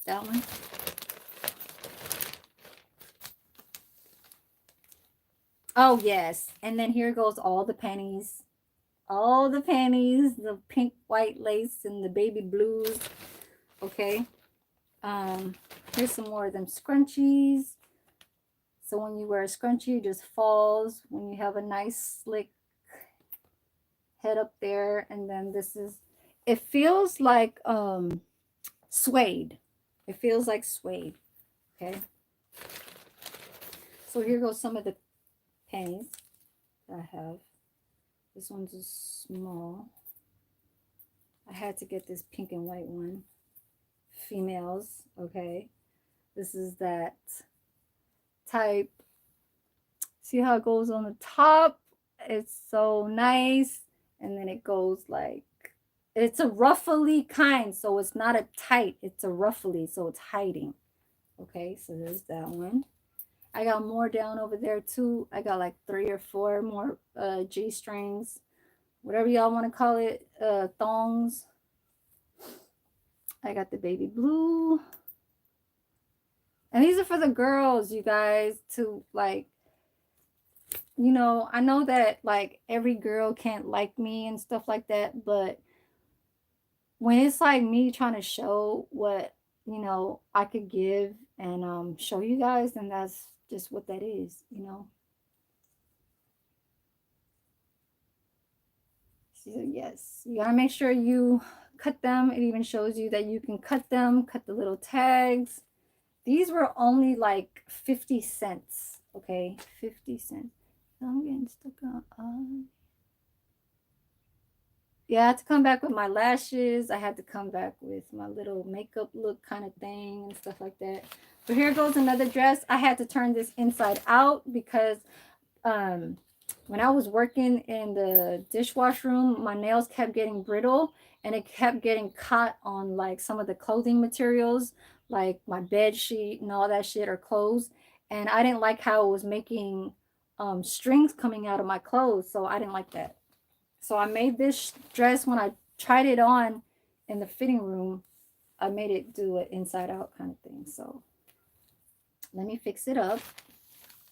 That one. Oh, yes. And then here goes all the panties. All the panties, the pink, white lace, and the baby blues. Okay. Here's some more of them scrunchies. So when you wear a scrunchie, it just falls. When you have a nice slick head up there. And then this is, it feels like suede. It feels like suede. Okay. So here goes some of the panties that I have. This one's a small. I had to get this pink and white one. Females, okay. This is that type. See how it goes on the top? It's so nice. And then it goes like, it's a ruffly kind, so it's not a tight, it's a ruffly, so it's hiding. Okay, so there's that one. I got more down over there too. I got like 3 or 4 more G-strings, whatever y'all want to call it, thongs. I got the baby blue. And these are for the girls, you guys, to like, I know that like every girl can't like me and stuff like that, but when it's like me trying to show what, I could give and show you guys, then that's just what that is. So yes, you gotta make sure you cut them. It even shows you that you can cut them, cut the little tags. These were only like 50 cents. Okay, 50 cents. I'm getting stuck on. Yeah, I had to come back with my lashes. I had to come back with my little makeup look kind of thing and stuff like that. But here goes another dress. I had to turn this inside out because when I was working in the dishwash room, my nails kept getting brittle and it kept getting caught on like some of the clothing materials, like my bed sheet and all that shit, or clothes. And I didn't like how it was making strings coming out of my clothes, so I didn't like that. So I made this dress when I tried it on in the fitting room. I made it do an inside out kind of thing. So let me fix it up.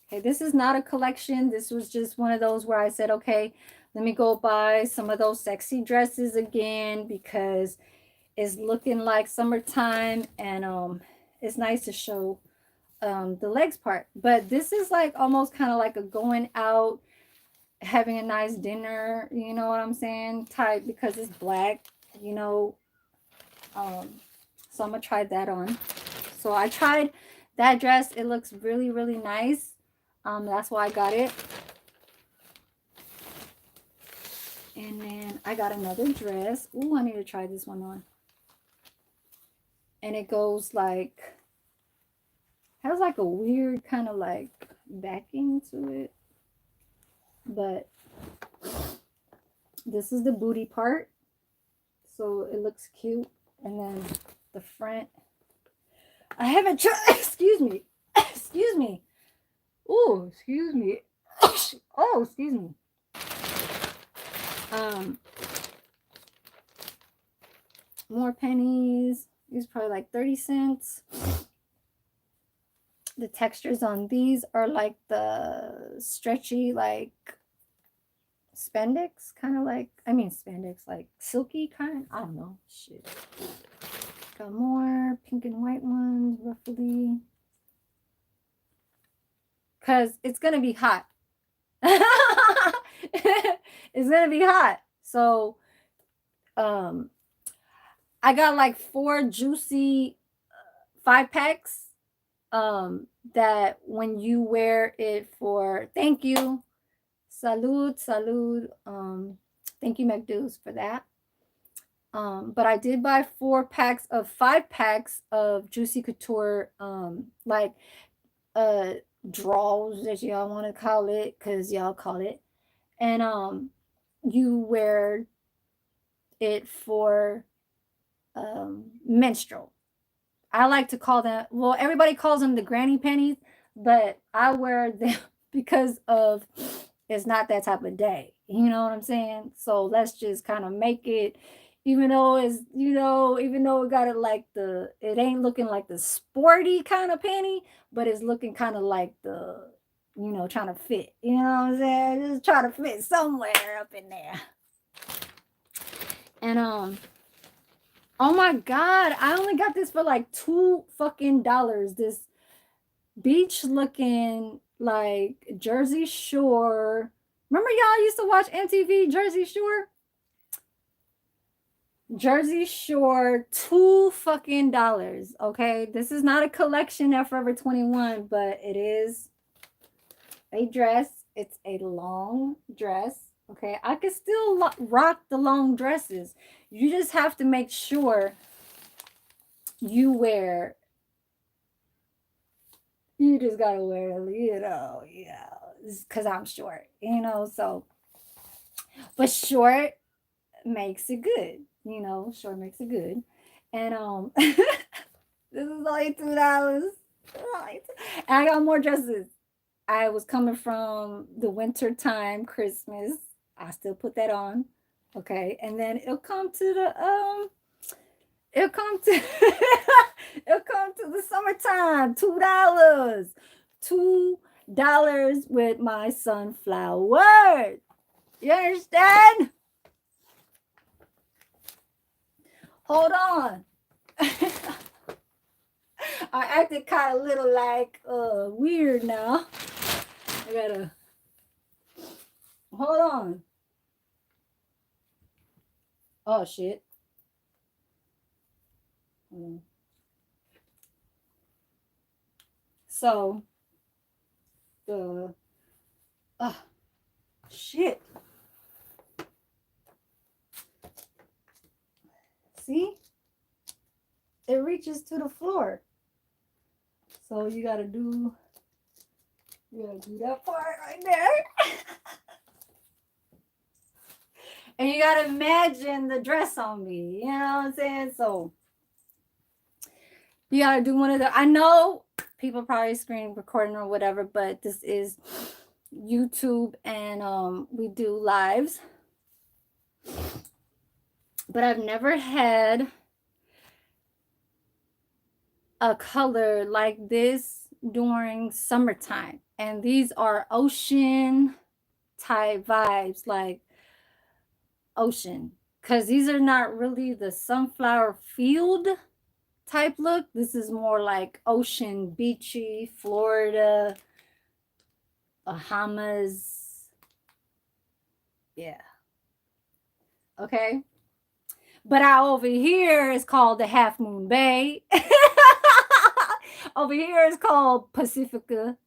Okay, this is not a collection. This was just one of those where I said, okay, let me go buy some of those sexy dresses again because it's looking like summertime and it's nice to show the legs part. But this is like almost kind of like a going out, having a nice dinner, you know what I'm saying, type, because it's black, you know. So I'm gonna try that on. So I tried that dress. It looks really, really nice. That's why I got it. And then I got another dress. Ooh, I need to try this one on. And it goes like, has like a weird kind of like backing to it. But this is the booty part. So it looks cute. And then the front. I haven't tried, excuse me. Excuse me. Oh, excuse me. Oh, excuse me. More pennies. These are probably like 30 cents. The textures on these are like the stretchy, like spandex, kind of like, I mean spandex, like silky kind. I don't know. Shit. Got more pink and white ones, roughly. Because it's going to be hot. It's going to be hot. So, I got like 4 juicy 5-packs that when you wear it for, thank you, salud, salud, thank you McDou's for that. But I did buy 4 packs of 5 packs of Juicy Couture, like draws, as y'all want to call it, because y'all call it. And you wear it for menstrual. I like to call them, well, everybody calls them the granny panties, but I wear them because of, it's not that type of day. You know what I'm saying? So let's just kind of make it, even though it's, you know, even though it got it like the, it ain't looking like the sporty kind of panty, but it's looking kind of like the, you know, trying to fit. You know what I'm saying? Just try to fit somewhere up in there. And oh my God, I only got this for like $2 fucking. This beach looking like Jersey Shore. Remember y'all used to watch MTV Jersey Shore? Jersey Shore, $2 fucking. Okay, this is not a collection at Forever 21, but it is a dress. It's a long dress. Okay, I can still rock the long dresses. You just have to make sure you wear, you just gotta wear, you know, yeah, because I'm short, you know, so, but short makes it good, you know, short makes it good. And this is only $2. And I got more dresses. I was coming from the winter time, Christmas. I still put that on. Okay. And then it'll come to the it'll come to it'll come to the summertime. $2. $2 with my sunflower. You understand? Hold on. I acted kind of little like weird now. I gotta hold on. Oh shit. So the shit. See? It reaches to the floor. So you gotta do that part right there. And you gotta imagine the dress on me. You know what I'm saying? So you gotta do one of the, I know people probably screen recording or whatever, but this is YouTube and we do lives. But I've never had a color like this during summertime. And these are ocean type vibes, like ocean. Because these are not really the sunflower field type look. This is more like ocean, beachy, Florida, Bahamas. Yeah. Okay. But out over here is called the Half Moon Bay. Over here is called Pacifica.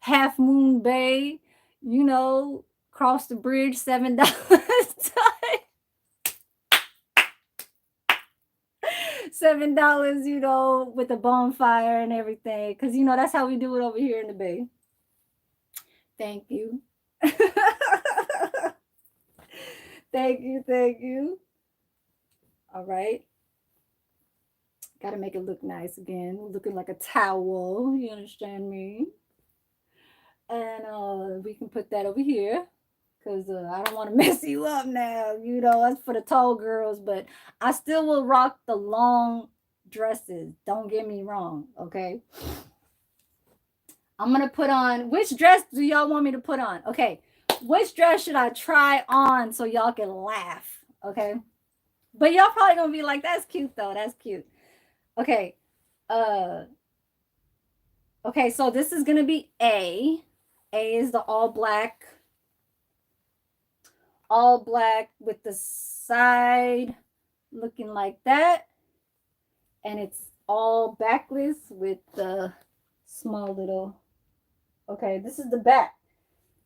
Half Moon Bay. You know, cross the bridge, $7. $7, you know, with a bonfire and everything. Because, you know, that's how we do it over here in the Bay. Thank you. Thank you. All right. Got to make it look nice again. Looking like a towel. You understand me? And we can put that over here. Because I don't want to mess you up now. You know, that's for the tall girls. But I still will rock the long dresses. Don't get me wrong. Okay. I'm going to put on. Which dress do y'all want me to put on? Okay. Which dress should I try on so y'all can laugh? Okay. But y'all probably going to be like, that's cute though. That's cute. Okay. Okay. So this is going to be A. A is the all black with the side looking like that, and it's all backless with the small little. Okay, this is the back.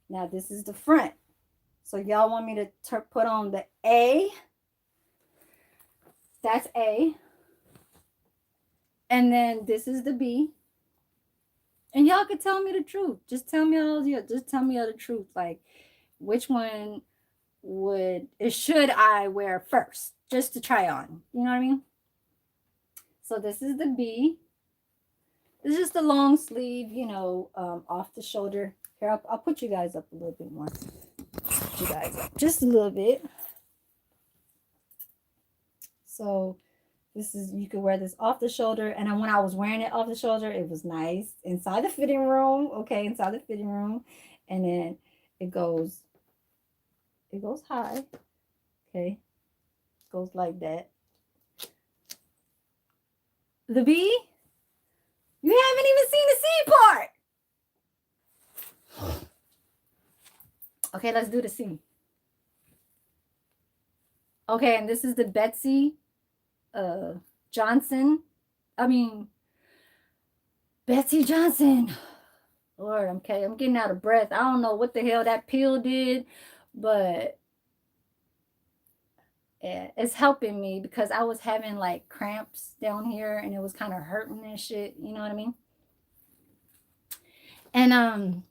Now this is the front. So y'all want me to put on the A. That's A. And then this is the B. And y'all can tell me the truth. Just tell me all the truth. Like, which one should I wear first, just to try on? You know what I mean? So this is the B. It's just a long sleeve, you know, off the shoulder. Here, I'll put you guys up a little bit more. Put you guys up just a little bit. So this is, you could wear this off the shoulder. And when I was wearing it off the shoulder, it was nice inside the fitting room. Okay, inside the fitting room. And then it goes high. Okay, goes like that. The B, you haven't even seen the C part. Okay, let's do the C. Okay, and this is the Betsy Johnson. Betsy Johnson. Lord, I'm getting out of breath. I don't know what the hell that pill did, but yeah, it's helping me because I was having like cramps down here and it was kind of hurting and shit. You know what I mean? And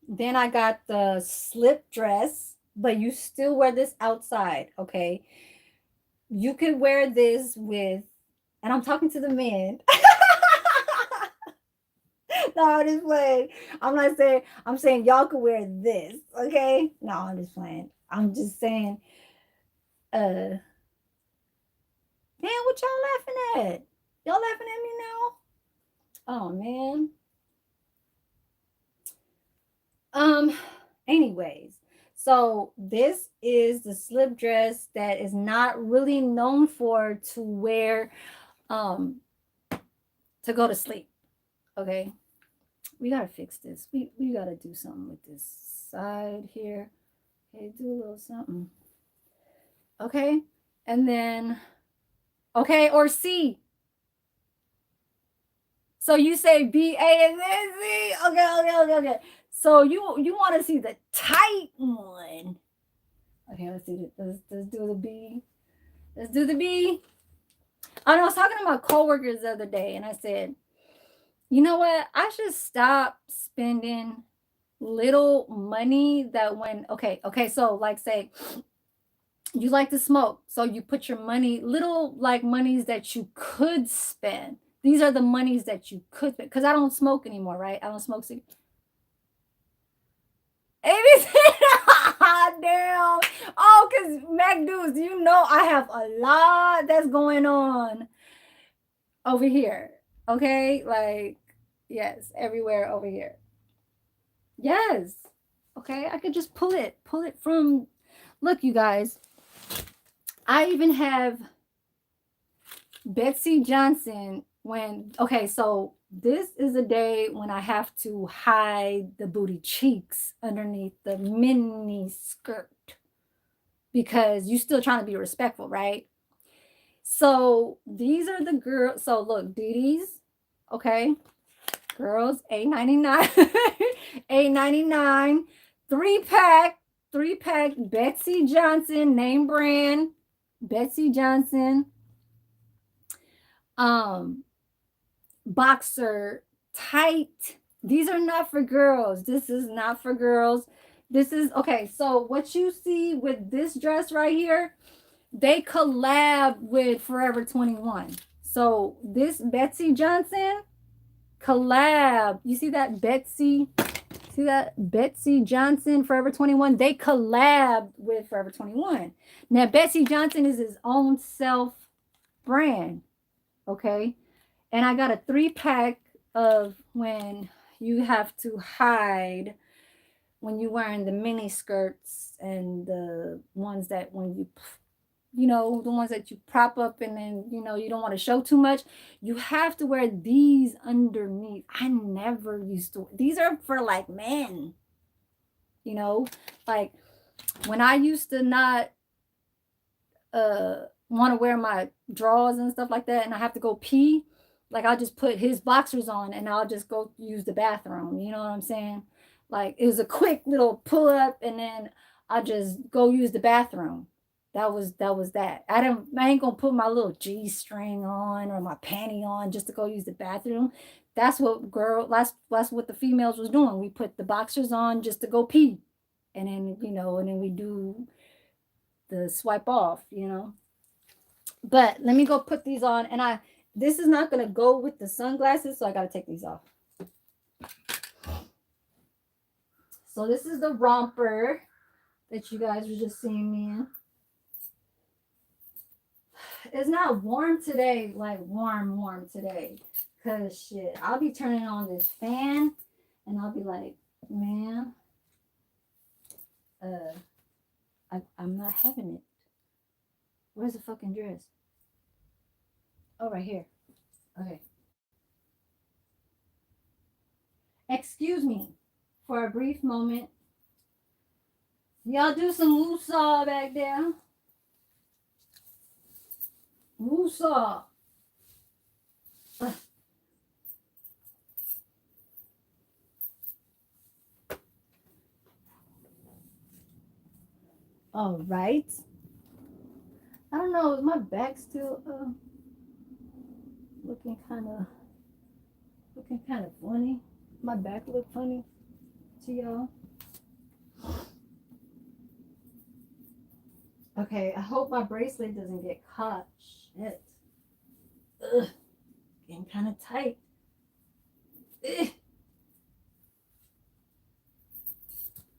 then I got the slip dress, but you still wear this outside, okay? You could wear this with, and I'm talking to the men. No, I'm just playing. I'm not saying, I'm saying y'all could wear this, okay? No, I'm just playing. I'm just saying, damn, what y'all laughing at? Y'all laughing at me now? Oh, man. Anyways, so this is the slip dress that is not really known for to wear, to go to sleep, okay? We gotta fix this. We gotta do something with this side here. Okay, do a little something. Okay, and then, okay, or C. So you say B, A, and then C. Okay. So you want to see the tight one. Okay, let's see. Let's do the B. Let's do the B. I was talking to my coworkers the other day, and I said, you know what? I should stop spending little money that when okay, so like say you like to smoke, so you put your money, little like monies that you could spend. These are the monies that you could spend, because I don't smoke anymore, right? I don't smoke cigarettes. Damn. Oh, because Mac dudes, you know I have a lot that's going on over here. Okay, like yes, everywhere over here. Yes. Okay, I could just pull it from. Look, you guys, I even have Betsy Johnson when, okay, so this is a day when I have to hide the booty cheeks underneath the mini skirt because you still trying to be respectful, right? So these are the girls. So look, Dee okay, girls, $8.99, $8.99, three pack, Betsy Johnson, name brand, Betsy Johnson, um, boxer, tight. These are not for girls. This is not for girls. This is okay. So what you see with this dress right here, they collab with Forever 21. So this Betsy Johnson collab. You see that Betsy? See that Betsy Johnson Forever 21? They collab with Forever 21. Now Betsy Johnson is his own self brand. Okay. And I got a 3-pack of when you have to hide when you're wearing the mini skirts and the ones that when you know, the ones that you prop up and then, you know, you don't want to show too much. You have to wear these underneath. I never used to. These are for like men, you know, like when I used to not want to wear my drawers and stuff like that and I have to go pee, like I'll just put his boxers on and I'll just go use the bathroom. You know what I'm saying? Like it was a quick little pull up and then I just go use the bathroom. That. I ain't gonna put my little G string on or my panty on just to go use the bathroom. That's what the females was doing. We put the boxers on just to go pee. And then, you know, and then we do the swipe off, you know. But let me go put these on. And this is not going to go with the sunglasses, so I got to take these off. So this is the romper that you guys were just seeing me in. It's not warm today, like warm today. Because shit, I'll be turning on this fan and I'll be like, man, I'm not having it. Where's the fucking dress? Oh, right here. Okay. Excuse me for a brief moment. Y'all do some woosah back there. Woosah. All right. I don't know. Is my back still looking kind of funny? My back look funny to y'all? Okay, I hope my bracelet doesn't get caught. Shit. Ugh. Getting kind of tight. Ugh.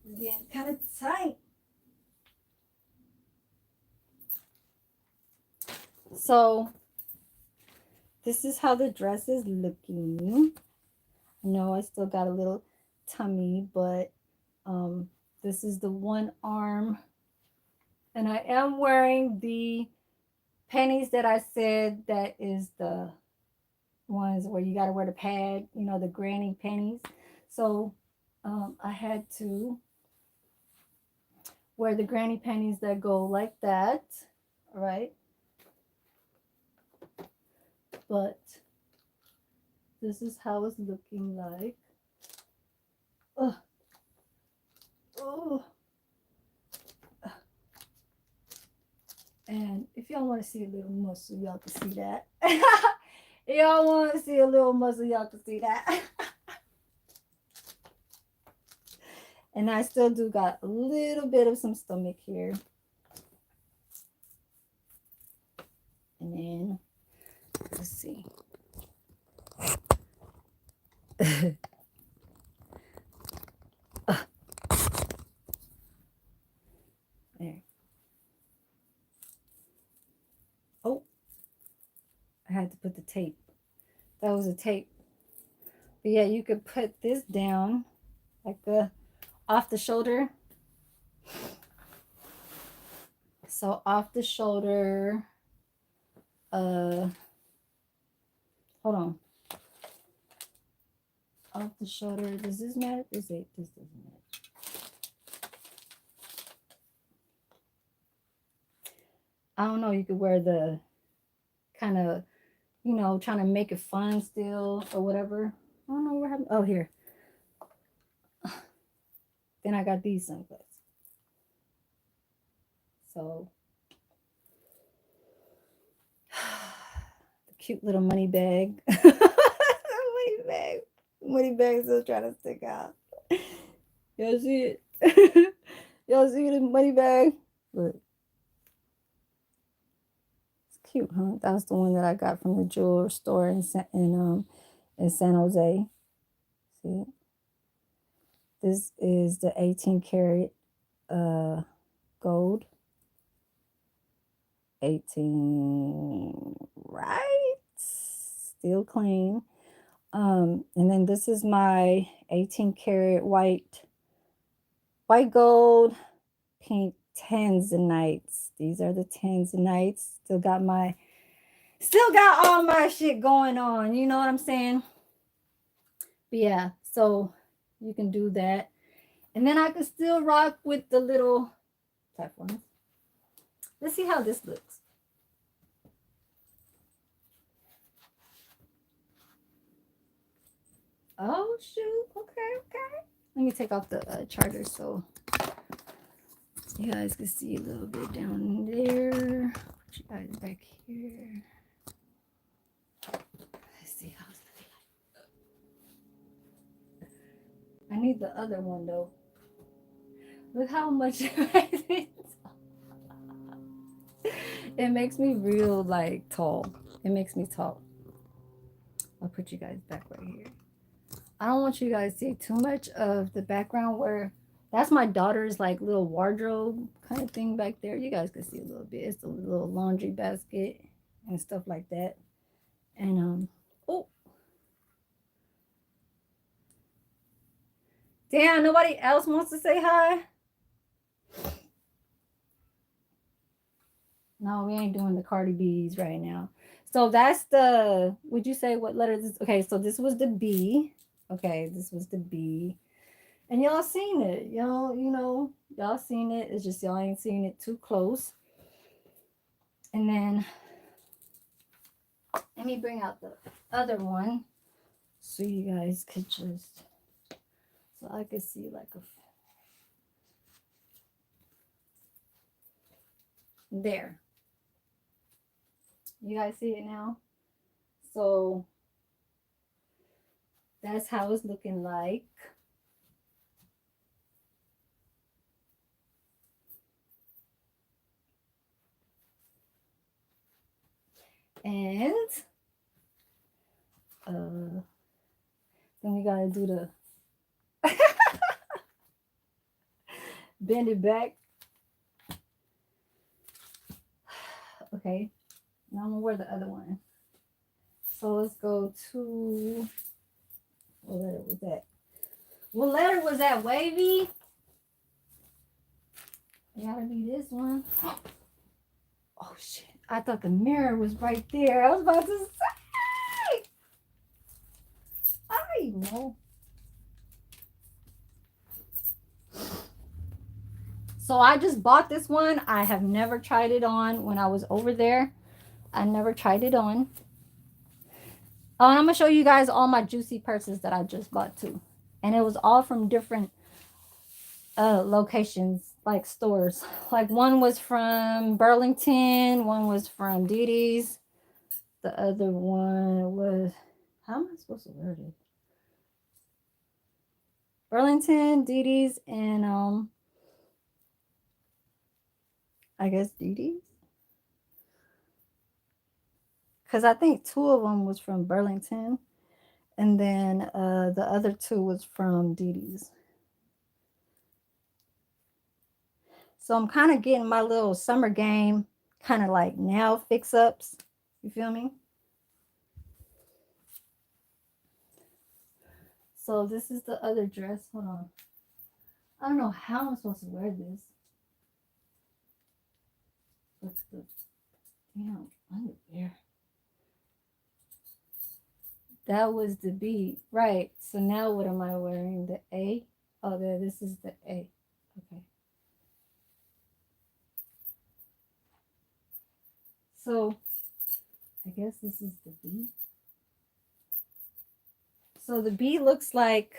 It's getting kind of tight. So this is how the dress is looking. I know I still got a little tummy, but this is the one arm. And I am wearing the panties that I said that is the ones where you got to wear the pad, you know, the granny panties. So I had to wear the granny panties that go like that, right? But this is how it's looking like. Oh, oh. And if y'all want to see a little muscle, y'all can see that. Y'all want to see a little muscle, y'all can see that. And I still do got a little bit of some stomach here. And then, let's see. There. Oh, I had to put the tape. That was a tape. But yeah, you could put this down like off the shoulder. So off the shoulder, hold on. Off the shoulder, does this matter? This doesn't matter. I don't know, you could wear the kind of, you know, trying to make it fun still or whatever. I don't know what happened. Oh, here. Then I got these sunglasses. So, the cute little money bag. Money bag still trying to stick out. Y'all see it? Y'all see the money bag? Look. It's cute, huh? That's the one that I got from the jewelry store in San Jose. See it? This is the 18 karat gold. 18, right? Still clean. And then this is my 18 karat white gold pink tanzanites. These are the tanzanites. Still got all my shit going on. You know what I'm saying? But yeah, so you can do that. And then I can still rock with the little type ones. Let's see how this looks. Oh, shoot. Okay. Let me take off the charger so you guys can see a little bit down there. Put you guys back here. Let's see how it's looking like. I need the other one, though. Look how much it makes me real, like, tall. It makes me tall. I'll put you guys back right here. I don't want you guys to see too much of the background where that's my daughter's like little wardrobe kind of thing back there. You guys can see a little bit. It's a little laundry basket and stuff like that. And oh, damn, nobody else wants to say hi. No, we ain't doing the Cardi B's right now. So that's the, would you say what letter this? Okay, so this was the B. Okay, this was the B. And y'all seen it. Y'all seen it. It's just y'all ain't seen it too close. And then let me bring out the other one so you guys could just, so I could see like there. You guys see it now? So that's how it's looking like. And then we gotta do the bend it back. Okay, now I'm gonna wear the other one. So let's go to, what letter was that? What letter was that, Wavy? It gotta be this one. Oh shit, I thought the mirror was right there. I was about to say. I know. So I just bought this one. I have never tried it on when I was over there. I never tried it on. Oh, and I'm gonna show you guys all my juicy purses that I just bought too. And it was all from different locations, like stores. Like one was from Burlington, one was from Dee Dee's, the other one was, how am I supposed to word it? Burlington, Dee Dee's, and I guess Dee Dee's. Because I think two of them was from Burlington, and then the other two was from Dee Dee's. So I'm kind of getting my little summer game kind of like now fix ups. You feel me? So this is the other dress. Hold on. I don't know how I'm supposed to wear this. What's the damn underwear? That was the B. Right. So now what am I wearing? The A? Oh, there. This is the A. Okay. So I guess this is the B. So the B looks like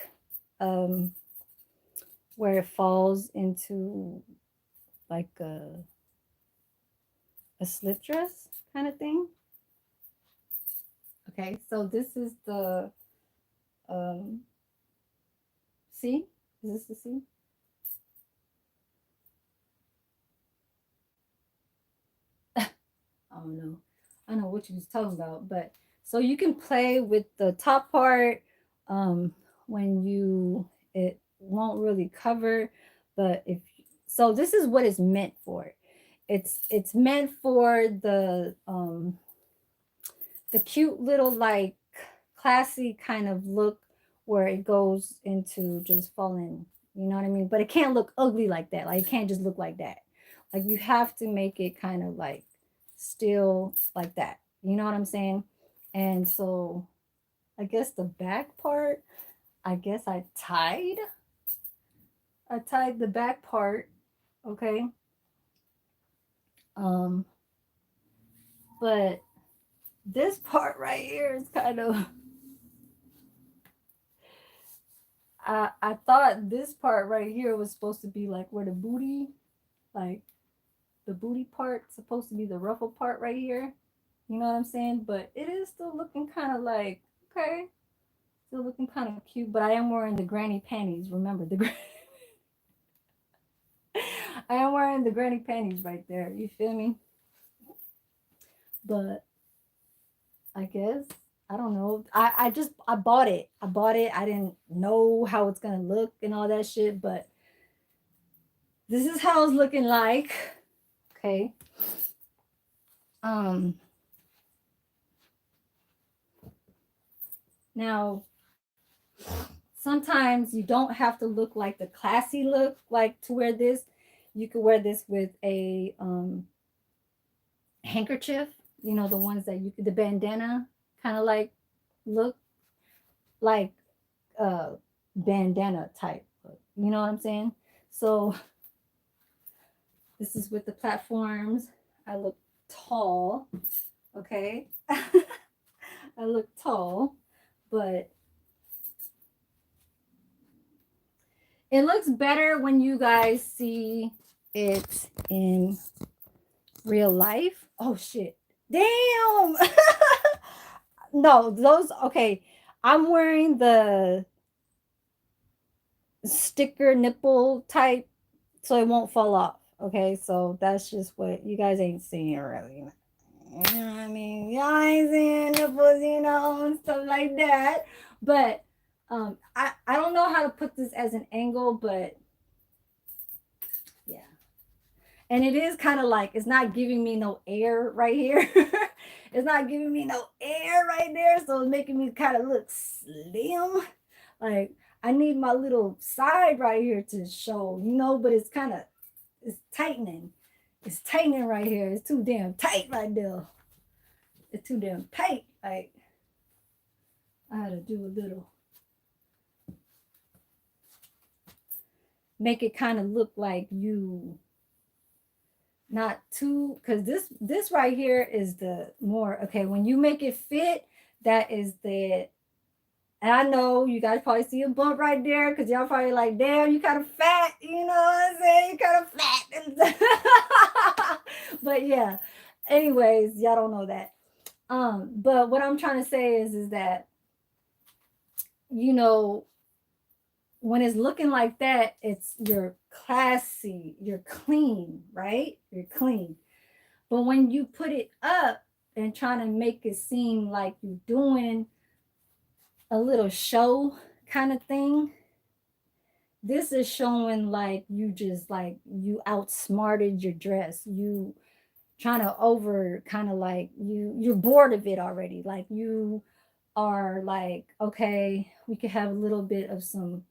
where it falls into like a slip dress kind of thing. Okay, so this is the um C. Is this the C? I don't know. I know what you was talking about, but so you can play with the top part when you it won't really cover, but if so this is what it's meant for. It's meant for the cute little like classy kind of look where it goes into just falling, you know what I mean? But it can't look ugly like that. Like it can't just look like that. Like you have to make it kind of like still like that. You know what I'm saying? And so I guess the back part, I guess I tied the back part, okay? Um but this part right here is kind of I thought this part right here was supposed to be like where the booty, like the booty part, supposed to be the ruffle part right here. You know what I'm saying? But it is still looking kind of like okay, still looking kind of cute. But I am wearing the granny panties. Remember the I am wearing the granny panties right there. You feel me? But I guess I don't know. I just I bought it. I bought it. I didn't know how it's gonna look and all that shit, but this is how it's looking like. Okay. Um Now sometimes you don't have to look like the classy look like to wear this. You could wear this with a handkerchief, you know, the ones that you could the bandana kind of like look like bandana type look. You know what I'm saying? So this is with the platforms. I look tall, okay? I look tall, but it looks better when you guys see it in real life. Oh shit. Damn. No, those okay. I'm wearing the sticker nipple type so it won't fall off. Okay, so that's just what you guys ain't seeing really. You know what I mean? Y'all ain't seeing nipples, you know, and stuff like that. But I don't know how to put this as an angle, but yeah. And it is kind of like it's not giving me no air right here. It's not giving me no air right there, so it's making me kind of look slim. Like I need my little side right here to show, you know, but it's kind of it's tightening. It's tightening right here. It's too damn tight right there. It's too damn tight. Like I had to do a little make it kind of look like you not too because this right here is the more okay when you make it fit That is the, and I know you guys probably see a bump right there because y'all probably like, damn, you kind of fat. You know what I'm saying? You kind of fat. But yeah. Anyways, y'all don't know that. But what I'm trying to say is that, you know, when it's looking like that, it's you're classy, you're clean, right? You're clean. But when you put it up and trying to make it seem like you're doing a little show kind of thing, this is showing like you just like you outsmarted your dress. You trying to over kind of like you're bored of it already. Like you are like, okay, we could have a little bit of some,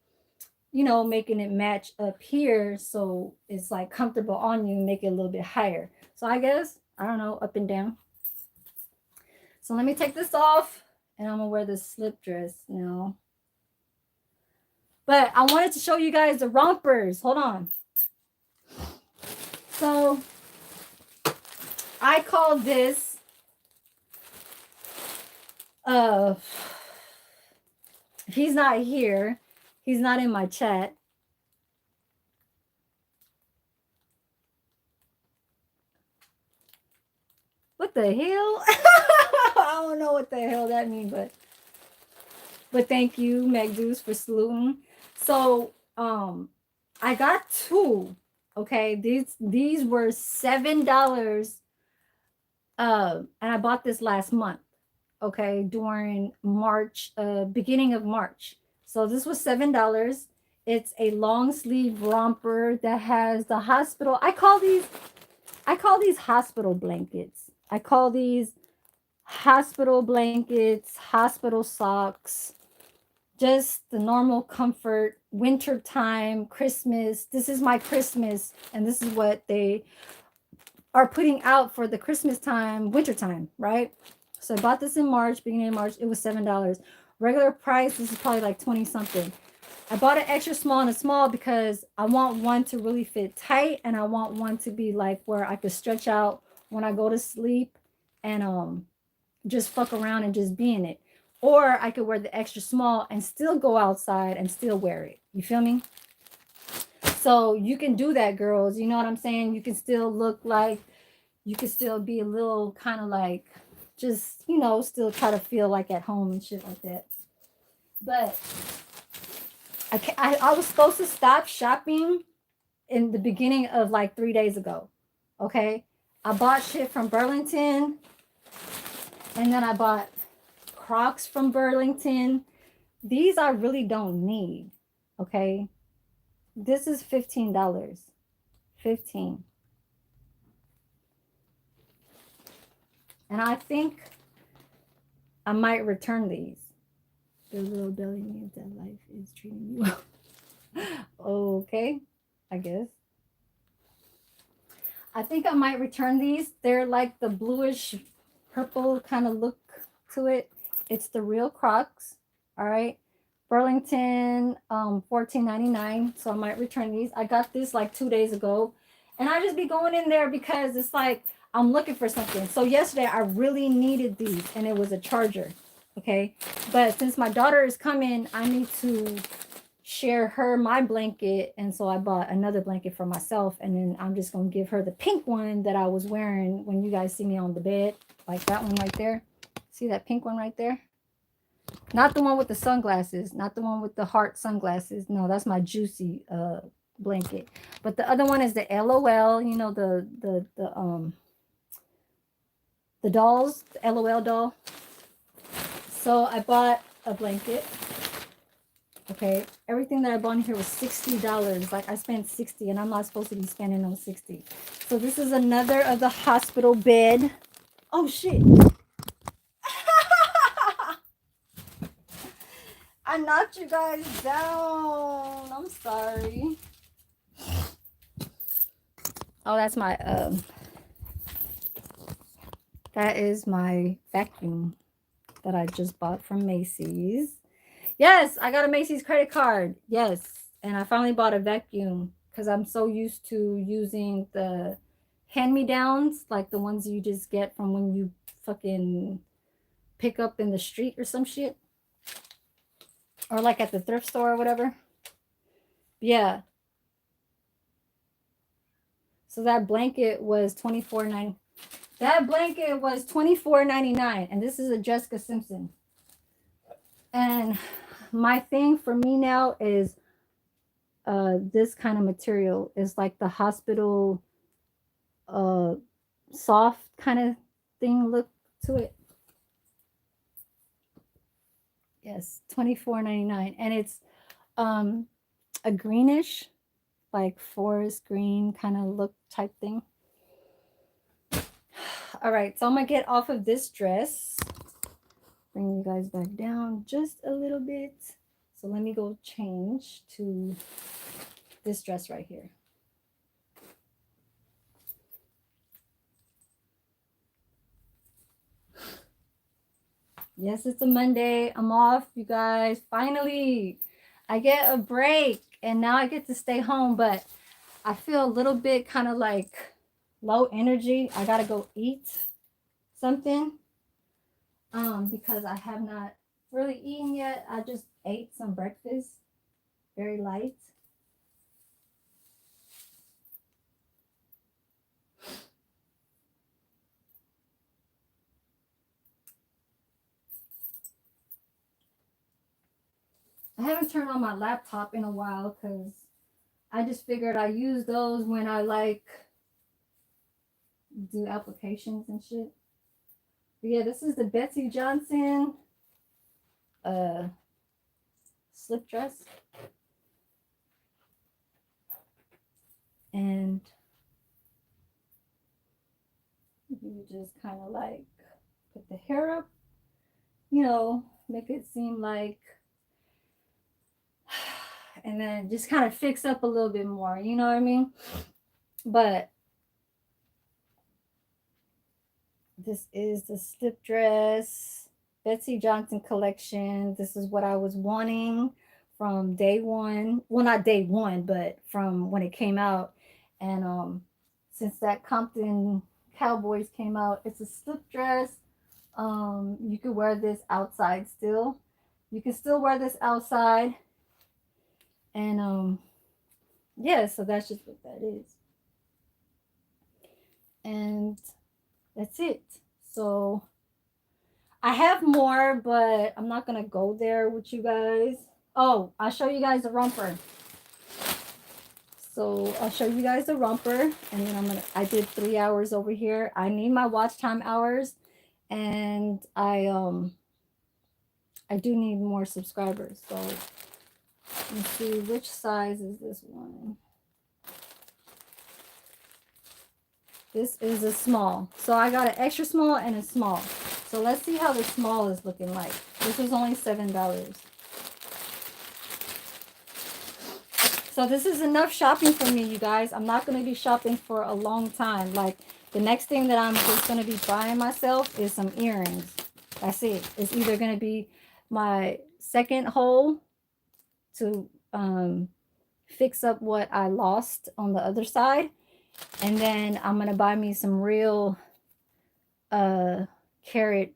you know, making it match up here so it's like comfortable on you, make it a little bit higher. So I guess, I don't know, up and down. So let me take this off and I'm gonna wear this slip dress now. But I wanted to show you guys the rompers. Hold on. So I call this he's not here. He's not in my chat. What the hell? I don't know what the hell that means, but thank you, Megdus, for saluting. So I got two. Okay, these were $7. And I bought this last month. Okay, during March, beginning of March. So this was $7. It's a long sleeve romper that has the hospital. I call these hospital blankets. I call these hospital blankets, hospital socks, just the normal comfort, winter time, Christmas. This is my Christmas, and this is what they are putting out for the Christmas time, winter time, right? So I bought this in March, beginning of March. It was $7. Regular price, this is probably like 20 something. I bought an extra small and a small because I want one to really fit tight, and I want one to be like where I could stretch out when I go to sleep and just fuck around and just be in it. Or I could wear the extra small and still go outside and still wear it. You feel me? So you can do that, girls. You know what I'm saying? You can still look like, you can still be a little kind of like, just, you know, still try to feel like at home and shit like that. But I was supposed to stop shopping in the beginning of like 3 days ago. Okay. I bought shit from Burlington, and then I bought Crocs from Burlington. These I really don't need. Okay. This is $15. 15. And I think I might return these. The little belly means that life is treating you well. Okay, I guess. I think I might return these. They're like the bluish purple kind of look to it. It's the real Crocs. All right. Burlington, $14.99. So I might return these. I got this like 2 days ago. And I just be going in there because it's like I'm looking for something. So yesterday I really needed these, and it was a charger. Okay. But since my daughter is coming, I need to share her my blanket, and so I bought another blanket for myself, and then I'm just gonna give her the pink one that I was wearing when you guys see me on the bed, like that one right there. See that pink one right there? Not the one with the sunglasses, not the one with the heart sunglasses. No, that's my juicy blanket. But the other one is the LOL, you know, the dolls, the LOL doll. So I bought a blanket. Okay, everything that I bought in here was $60. Like I spent 60, and I'm not supposed to be spending no 60. So this is another of the hospital bed. Oh shit. I knocked you guys down. I'm sorry. Oh, that's my that is my vacuum that I just bought from Macy's. Yes, I got a Macy's credit card. Yes. And I finally bought a vacuum because I'm so used to using the hand-me-downs, like the ones you just get from when you fucking pick up in the street or some shit, or like at the thrift store or whatever. Yeah. So that blanket was $24.99. That blanket was $24.99, and this is a Jessica Simpson. And my thing for me now is this kind of material is like the hospital uh soft kind of thing look to it. Yes, $24.99, and it's a greenish, like forest green kind of look type thing. All right, so I'm gonna get off of this dress, bring you guys back down just a little bit. So let me go change to this dress right here. Yes, it's a Monday. I'm off, you guys. Finally, I get a break, and now I get to stay home, but I feel a little bit kind of like low energy. I gotta go eat something because I have not really eaten yet. I just ate some breakfast, very light. I haven't turned on my laptop in a while because I just figured I use those when I like do applications and shit. But yeah, this is the Betsy Johnson slip dress. And you just kind of like put the hair up, you know, make it seem like, and then just kind of fix up a little bit more, you know what I mean? But this is the slip dress, Betsy Johnson collection. This is what I was wanting from day one. Well, not day one, but from when it came out. And since that Compton Cowboys came out, it's a slip dress. You could wear this outside still. You can still wear this outside. And yeah, so that's just what that is. And that's it. So I have more, but I'm not gonna go there with you guys. Oh, I'll show you guys the romper. So I'll show you guys the romper, and then I did 3 hours over here. I need my watch time hours, and I do need more subscribers. So let's see, which size is this one? This is a small. So I got an extra small and a small. So let's see how the small is looking like. This was only $7. So this is enough shopping for me, you guys. I'm not going to be shopping for a long time. Like, the next thing that I'm just going to be buying myself is some earrings. That's it. It's either going to be my second hole to fix up what I lost on the other side. And then I'm going to buy me some real carat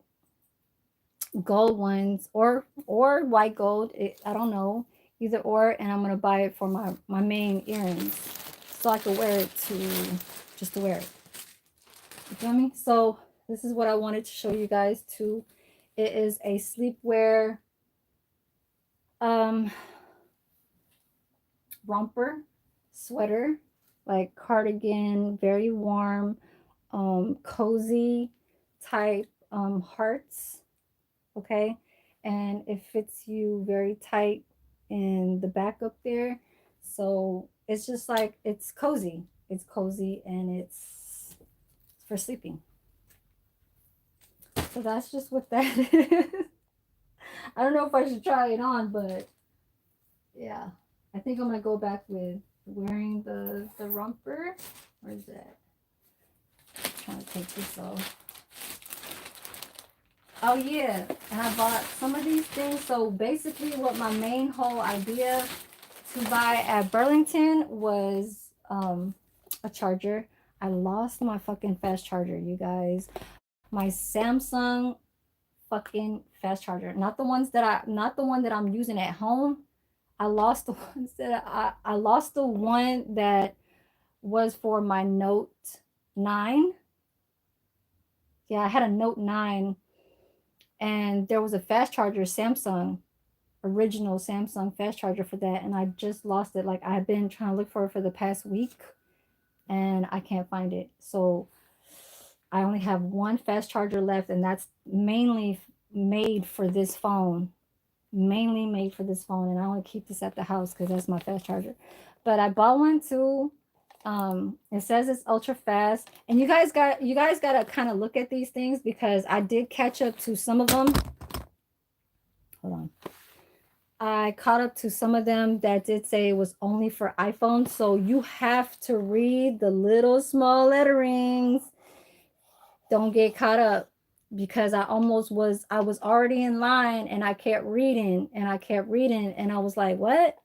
gold ones or white gold. I don't know, either or. And I'm going to buy it for my main earrings so I can wear it just to wear it. You feel me? So this is what I wanted to show you guys too. It is a sleepwear romper sweater, like cardigan, very warm, cozy type hearts. Okay, and it fits you very tight in the back up there. So it's just like, it's cozy. It's cozy, and it's for sleeping. So that's just what that is. I don't know if I should try it on, but yeah, I think I'm gonna go back with wearing the romper. Where's that? I'm trying to take this off. Oh yeah, and I bought some of these things. So basically what my main whole idea to buy at Burlington was a charger. I lost my fucking fast charger, you guys. My Samsung fucking fast charger. Not the one that I'm using at home. I lost the ones that I lost the one that was for my Note 9. Yeah, I had a Note 9 and there was a fast charger, Samsung, original Samsung fast charger for that, and I just lost it. Like, I've been trying to look for it for the past week and I can't find it. So I only have one fast charger left, and that's mainly made for this phone. Mainly made for this phone, and I only keep this at the house because that's my fast charger. But I bought one too. It says it's ultra fast, and you guys gotta kind of look at these things because I did catch up to some of them. Hold on. I caught up to some of them that did say it was only for iPhone. So you have to read the little small letterings. Don't get caught up, because I was already in line and I kept reading and and I was like, what?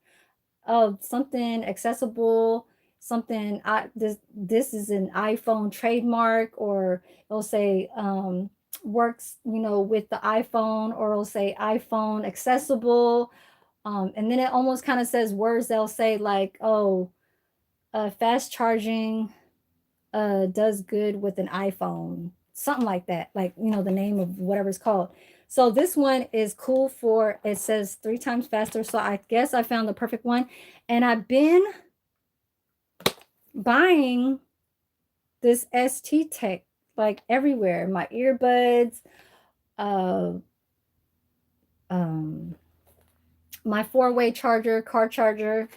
Oh, something accessible, something, this is an iPhone trademark, or it'll say works, with the iPhone, or it'll say iPhone accessible. And then it almost kind of says words they'll say like, oh, fast charging does good with an iPhone, something like that, like, the name of whatever it's called. So this one is cool for, it says 3 times faster. So I guess I found the perfect one, and I've been buying this ST Tech like everywhere, my earbuds, uh my 4-way charger, car charger,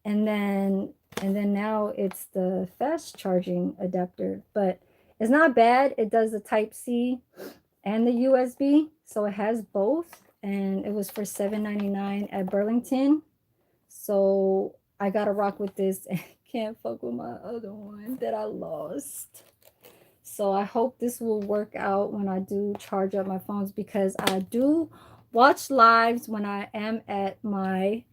and then now it's the fast charging adapter. But it's not bad. It does the type C and the USB, so it has both, and it was for $7.99 at Burlington. So I gotta rock with this and can't fuck with my other one that I lost. So I hope this will work out when I do charge up my phones, because I do watch lives when I am at my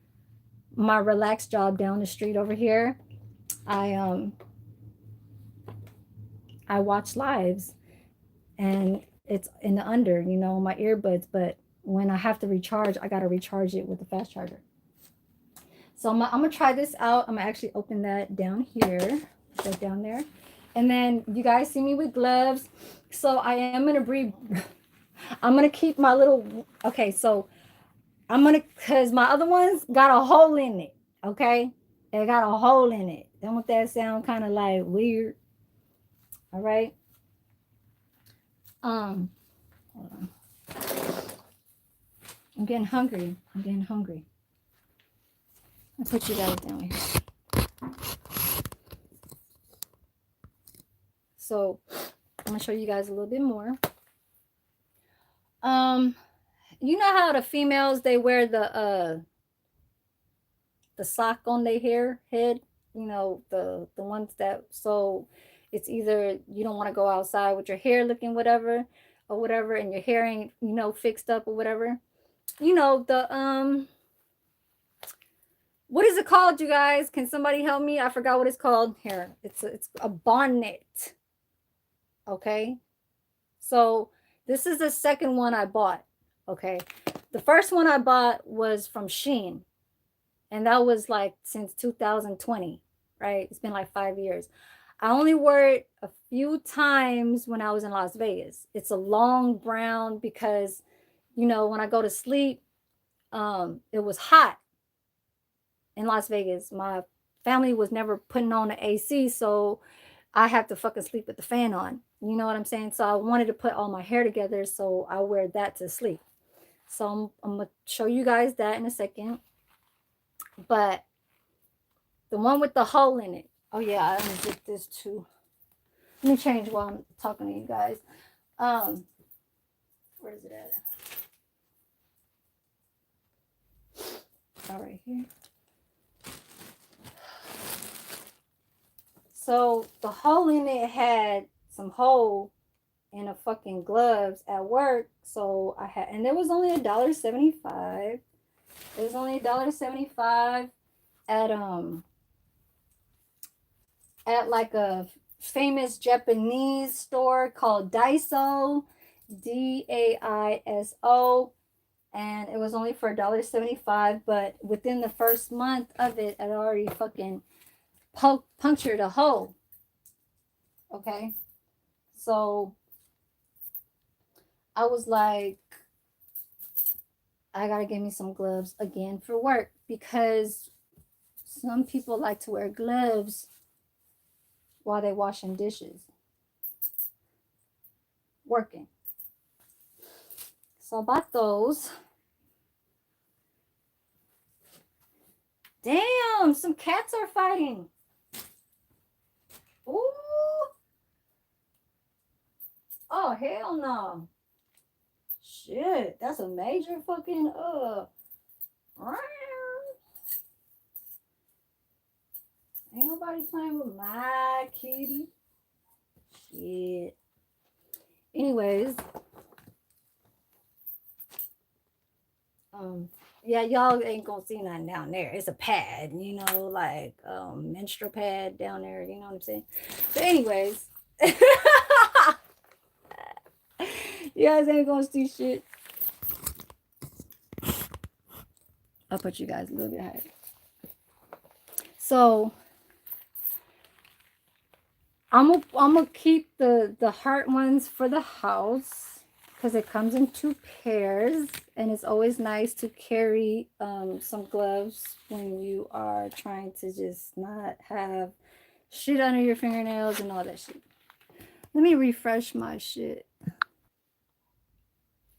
relaxed job down the street over here. I watch lives, and it's in the under, my earbuds, but when I have to recharge, I got to recharge it with the fast charger. So I'm gonna try this out. I'm gonna actually open that down here, put that down there. And then you guys see me with gloves. So I am gonna breathe. I'm gonna keep my little, okay, so because my other ones got a hole in it, okay? They got a hole in it. Don't want that sound kind of like weird. All right. Hold on. I'm getting hungry. I'll put you guys down here. So I'm gonna show you guys a little bit more. You know how the females, they wear the sock on their head, the ones that, so it's either you don't want to go outside with your hair looking whatever or whatever, and your hair ain't, fixed up or whatever. The what is it called, you guys? Can somebody help me? I forgot what it's called. Here, it's a bonnet. Okay, so this is the second one I bought. Okay, the first one I bought was from Shein, and that was like since 2020, right? It's been like 5 years. I only wore it a few times when I was in Las Vegas. It's a long brown because, when I go to sleep, it was hot in Las Vegas. My family was never putting on the AC, so I have to fucking sleep with the fan on. You know what I'm saying? So I wanted to put all my hair together, so I wear that to sleep. So I'm going to show you guys that in a second. But the one with the hole in it. Oh yeah, I'm gonna zip this too. Let me change while I'm talking to you guys. Where is it at? All right here. So the hole in it had some hole in a fucking gloves at work. So I had, and there was only $1.75. It was only $1.75 at like a famous Japanese store called Daiso. DAISO. And it was only for $1.75, but within the first month of it, I'd already fucking punctured a hole. Okay. So I was like, I gotta get me some gloves again for work, because some people like to wear gloves while they washing dishes, working. So I bought those. Damn, some cats are fighting. Ooh. Oh, hell no. Shit, that's a major fucking ain't nobody playing with my kitty. Shit. Anyways, yeah, y'all ain't gonna see nothing down there. It's a pad, you know, like menstrual pad down there, you know what I'm saying? So anyways, you guys ain't gonna see shit. I'll put you guys a little bit higher. So I'm gonna keep the heart ones for the house, because it comes in 2 pairs, and it's always nice to carry some gloves when you are trying to just not have shit under your fingernails and all that shit. Let me refresh my shit.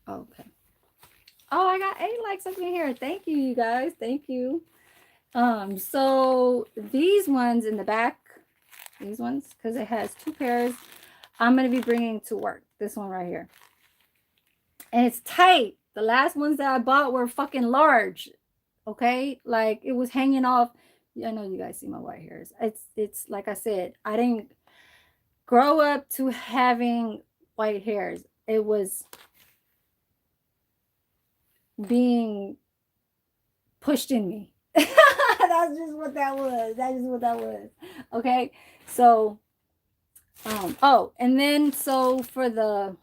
Okay. Oh, I got 8 likes up in here. Thank you, you guys. Thank you. So these ones in the back, these ones, because it has 2 pairs, I'm going to be bringing to work. This one right here. And it's tight. The last ones that I bought were fucking large. Okay? Like, it was hanging off. I know you guys see my white hairs. It's like I said, I didn't grow up to having white hairs. It was being pushed in me. That's just what that was. That's just what that was. Okay? So, oh, and then so for the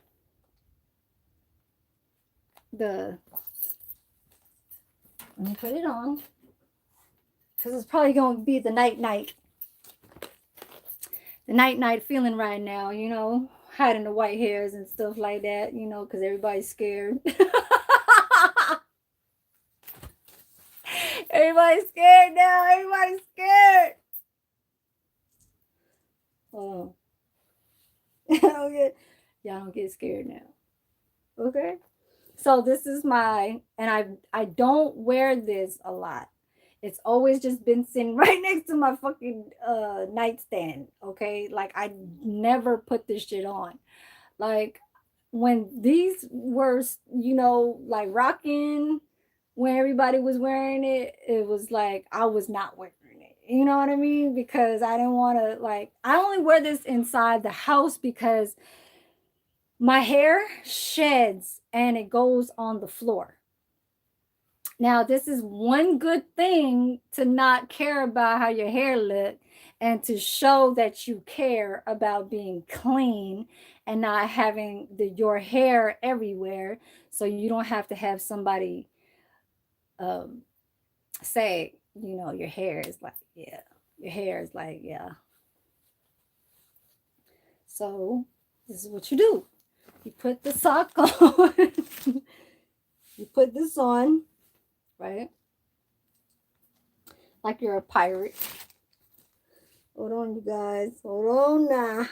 let me put it on, because it's probably going to be the night feeling right now, you know, hiding the white hairs and stuff like that, you know, because everybody's scared. Everybody's scared now. Everybody's scared. Oh. Y'all don't get scared now. Okay? So this is and I don't wear this a lot. It's always just been sitting right next to my fucking nightstand. Okay? Like, I never put this shit on. Like, when these were, you know, like rocking, when everybody was wearing it, it was like I was not wearing it. You know what I mean? Because I didn't want to, like, I only wear this inside the house because my hair sheds and it goes on the floor. Now, this is one good thing to not care about how your hair look, and to show that you care about being clean and not having your hair everywhere, so you don't have to have somebody say, you know, your hair is like, yeah, your hair is like, yeah. So this is what you do. You put the sock on. You put this on, right? Like you're a pirate. Hold on, you guys. Hold on now.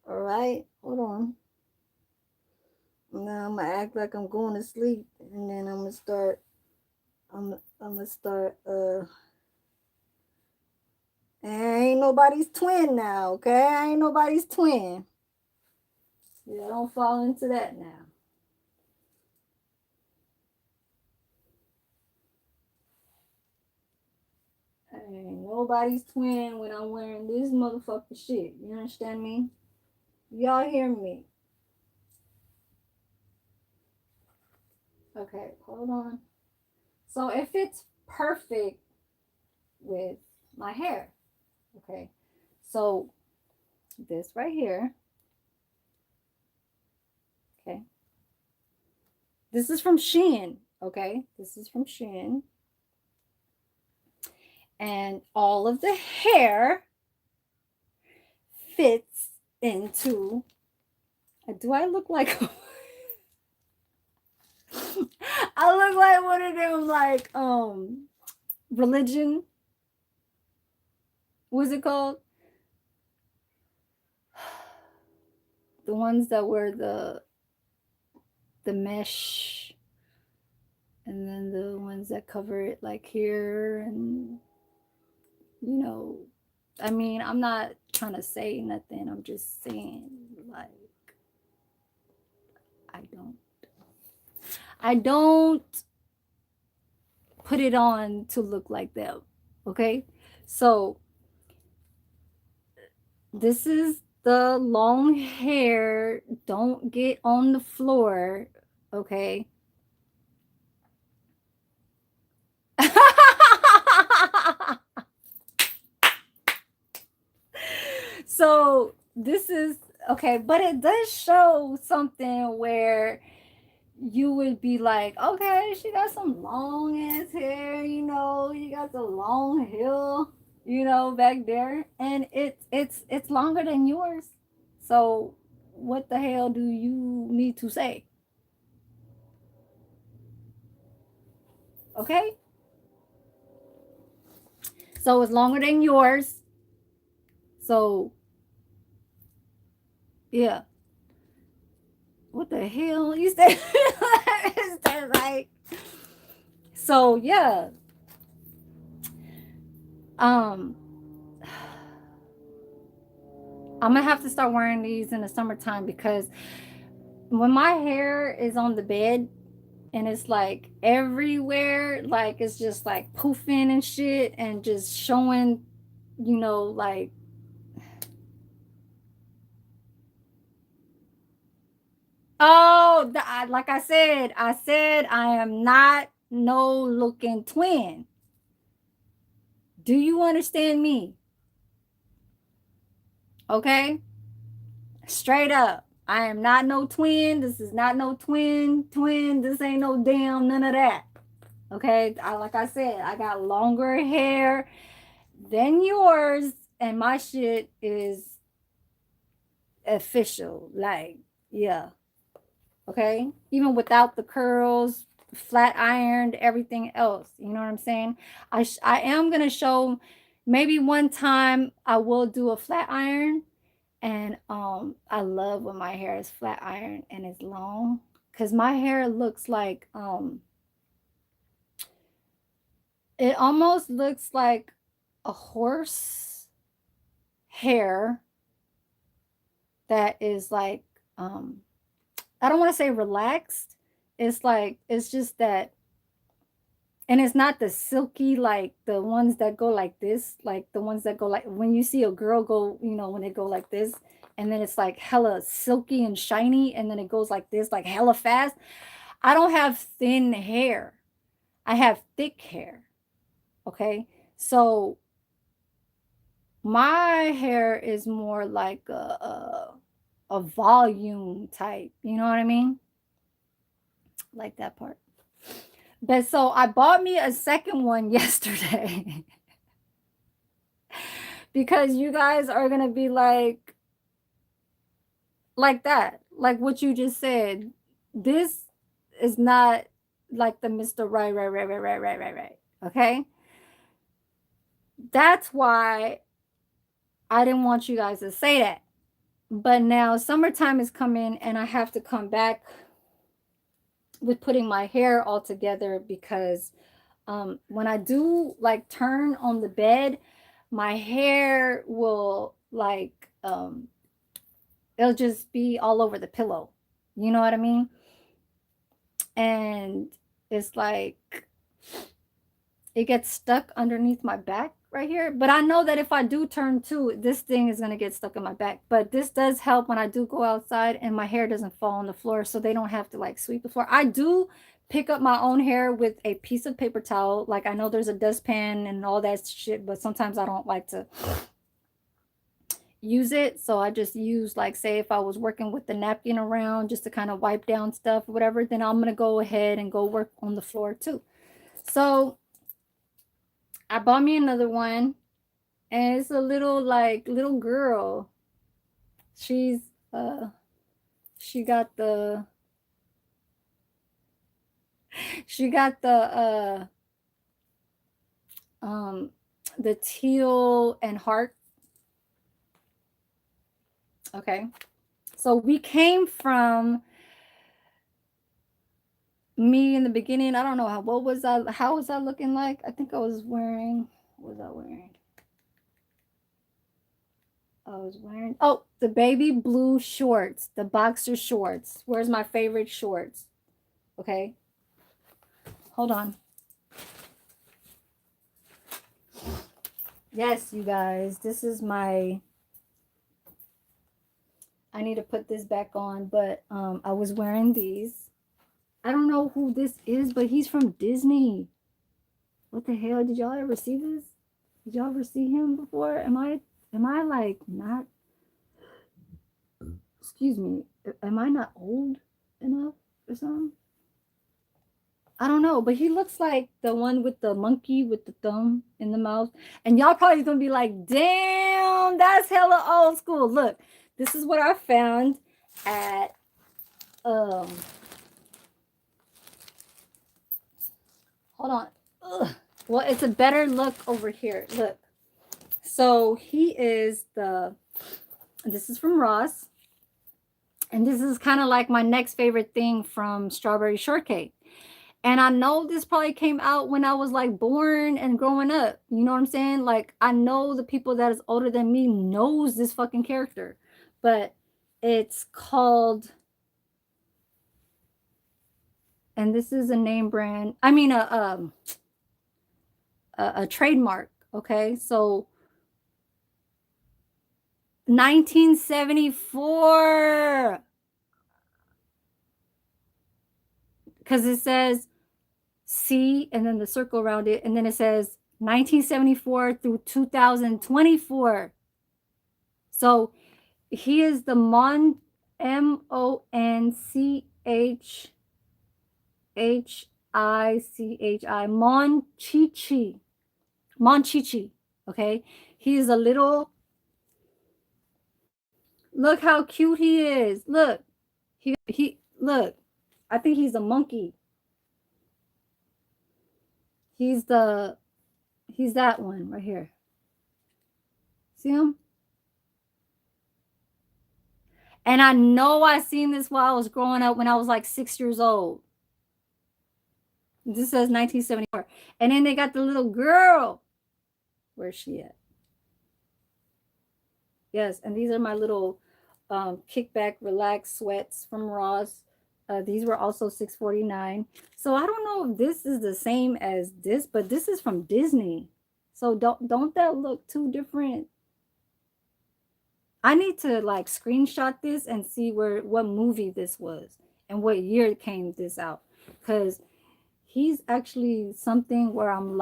All right. Hold on. Now I'm going to act like I'm going to sleep. And then I'm going to start. Ain't nobody's twin now, okay? I ain't nobody's twin. Yeah, don't fall into that now. Ain't nobody's twin when I'm wearing this motherfucking shit. You understand me? Y'all hear me? Okay, hold on. So it fits perfect with my hair. Okay, so this right here Okay. This is from Shein. Okay. This is from Shein. And all of the hair fits into. Do I look like I look like one of them like religion? What's it called? The ones that wear the mesh, and then the ones that cover it like here, and I mean, I'm not trying to say nothing. I'm just saying, like, I don't put it on to look like them. Okay. So this is the long hair. Don't get on the floor. Okay. So this is okay, but it does show something where you would be like, okay, she got some long ass hair, you got the long hair, back there, and it's longer than yours. So what the hell do you need to say? Okay? So it's longer than yours. So yeah. What the hell? You said is that right? So yeah. Um I'm gonna have to start wearing these in the summertime, because when my hair is on the bed and it's like everywhere, like it's just like poofing and shit and just showing, like, oh, like I said I am not no looking twin. Do you understand me? Okay, straight up. I am not no twin. This is not no twin. This ain't no damn none of that. Okay, like I said, I got longer hair than yours, and my shit is official. Like, yeah. Okay, even without the curls, flat ironed, everything else. You know what I'm saying? I am gonna show. Maybe one time I will do a flat iron. And I love when my hair is flat iron and it's long, because my hair looks like it almost looks like a horse hair that is like I don't want to say relaxed. It's like it's just that, and it's not the silky, like the ones that go like this, like the ones that go like when you see a girl go, when they go like this, and then it's like hella silky and shiny, and then it goes like this, like hella fast. I don't have thin hair. I have thick hair. Okay. So my hair is more like a volume type. You know what I mean? Like that part. But so I bought me a second one yesterday because you guys are going to be like that, like what you just said. This is not like the Mr. Right. Okay. That's why I didn't want you guys to say that. But now summertime is coming and I have to come back with putting my hair all together, because when I do like turn on the bed, my hair will like it'll just be all over the pillow. You know what I mean? And it's like it gets stuck underneath my back right here. But I know that if I do turn too, this thing is going to get stuck in my back. But this does help when I do go outside and my hair doesn't fall on the floor, so they don't have to like sweep the floor. I do pick up my own hair with a piece of paper towel. Like, I know there's a dustpan and all that shit, but sometimes I don't like to, use it. So I just use, like, say if I was working with the napkin around just to kind of wipe down stuff or whatever, then I'm gonna go ahead and go work on the floor too. So I bought me another one, and it's a little, like, little girl. She's uh she got the she got um the teal and heart. Okay. So we came from me in the beginning. I don't know how was I looking like? I think I was wearing, what was I wearing? I was wearing, oh, the baby blue shorts, the boxer shorts. Where's my favorite shorts? Okay. Hold on. Yes, you guys, this is my, I need to put this back on, but I was wearing these. I don't know who this is, but he's from Disney. What the hell? Did y'all ever see this? Did y'all ever see him before? Am I like not, excuse me, am I not old enough or something? I don't know, but he looks like the one with the monkey with the thumb in the mouth. And y'all probably gonna be like, damn, that's hella old school. Look, this is what I found at hold on. Ugh. Well, it's a better look over here. Look. So he is this is from Ross. And this is kind of like my next favorite thing from Strawberry Shortcake. And I know this probably came out when I was like born and growing up. You know what I'm saying? Like, I know the people that is older than me knows this fucking character. But it's called, and this is a name brand. I mean a trademark, okay? So 1974, because it says C and then the circle around it, and then it says 1974 through 2024. So he is the Monchichi Monchichi. Okay, he is a little. Look how cute he is. Look, he look. I think he's a monkey. He's that one right here. See him? And I know I seen this while I was growing up when I was like 6 years old. This says 1974. And then they got the little girl. Where's she at? Yes, and these are my little kickback relax sweats from Ross. These were also $6.49. So I don't know if this is the same as this, but this is from Disney. So don't that look too different? I need to like screenshot this and see what movie this was and what year came this out, because he's actually something where I'm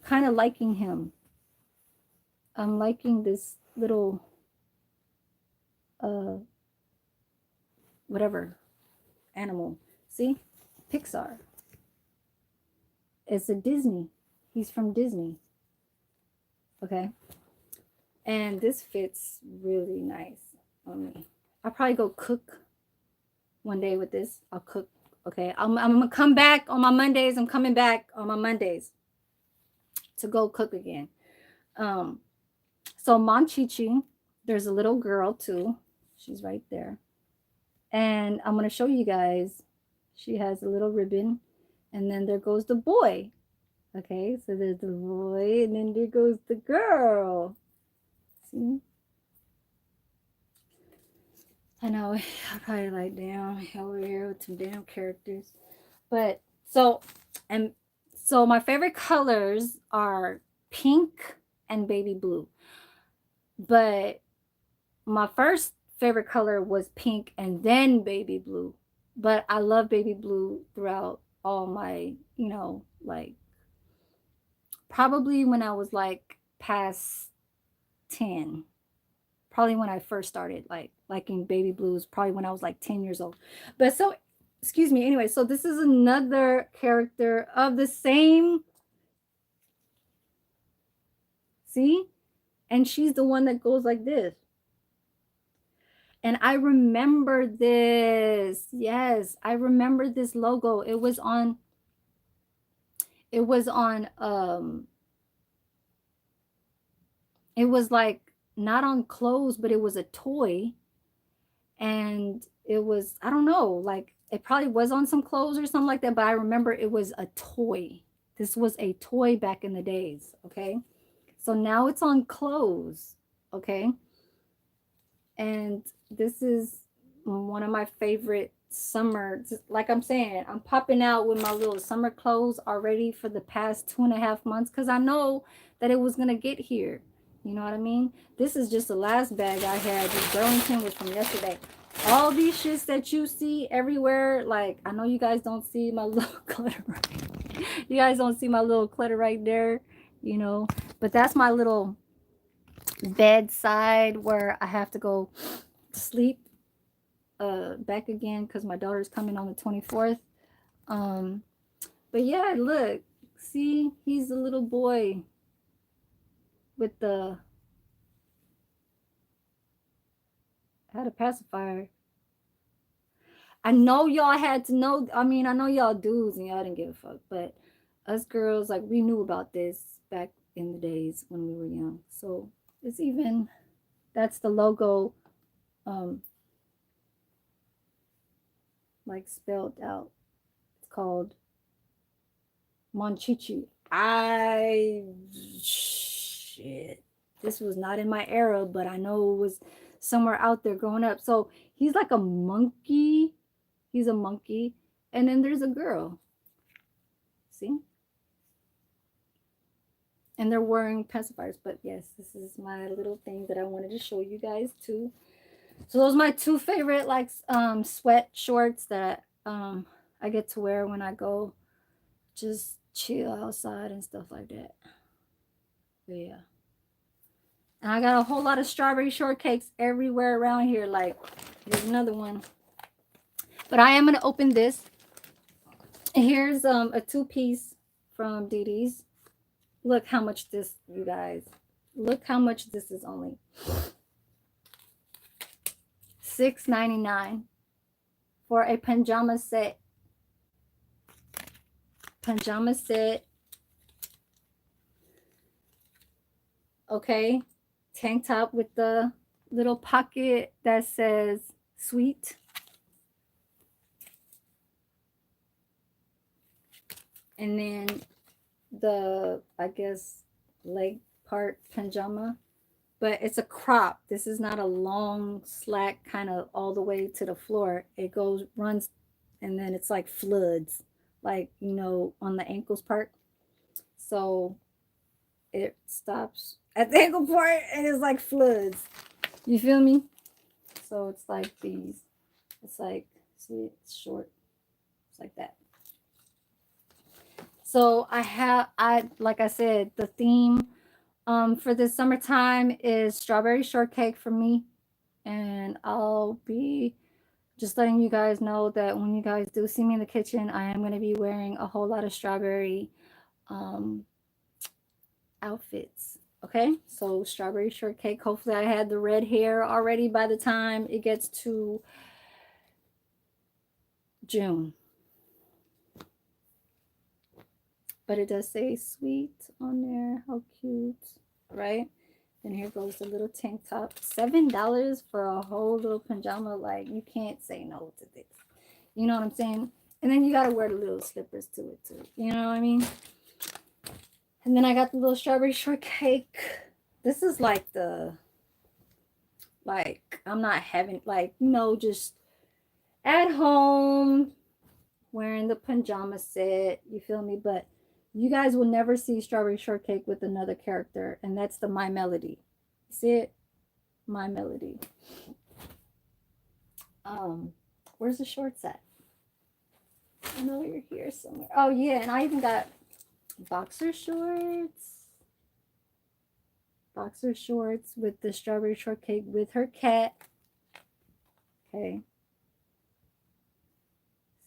kind of liking him. I'm liking this little whatever animal. See? Pixar. It's a Disney. He's from Disney. Okay. And this fits really nice on me. I'll probably go cook one day with this. I'll cook. Okay. I'm gonna come back on my Mondays. I'm coming back on my Mondays to go cook again. So Monchichi, there's a little girl too. She's right there. And I'm going to show you guys. She has a little ribbon. And then there goes the boy. Okay, so there's the boy. And then there goes the girl. See? I know. I probably like, damn, over here with some damn characters. But so my favorite colors are pink and baby blue. But my first favorite color was pink and then baby blue. But I love baby blue throughout all my, like probably when I was like past 10. probably when I first started like liking baby blues, probably when I was like 10 years old. But so, excuse me, anyway, so this is another character of the same, see? And she's the one that goes like this. And I remember this. Yes, I remember this logo. It was on it was like not on clothes, but it was a toy. And it was, I don't know, like it probably was on some clothes or something like that, but I remember it was a toy. This was a toy back in the days, okay? So now it's on clothes, okay? And this is one of my favorite summer, like I'm saying, I'm popping out with my little summer clothes already for the past 2.5 months because I know that it was going to get here. You know what I mean? This is just the last bag I had. This Burlington was from yesterday. All these shits that you see everywhere, like, I know you guys don't see my little clutter right. You guys don't see my little clutter right there, you know, but that's my little bedside where I have to go sleep back again because my daughter's coming on the 24th. But yeah, look, see, he's the little boy with the had a pacifier. I know y'all had to know. I mean, I know y'all dudes and y'all didn't give a fuck, but us girls, like, we knew about this back in the days when we were young. So it's even, that's the logo, like spelled out. It's called Monchichi. Shit. This was not in my era, but I know it was somewhere out there growing up. So he's like a monkey. He's a monkey. And then there's a girl. See? And they're wearing pacifiers. But yes, this is my little thing that I wanted to show you guys too. So those are my two favorite like sweat shorts that I get to wear when I go just chill outside and stuff like that. But yeah. And I got a whole lot of strawberry shortcakes everywhere around here. Like, here's another one. But I am going to open this. Here's a two-piece from Dee Dee's. Look how much this, you guys. Look how much this is only. $6.99 for a pajama set. Pajama set. Okay. Tank top with the little pocket that says sweet. And then the, I guess, leg part pajama. But it's a crop. This is not a long slack kind of all the way to the floor. It goes, runs, and then it's like floods, like, you know, on the ankles part. So it stops at the ankle part and it's like floods. You feel me? So it's like these. It's like, see, it's short. It's like that. So like I said, the theme for this summertime is strawberry shortcake for me. And I'll be just letting you guys know that when you guys do see me in the kitchen, I am going to be wearing a whole lot of strawberry outfits. Okay, so strawberry shortcake. Hopefully I had the red hair already by the time it gets to June. But it does say sweet on there. How cute, right? And here goes the little tank top. $7 for a whole little pajama. Like, you can't say no to this. You know what I'm saying? And then you got to wear the little slippers to it too. You know what I mean? And then I got the little strawberry shortcake. This is like the, like, I'm not having, like, you know, just at home wearing the pajama set. You feel me? But you guys will never see strawberry shortcake with another character, and that's the My Melody. See it? My Melody. Where's the shorts at? I know you're here somewhere. Oh yeah, and I even got boxer shorts. boxer shorts with the strawberry shortcake with her cat. Okay.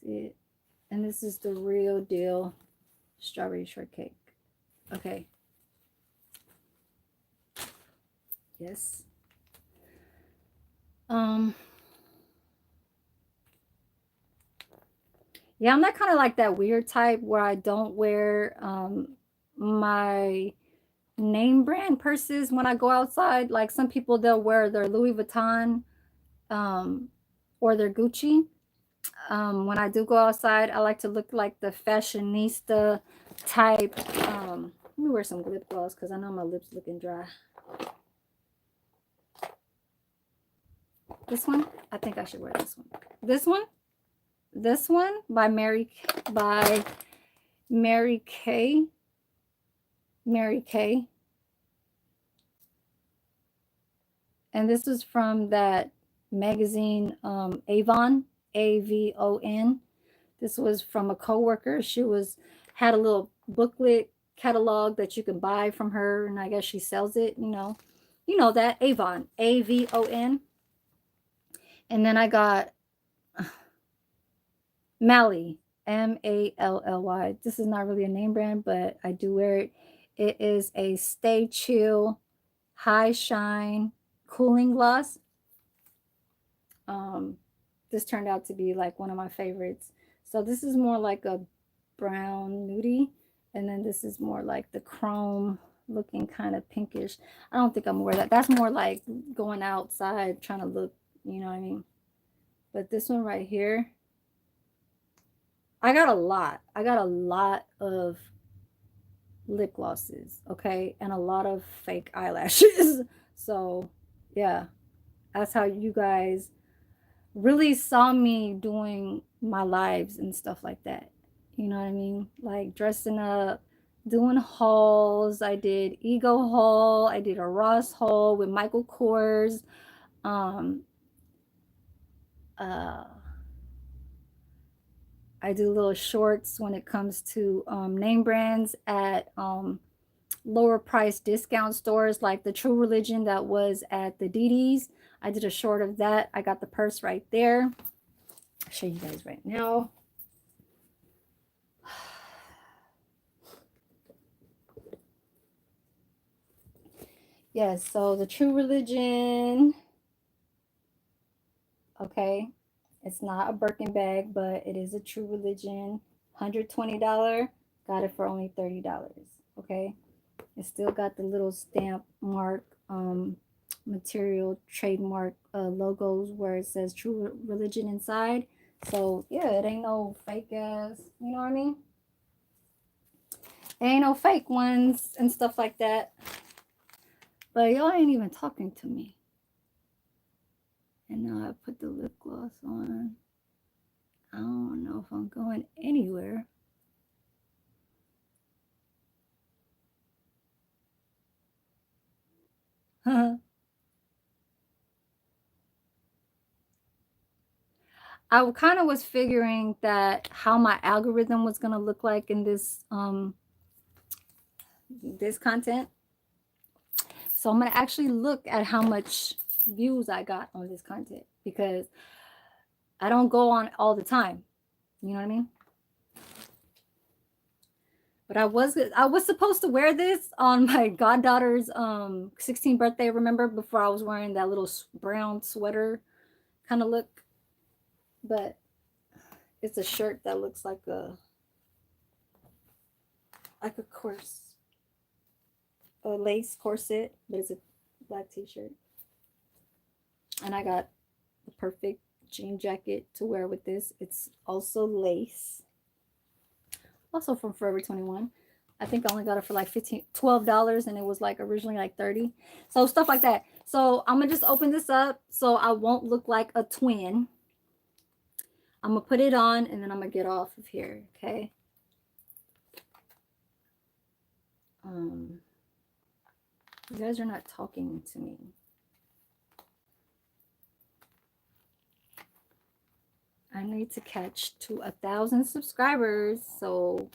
See it? And this is the real deal strawberry shortcake. Okay. Yes. Yeah, I'm not kind of like that weird type where I don't wear my name brand purses when I go outside. Like some people, they'll wear their Louis Vuitton um, or their Gucci. When I do go outside, I like to look like the fashionista type. Let me wear some lip gloss because I know my lips looking dry. This one, I think I should wear this one. This one by Mary Kay. Mary Kay. And this is from that magazine Avon, Avon. This was from a coworker. She had a little booklet catalog that you can buy from her, and I guess she sells it, you know that Avon, Avon. And then I got Mally, Mally. This is not really a name brand, but I do wear it. It is a Stay Chill High Shine Cooling Gloss. This turned out to be like one of my favorites. So this is more like a brown nudie, and then this is more like the chrome looking kind of pinkish. I don't think I'm gonna wear that. That's more like going outside trying to look, you know what I mean? But this one right here, I got a lot of lip glosses, okay, and a lot of fake eyelashes. So yeah, that's how you guys really saw me doing my lives and stuff like that. You know what I mean? Like dressing up, doing hauls. I did Ego haul. I did a Ross haul with Michael Kors. Um, uh, I do little shorts when it comes to name brands at lower price discount stores like the True Religion that was at the DD's. I did a short of that. I got the purse right there. I'll show you guys right now. Yes, so the True Religion, okay, it's not a Birkin bag, but it is a True Religion, $120. Got it for only $30, okay? It still got the little stamp mark, material, trademark logos where it says True Religion inside. So, yeah, it ain't no fake ass, you know what I mean? It ain't no fake ones and stuff like that. But y'all ain't even talking to me. And now I put the lip gloss on. I don't know if I'm going anywhere. I kind of was figuring that how my algorithm was going to look like in this this content. So I'm going to actually look at how much views I got on this content because I don't go on all the time. You know what I mean? But I was supposed to wear this on my goddaughter's 16th birthday, remember, before I was wearing that little brown sweater kind of look. But it's a shirt that looks like a lace corset, but it's a black t-shirt. And I got the perfect jean jacket to wear with this. It's also lace. Also from Forever 21. I think I only got it for like $12 and it was like originally like 30. So stuff like that. So I'm gonna just open this up so I won't look like a twin. I'm gonna put it on and then I'm gonna get off of here, okay? You guys are not talking to me. I need to catch to 1,000 subscribers, so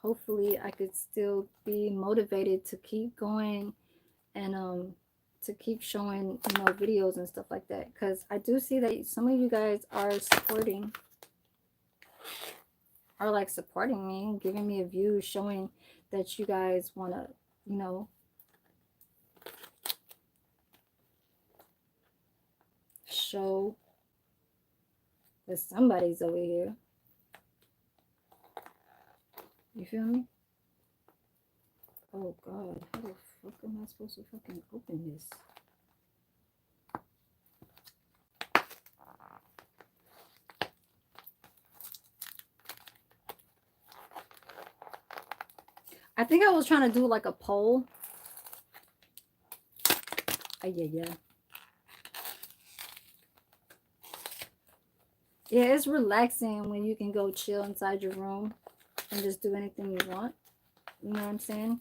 hopefully I could still be motivated to keep going and to keep showing, you know, videos and stuff like that, because I do see that some of you guys are like supporting me, giving me a view, showing that you guys want to, you know, show that somebody's over here. You feel me? Oh God, how the fuck am I supposed to fucking open this? I think I was trying to do like a poll. Yeah. Yeah, it's relaxing when you can go chill inside your room and just do anything you want. You know what I'm saying?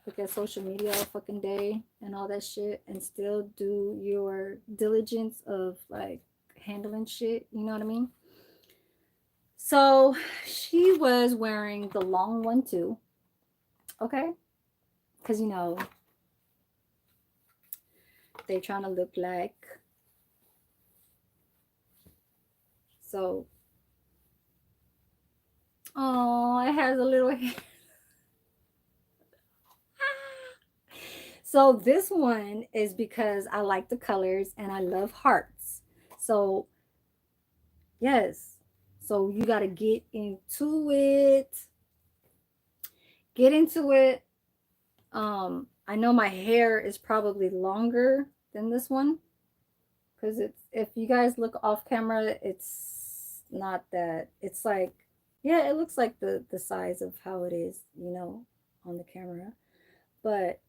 Look at social media all fucking day and all that shit and still do your diligence of like handling shit. You know what I mean? So she was wearing the long one too. Okay? Because, you know, they're trying to look like. So, oh, it has a little hair. So this one is because I like the colors and I love hearts. So, yes. So you got to get into it. Get into it. I know my hair is probably longer than this one. Because it's, if you guys look off camera, it's not that. It's like, yeah, it looks like the size of how it is, you know, on the camera. But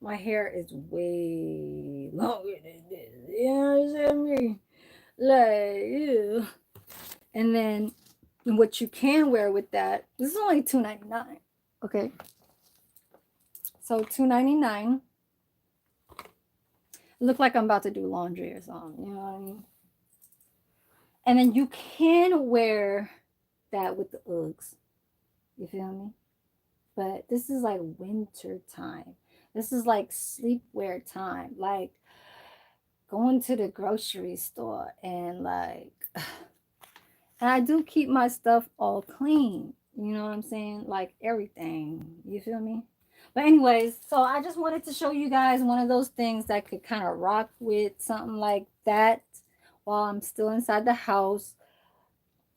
my hair is way longer than this. You understand me? Like, ew. And then what you can wear with that, this is only $2.99. Okay. So $2.99. Look like I'm about to do laundry or something, you know what I mean? And then you can wear that with the Uggs. You feel me? But this is like winter time. This is like sleepwear time. Like going to the grocery store and like, and I do keep my stuff all clean. You know what I'm saying? Like everything. You feel me? But anyways, so I just wanted to show you guys one of those things that could kind of rock with something like that while I'm still inside the house,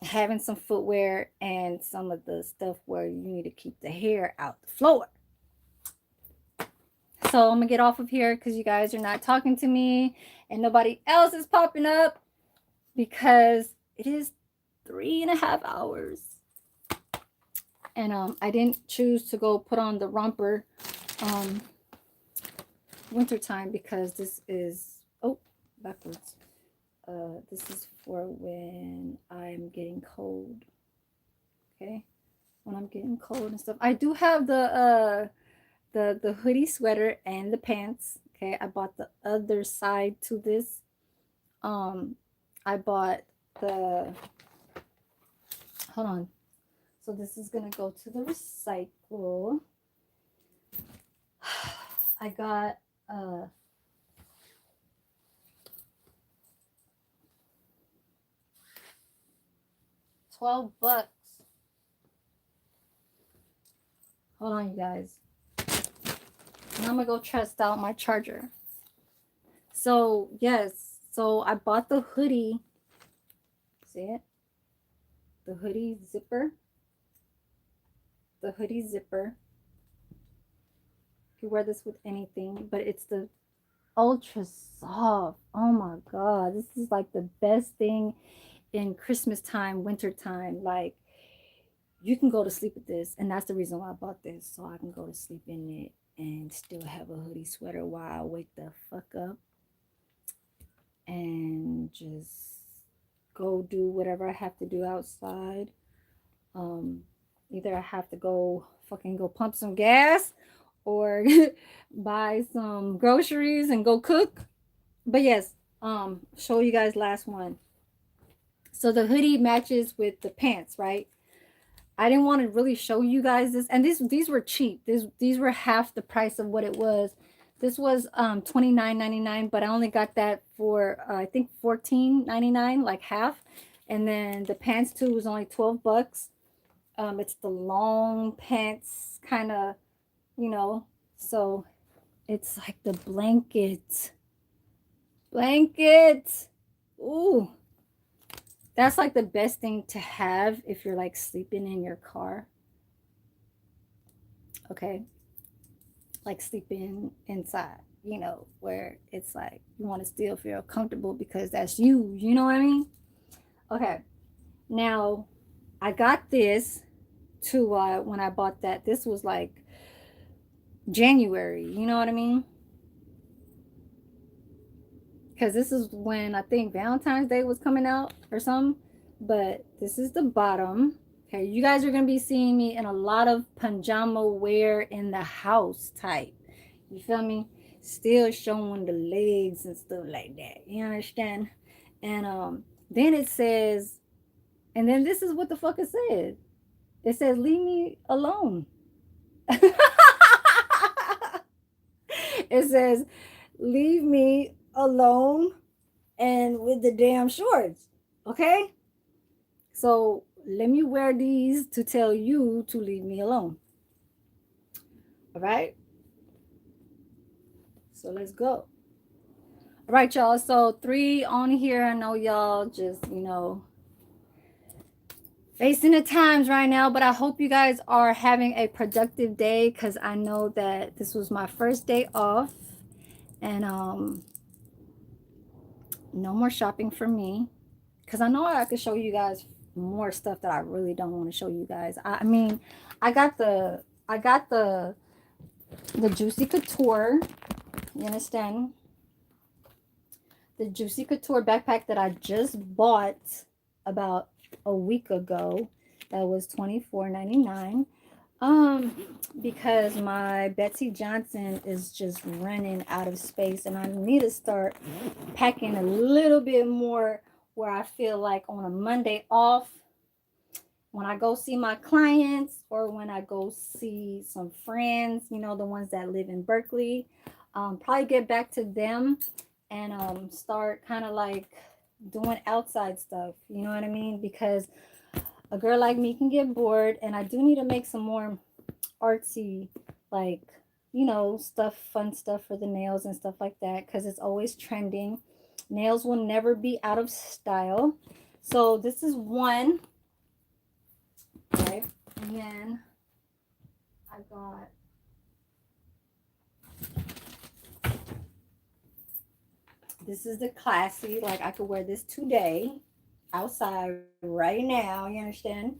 having some footwear and some of the stuff where you need to keep the hair out the floor. So I'm gonna get off of here because you guys are not talking to me and nobody else is popping up because it is 3.5 hours. And I didn't choose to go put on the romper wintertime because this is, oh, backwards. This is for when I'm getting cold. Okay, when I'm getting cold and stuff. I do have the hoodie sweater and the pants. Okay, I bought the other side to this. I bought the, hold on. So this is gonna go to the recycle. I got $12. Hold on, you guys. And I'm gonna go test out my charger. So yes, so I bought the hoodie. See it? The hoodie zipper. The hoodie zipper. You can wear this with anything, but it's the ultra soft. Oh my god, this is like the best thing in Christmas time, winter time. Like, you can go to sleep with this, and that's the reason why I bought this, so I can go to sleep in it and still have a hoodie sweater while I wake the fuck up and just go do whatever I have to do outside. Either I have to go pump some gas or buy some groceries and go cook. But yes, show you guys last one. So the hoodie matches with the pants, right? I didn't want to really show you guys this. And these were cheap. These were half the price of what it was. This was $29.99, but I only got that for I think $14.99, like half. And then the pants too was only 12 bucks. It's the long pants kind of, you know, so it's like the blanket. Blanket. Ooh. That's like the best thing to have if you're like sleeping in your car. Okay. Like sleeping inside, you know, where it's like you want to still feel comfortable because that's you. You know what I mean? Okay. Now, I got this to when I bought that. This was like January. You know what I mean? Because this is when I think Valentine's Day was coming out or something. But this is the bottom. Okay, you guys are going to be seeing me in a lot of pajama wear in the house type. You feel me? Still showing the legs and stuff like that. You understand? And then it says, and then this is what the fuck it said. It says, leave me alone. It says, leave me alone and with the damn shorts. Okay? So let me wear these to tell you to leave me alone. All right? So let's go. All right, y'all. So 3 on here. I know y'all just, you know, facing the times right now, but I hope you guys are having a productive day because I know that this was my first day off. And no more shopping for me because I know I could show you guys more stuff that I really don't want to show you guys. I mean, I got the Juicy Couture. You understand? The Juicy Couture backpack that I just bought about a week ago. That was $24.99. Because my Betsy Johnson is just running out of space and I need to start packing a little bit more where I feel like on a Monday off when I go see my clients or when I go see some friends, you know, the ones that live in Berkeley, probably get back to them and start kind of like doing outside stuff, you know what I mean? Because a girl like me can get bored and I do need to make some more artsy, like, you know, stuff, fun stuff for the nails and stuff like that because it's always trending. Nails will never be out of style. So this is one. Okay. And then I got this is the classy, like I could wear this today outside right now, you understand?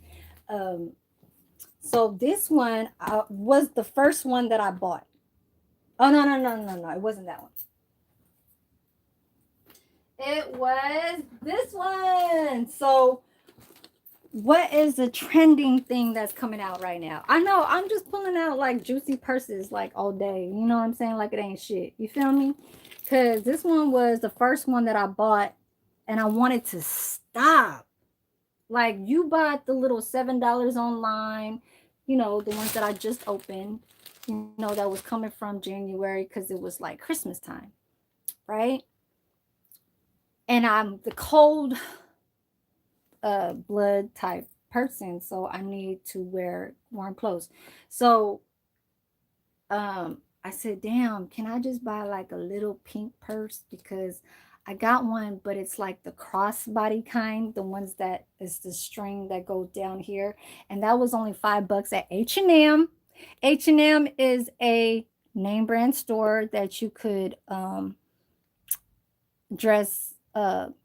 So this one was the first one that I bought. Oh, no, it wasn't that one. It was this one. So what is the trending thing that's coming out right now? I know I'm just pulling out like juicy purses like all day. You know what I'm saying? Like it ain't shit. You feel me? Because this one was the first one that I bought and I wanted to stop. Like you bought the little $7 online, you know, the ones that I just opened, you know, that was coming from January because it was like Christmas time, right? And I'm the cold blood type person, so I need to wear warm clothes. So I said, damn, can I just buy like a little pink purse? Because I got one, but it's like the crossbody kind, the ones that is the string that goes down here. And that was only $5 at H&M. H&M is a name brand store that you could dress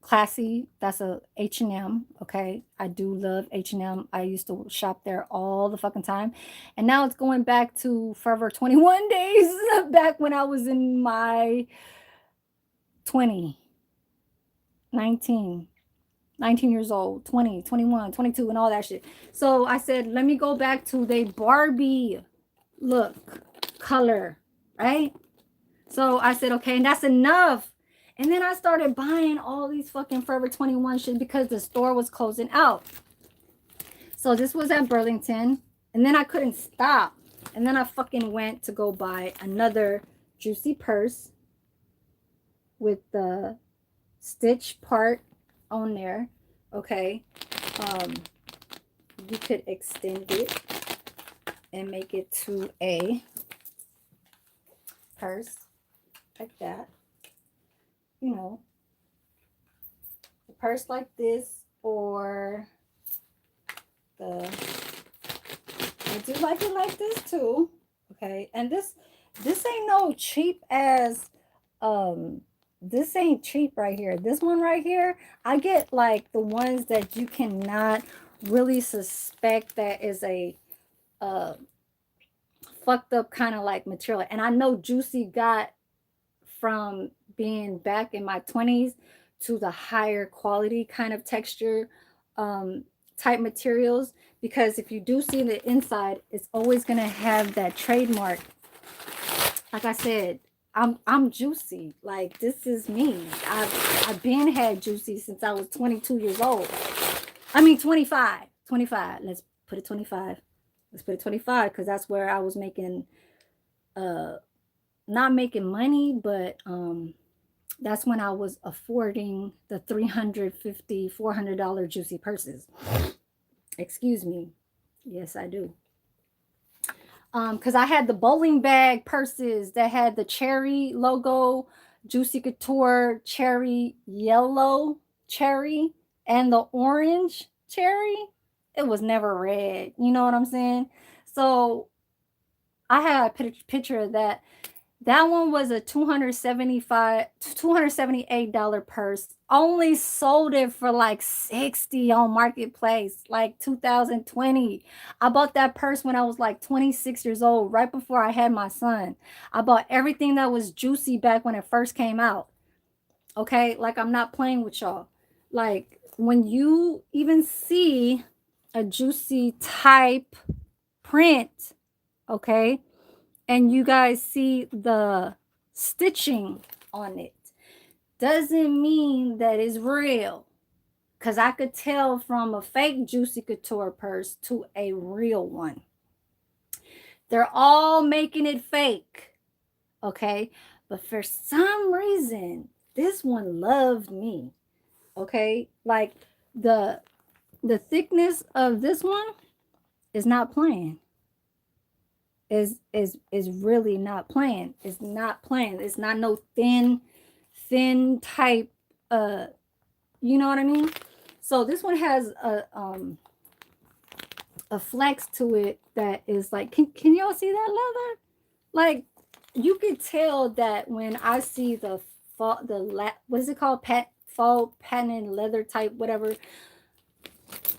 classy. That's a H&M. Okay, I do love H&M. I used to shop there all the fucking time, and now it's going back to Forever 21 days back when I was in my 19 years old, 20, 21, 22, and all that shit. So I said, let me go back to the Barbie look color, right? So I said, okay, and that's enough. And then I started buying all these fucking Forever 21 shit because the store was closing out. So this was at Burlington, and then I couldn't stop. And then I fucking went to go buy another Juicy purse with the stitch part on there. Okay. Um, you could extend it and make it to a purse like that. You know, a purse like this, or the, I do like it like this too. Okay. And this ain't no cheap as this ain't cheap right here. This one right here, I get like the ones that you cannot really suspect that is a uh fucked up kind of like material. And I know Juicy got from being back in my 20s to the higher quality kind of texture um type materials, because if you do see the inside, it's always going to have that trademark. Like I said, I'm Juicy. Like, this is me. I've been had Juicy since I was 22 years old. I mean 25. 25. Let's put it 25. Let's put it 25, because that's where I was making not making money, but that's when I was affording the $350, $400 Juicy purses. Excuse me. Yes, I do. Because I had the bowling bag purses that had the cherry logo, Juicy Couture cherry, yellow cherry, and the orange cherry. It was never red. You know what I'm saying? So I had a picture of that. That one was a $278 purse. Only sold it for like 60 on Marketplace, like 2020. I bought that purse when I was like 26 years old, right before I had my son. I bought everything that was Juicy back when it first came out. Okay? Like, I'm not playing with y'all. Like, when you even see a Juicy type print, okay? And you guys see the stitching on it, doesn't mean that it's real. Because I could tell from a fake Juicy Couture purse to a real one. They're all making it fake. Okay. But for some reason, this one loved me. Okay. Like, the thickness of this one is not playing. Is really not playing. It's not playing. It's not no thin type, you know what I mean? So this one has a flex to it that is like, can y'all see that leather? Like, you could tell that when I see the what is it called, fall patent leather type, whatever.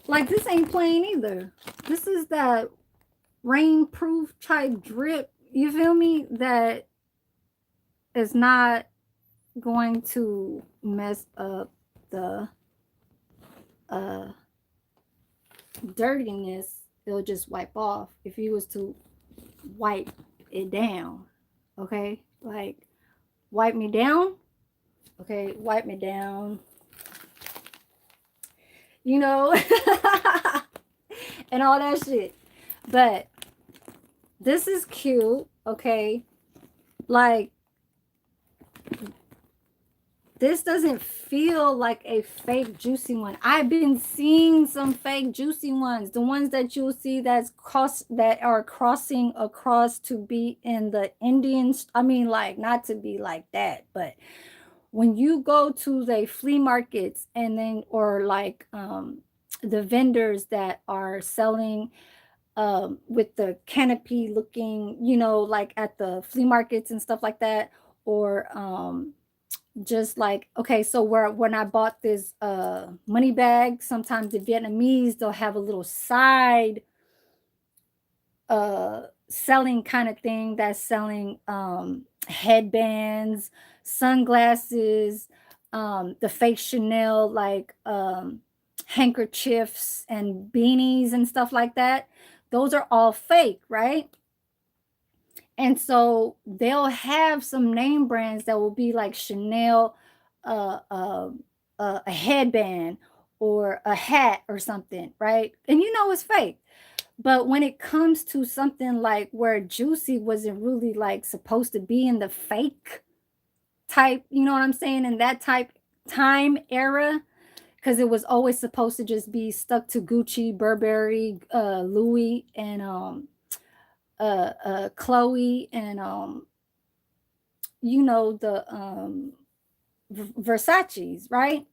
Like, this ain't plain either. This is that rainproof type drip, you feel me, that is not going to mess up the dirtiness. It'll just wipe off if you was to wipe it down. Okay, like, wipe me down. Okay, wipe me down, you know. And all that shit. But this is cute. Okay, like, this doesn't feel like a fake Juicy one. I've been seeing some fake Juicy ones, the ones that you'll see that are crossing across to be in the Indians. I mean, like, not to be like that, but when you go to the flea markets, and then, or like the vendors that are selling with the canopy looking, you know, like at the flea markets and stuff like that, or just like, okay, so when I bought this money bag, sometimes the Vietnamese, they'll have a little side selling kind of thing that's selling headbands, sunglasses, the fake Chanel, like handkerchiefs and beanies and stuff like that. Those are all fake, right? And so they'll have some name brands that will be like Chanel, a headband, or a hat or something, right? And you know it's fake. But when it comes to something like where Juicy wasn't really like supposed to be in the fake type, you know what I'm saying, in that type time era, because it was always supposed to just be stuck to Gucci, Burberry, Louis, and Chloe, and you know, the Versace's, right?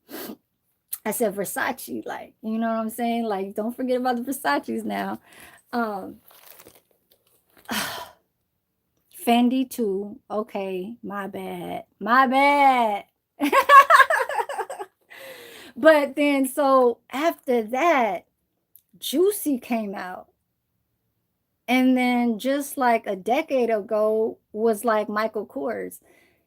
I said Versace, like, you know what I'm saying? Like, don't forget about the Versace's now. Um, Fendi too. Okay, my bad. My bad. But then, so after that, Juicy came out. And then just like a decade ago was like Michael Kors.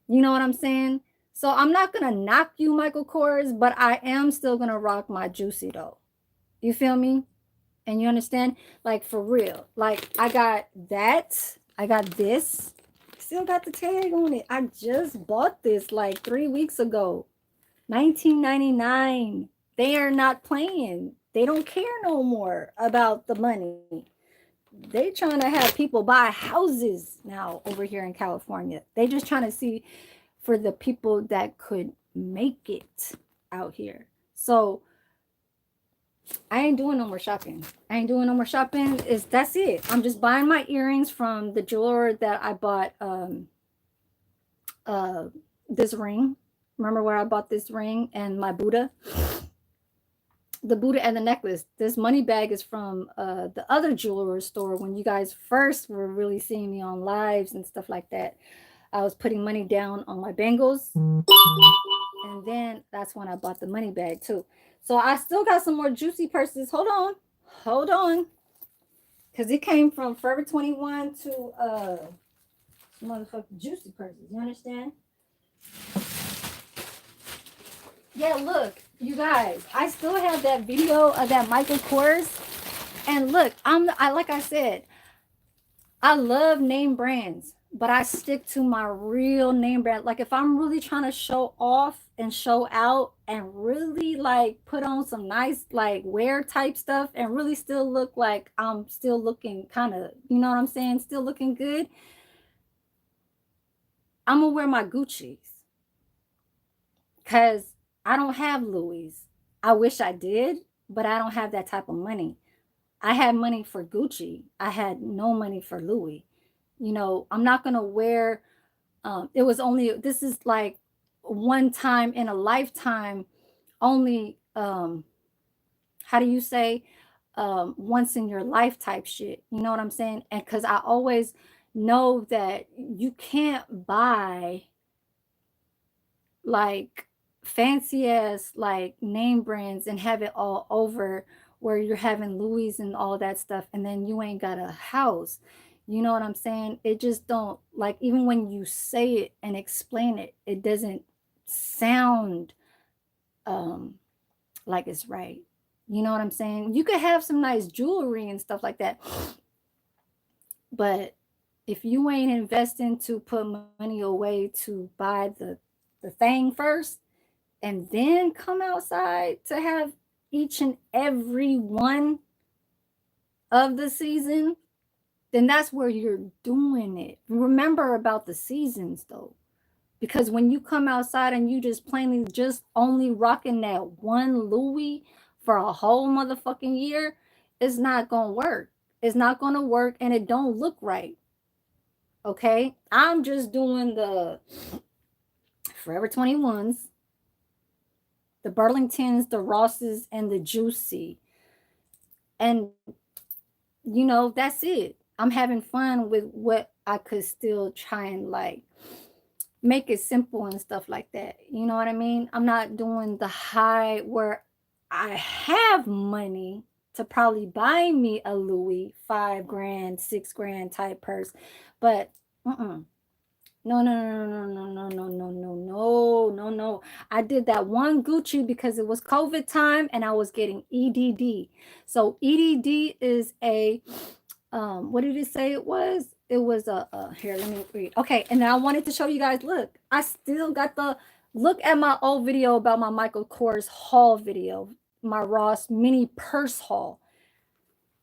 You know what I'm saying? So I'm not going to knock you, Michael Kors, but I am still going to rock my Juicy though. You feel me? And you understand? Like for real. Like I got that. I got this. Still got the tag on it. I just bought this like 3 weeks ago. 1999. They are not playing. They don't care no more about the money. They trying to have people buy houses now over here in California. They just trying to see for the people that could make it out here. So I ain't doing no more shopping. I ain't doing no more shopping. That's it. I'm just buying my earrings from the jeweler that I bought uh this ring. Remember where I bought this ring and my Buddha? The Buddha and the necklace. This money bag is from the other jeweler store when you guys first were really seeing me on lives and stuff like that. I was putting money down on my bangles, and then that's when I bought the money bag too. So I still got some more Juicy purses. Hold on, because it came from Forever 21 to motherfucking Juicy purses. You understand? Yeah, look, you guys, I still have that video of that Michael Kors. And look, I like I said, I love name brands, but I stick to my real name brand. Like if I'm really trying to show off and show out and really like put on some nice like wear type stuff and really still look like I'm still looking kind of, you know what I'm saying, still looking good, I'm gonna wear my Gucci's. Cause I don't have Louis. I wish I did, but I don't have that type of money. I had money for Gucci. I had no money for Louis. You know, I'm not gonna wear. It was only. This is like one time in a lifetime. Only. How do you say? Once in your life type shit. You know what I'm saying? And because I always know that you can't buy like fancy ass like name brands and have it all over where you're having Louis and all that stuff and then you ain't got a house. You know what I'm saying? It just don't like even when you say it and explain it, it doesn't sound um like it's right. You know what I'm saying? You could have some nice jewelry and stuff like that. But if you ain't investing to put money away to buy the thing first, and then come outside to have each and every one of the season, then that's where you're doing it. Remember about the seasons though, because when you come outside and you just plainly just only rocking that one Louis for a whole motherfucking year, it's not gonna work. It's not gonna work and it don't look right. Okay, I'm just doing the Forever 21s, the Burlingtons, the Rosses, and the Juicy. And, you know, that's it. I'm having fun with what I could still try and like make it simple and stuff like that. You know what I mean? I'm not doing the high where I have money to probably buy me a Louis 5 grand, 6 grand type purse. But no, no, no, no, no, no, no, no, no, no, no, no. I did that one Gucci because it was COVID time and I was getting EDD. So EDD is a, what did it say it was? It was here, let me read. Okay, and then I wanted to show you guys, look, I still got the, look at my old video about my Michael Kors haul video. my Ross mini purse haul.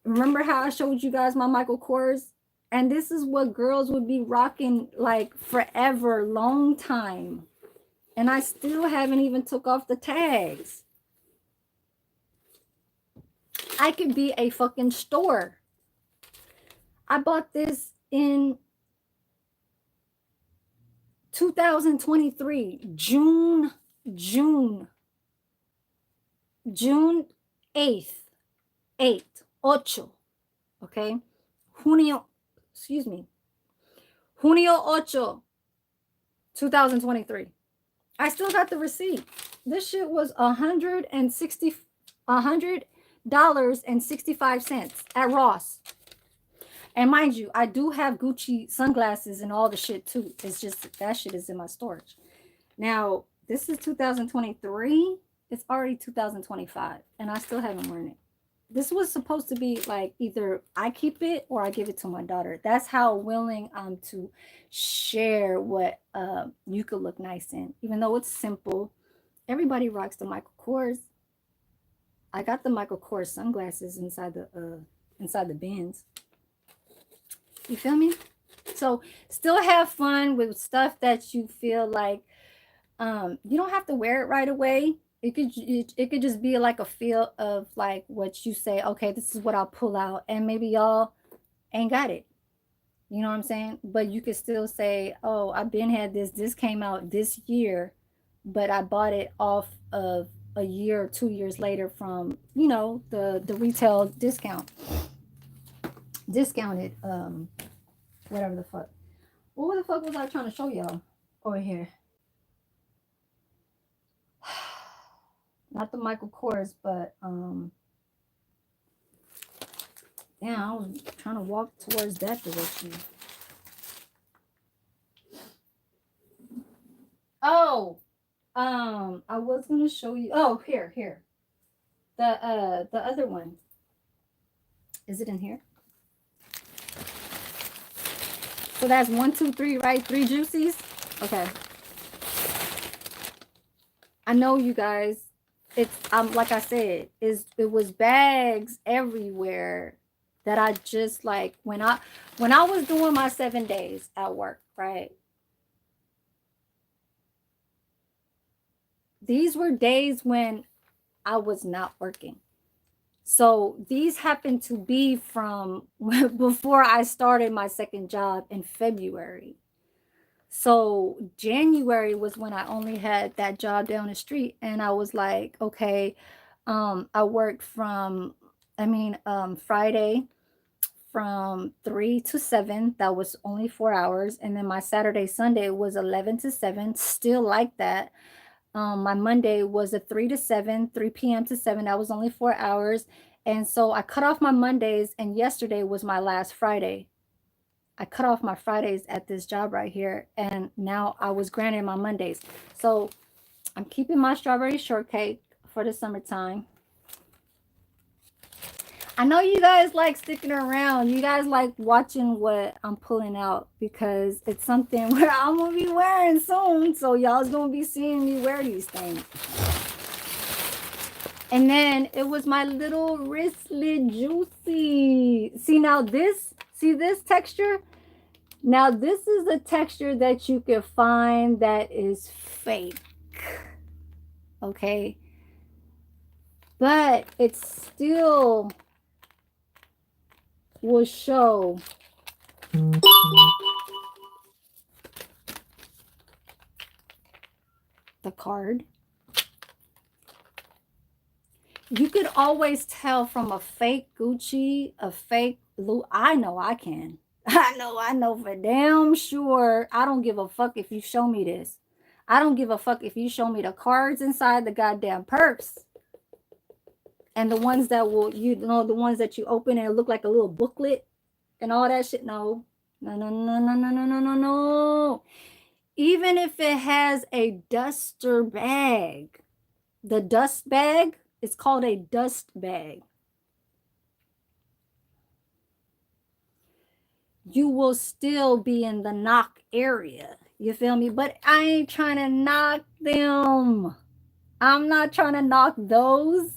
Remember how I showed you guys my Michael Kors? And this is what girls would be rocking like forever, long time. And I still haven't even took off the tags. I could be a fucking store. I bought this in 2023, June 8th, 8, okay? Junio 8, 2023. I still got the receipt. This shit was $100.65 at Ross. And mind you, I do have Gucci sunglasses and all the shit too. It's just that shit is in my storage. Now, this is 2023. It's already 2025 and I still haven't worn it. This was supposed to be like either I keep it or I give it to my daughter. That's how willing I'm to share what you could look nice in. Even though it's simple, everybody rocks the Michael Kors. I got the Michael Kors sunglasses inside the bins. You feel me? So still have fun with stuff that you feel like you don't have to wear it right away. It could just be like a feel of like what you say, okay, this is what I'll pull out, and maybe y'all ain't got it. You know what I'm saying? But you could still say, oh, I've been had this came out this year, but I bought it off of a year or 2 years later from, you know, the retail discounted whatever the fuck. What the fuck was I trying to show y'all over here? Not the Michael Kors, but yeah, I was trying to walk towards that direction. Oh, I was gonna show you. Oh, here. The other one. Is it in here? So that's 1, 2, 3, right? 3 juicies. Okay. I know you guys. It's like I said, it was bags everywhere that I just like when I was doing my 7 days at work, right? These were days when I was not working. So these happened to be from before I started my second job in February. So January was when I only had that job down the street, and I was like, okay, I worked from, Friday from 3 to 7. That was only 4 hours. And then my Saturday, Sunday was 11 to 7, still like that. My Monday was a 3 to 7, 3 p.m. to 7. That was only 4 hours. And so I cut off my Mondays, and yesterday was my last Friday. I cut off my Fridays at this job right here, and now I was granted my Mondays. So I'm keeping my strawberry shortcake for the summertime. I know you guys like sticking around. You guys like watching what I'm pulling out because it's something where I'm going to be wearing soon. So y'all's going to be seeing me wear these things. And then it was my little wristlet juicy. See this texture? Now this is a texture that you can find that is fake. Okay. But it still will show the card. You could always tell from a fake Gucci, a fake Louis. I know I can. I know for damn sure. I don't give a fuck if you show me this. I don't give a fuck if you show me the cards inside the goddamn purse. And the ones that will, the ones that you open and it look like a little booklet and all that shit. No. Even if it has a duster bag, the dust bag, it's called a dust bag. You will still be in the knock area. You feel me? But I ain't trying to knock them. I'm not trying to knock those.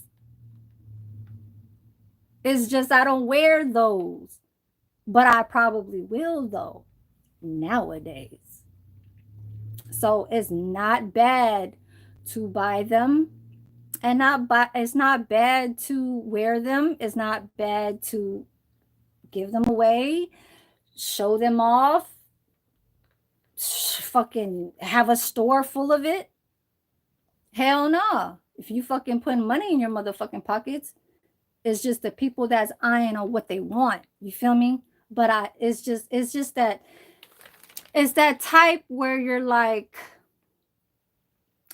It's just I don't wear those. But I probably will though nowadays. So it's not bad to buy them, and not buy, it's not bad to wear them. It's not bad to give them away, show them off, fucking have a store full of it. Hell no. If you fucking putting money in your motherfucking pockets, it's just the people that's eyeing on what they want. You feel me? But it's just that it's that type where you're like,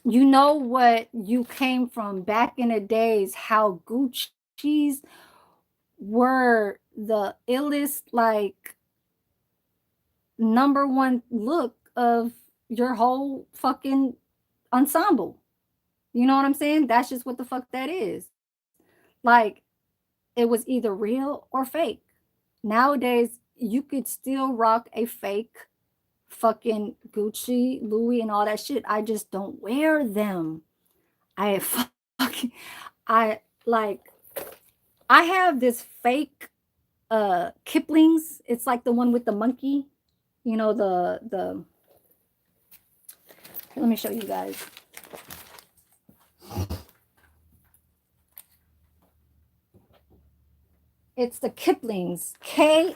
you know what you came from back in the days, how Gucci's were the illest, like, number one look of your whole fucking ensemble. You know what I'm saying? That's just what the fuck that is. Like, it was either real or fake. Nowadays, you could still rock a fake fucking Gucci, Louis, and all that shit. I just don't wear them. I fucking, I like, I have this fake Kipling's. It's like the one with the monkey. You know, the let me show you guys. It's the Kipling's. Kipling.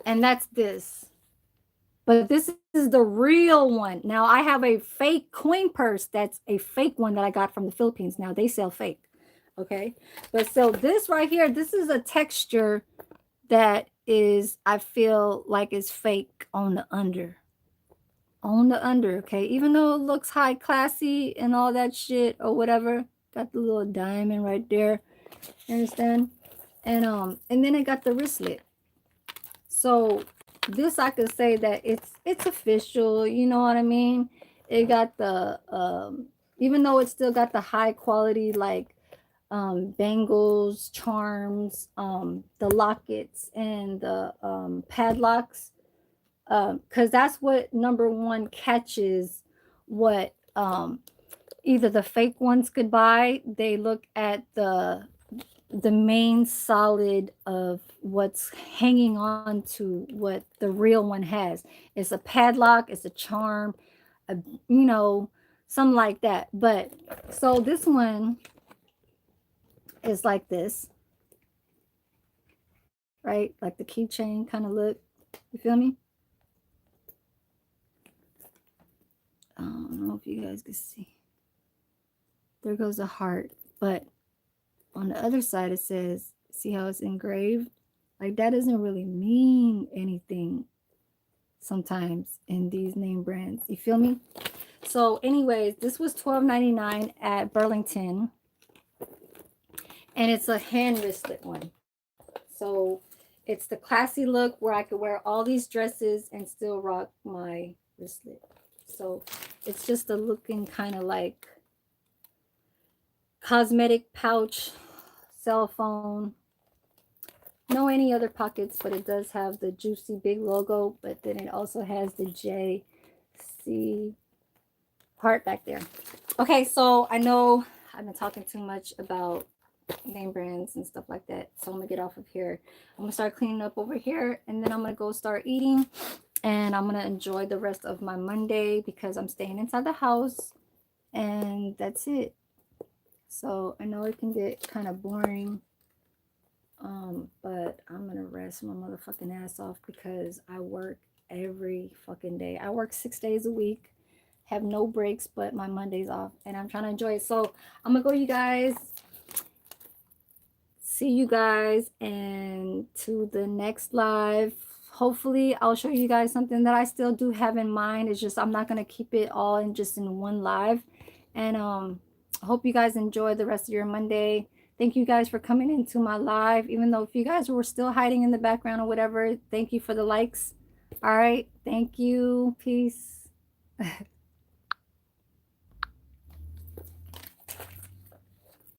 And that's this. But this is the real one. Now I have a fake coin purse. That's a fake one that I got from the Philippines. Now they sell fake. Okay. But so this right here, this is a texture that is, I feel like, is fake on the under. On the under, okay? Even though it looks high classy and all that shit or whatever. Got the little diamond right there. Understand? And then I got the wristlet. So this, I could say that it's official, you know what I mean? It got the even though it still got the high quality, like, bangles, charms, the lockets, and the padlocks, because that's what number one catches what either the fake ones could buy. They look at the main solid of what's hanging on to what the real one has. It's a padlock, it's a charm, a, you know, something like that. But so this one is like this, right? Like the keychain kind of look. You feel me? I don't know if you guys can see. There goes a heart. But on the other side, it says, see how it's engraved? Like, that doesn't really mean anything sometimes in these name brands. You feel me? So anyways, this was $12.99 at Burlington. And it's a hand wristlet one. So it's the classy look where I could wear all these dresses and still rock my wristlet. So it's just a looking kind of like cosmetic pouch, cell phone. No any other pockets, but it does have the Juicy Big logo, but then it also has the JC part back there. Okay, so I know I've been talking too much about name brands and stuff like that, so I'm gonna get off of here. I'm gonna start cleaning up over here, and then I'm gonna go start eating, and I'm gonna enjoy the rest of my Monday because I'm staying inside the house, and that's it. So I know it can get kind of boring, but I'm gonna rest my motherfucking ass off because I work every fucking day. I work 6 days a week, have no breaks but my Mondays off, and I'm trying to enjoy it. So I'm gonna go, you guys. See you guys, and to the next live. Hopefully I'll show you guys something that I still do have in mind. It's just I'm not gonna keep it all in just in one live. And I hope you guys enjoy the rest of your Monday. Thank you guys for coming into my live, even though if you guys were still hiding in the background or whatever. Thank you for the likes. All right, thank you. Peace.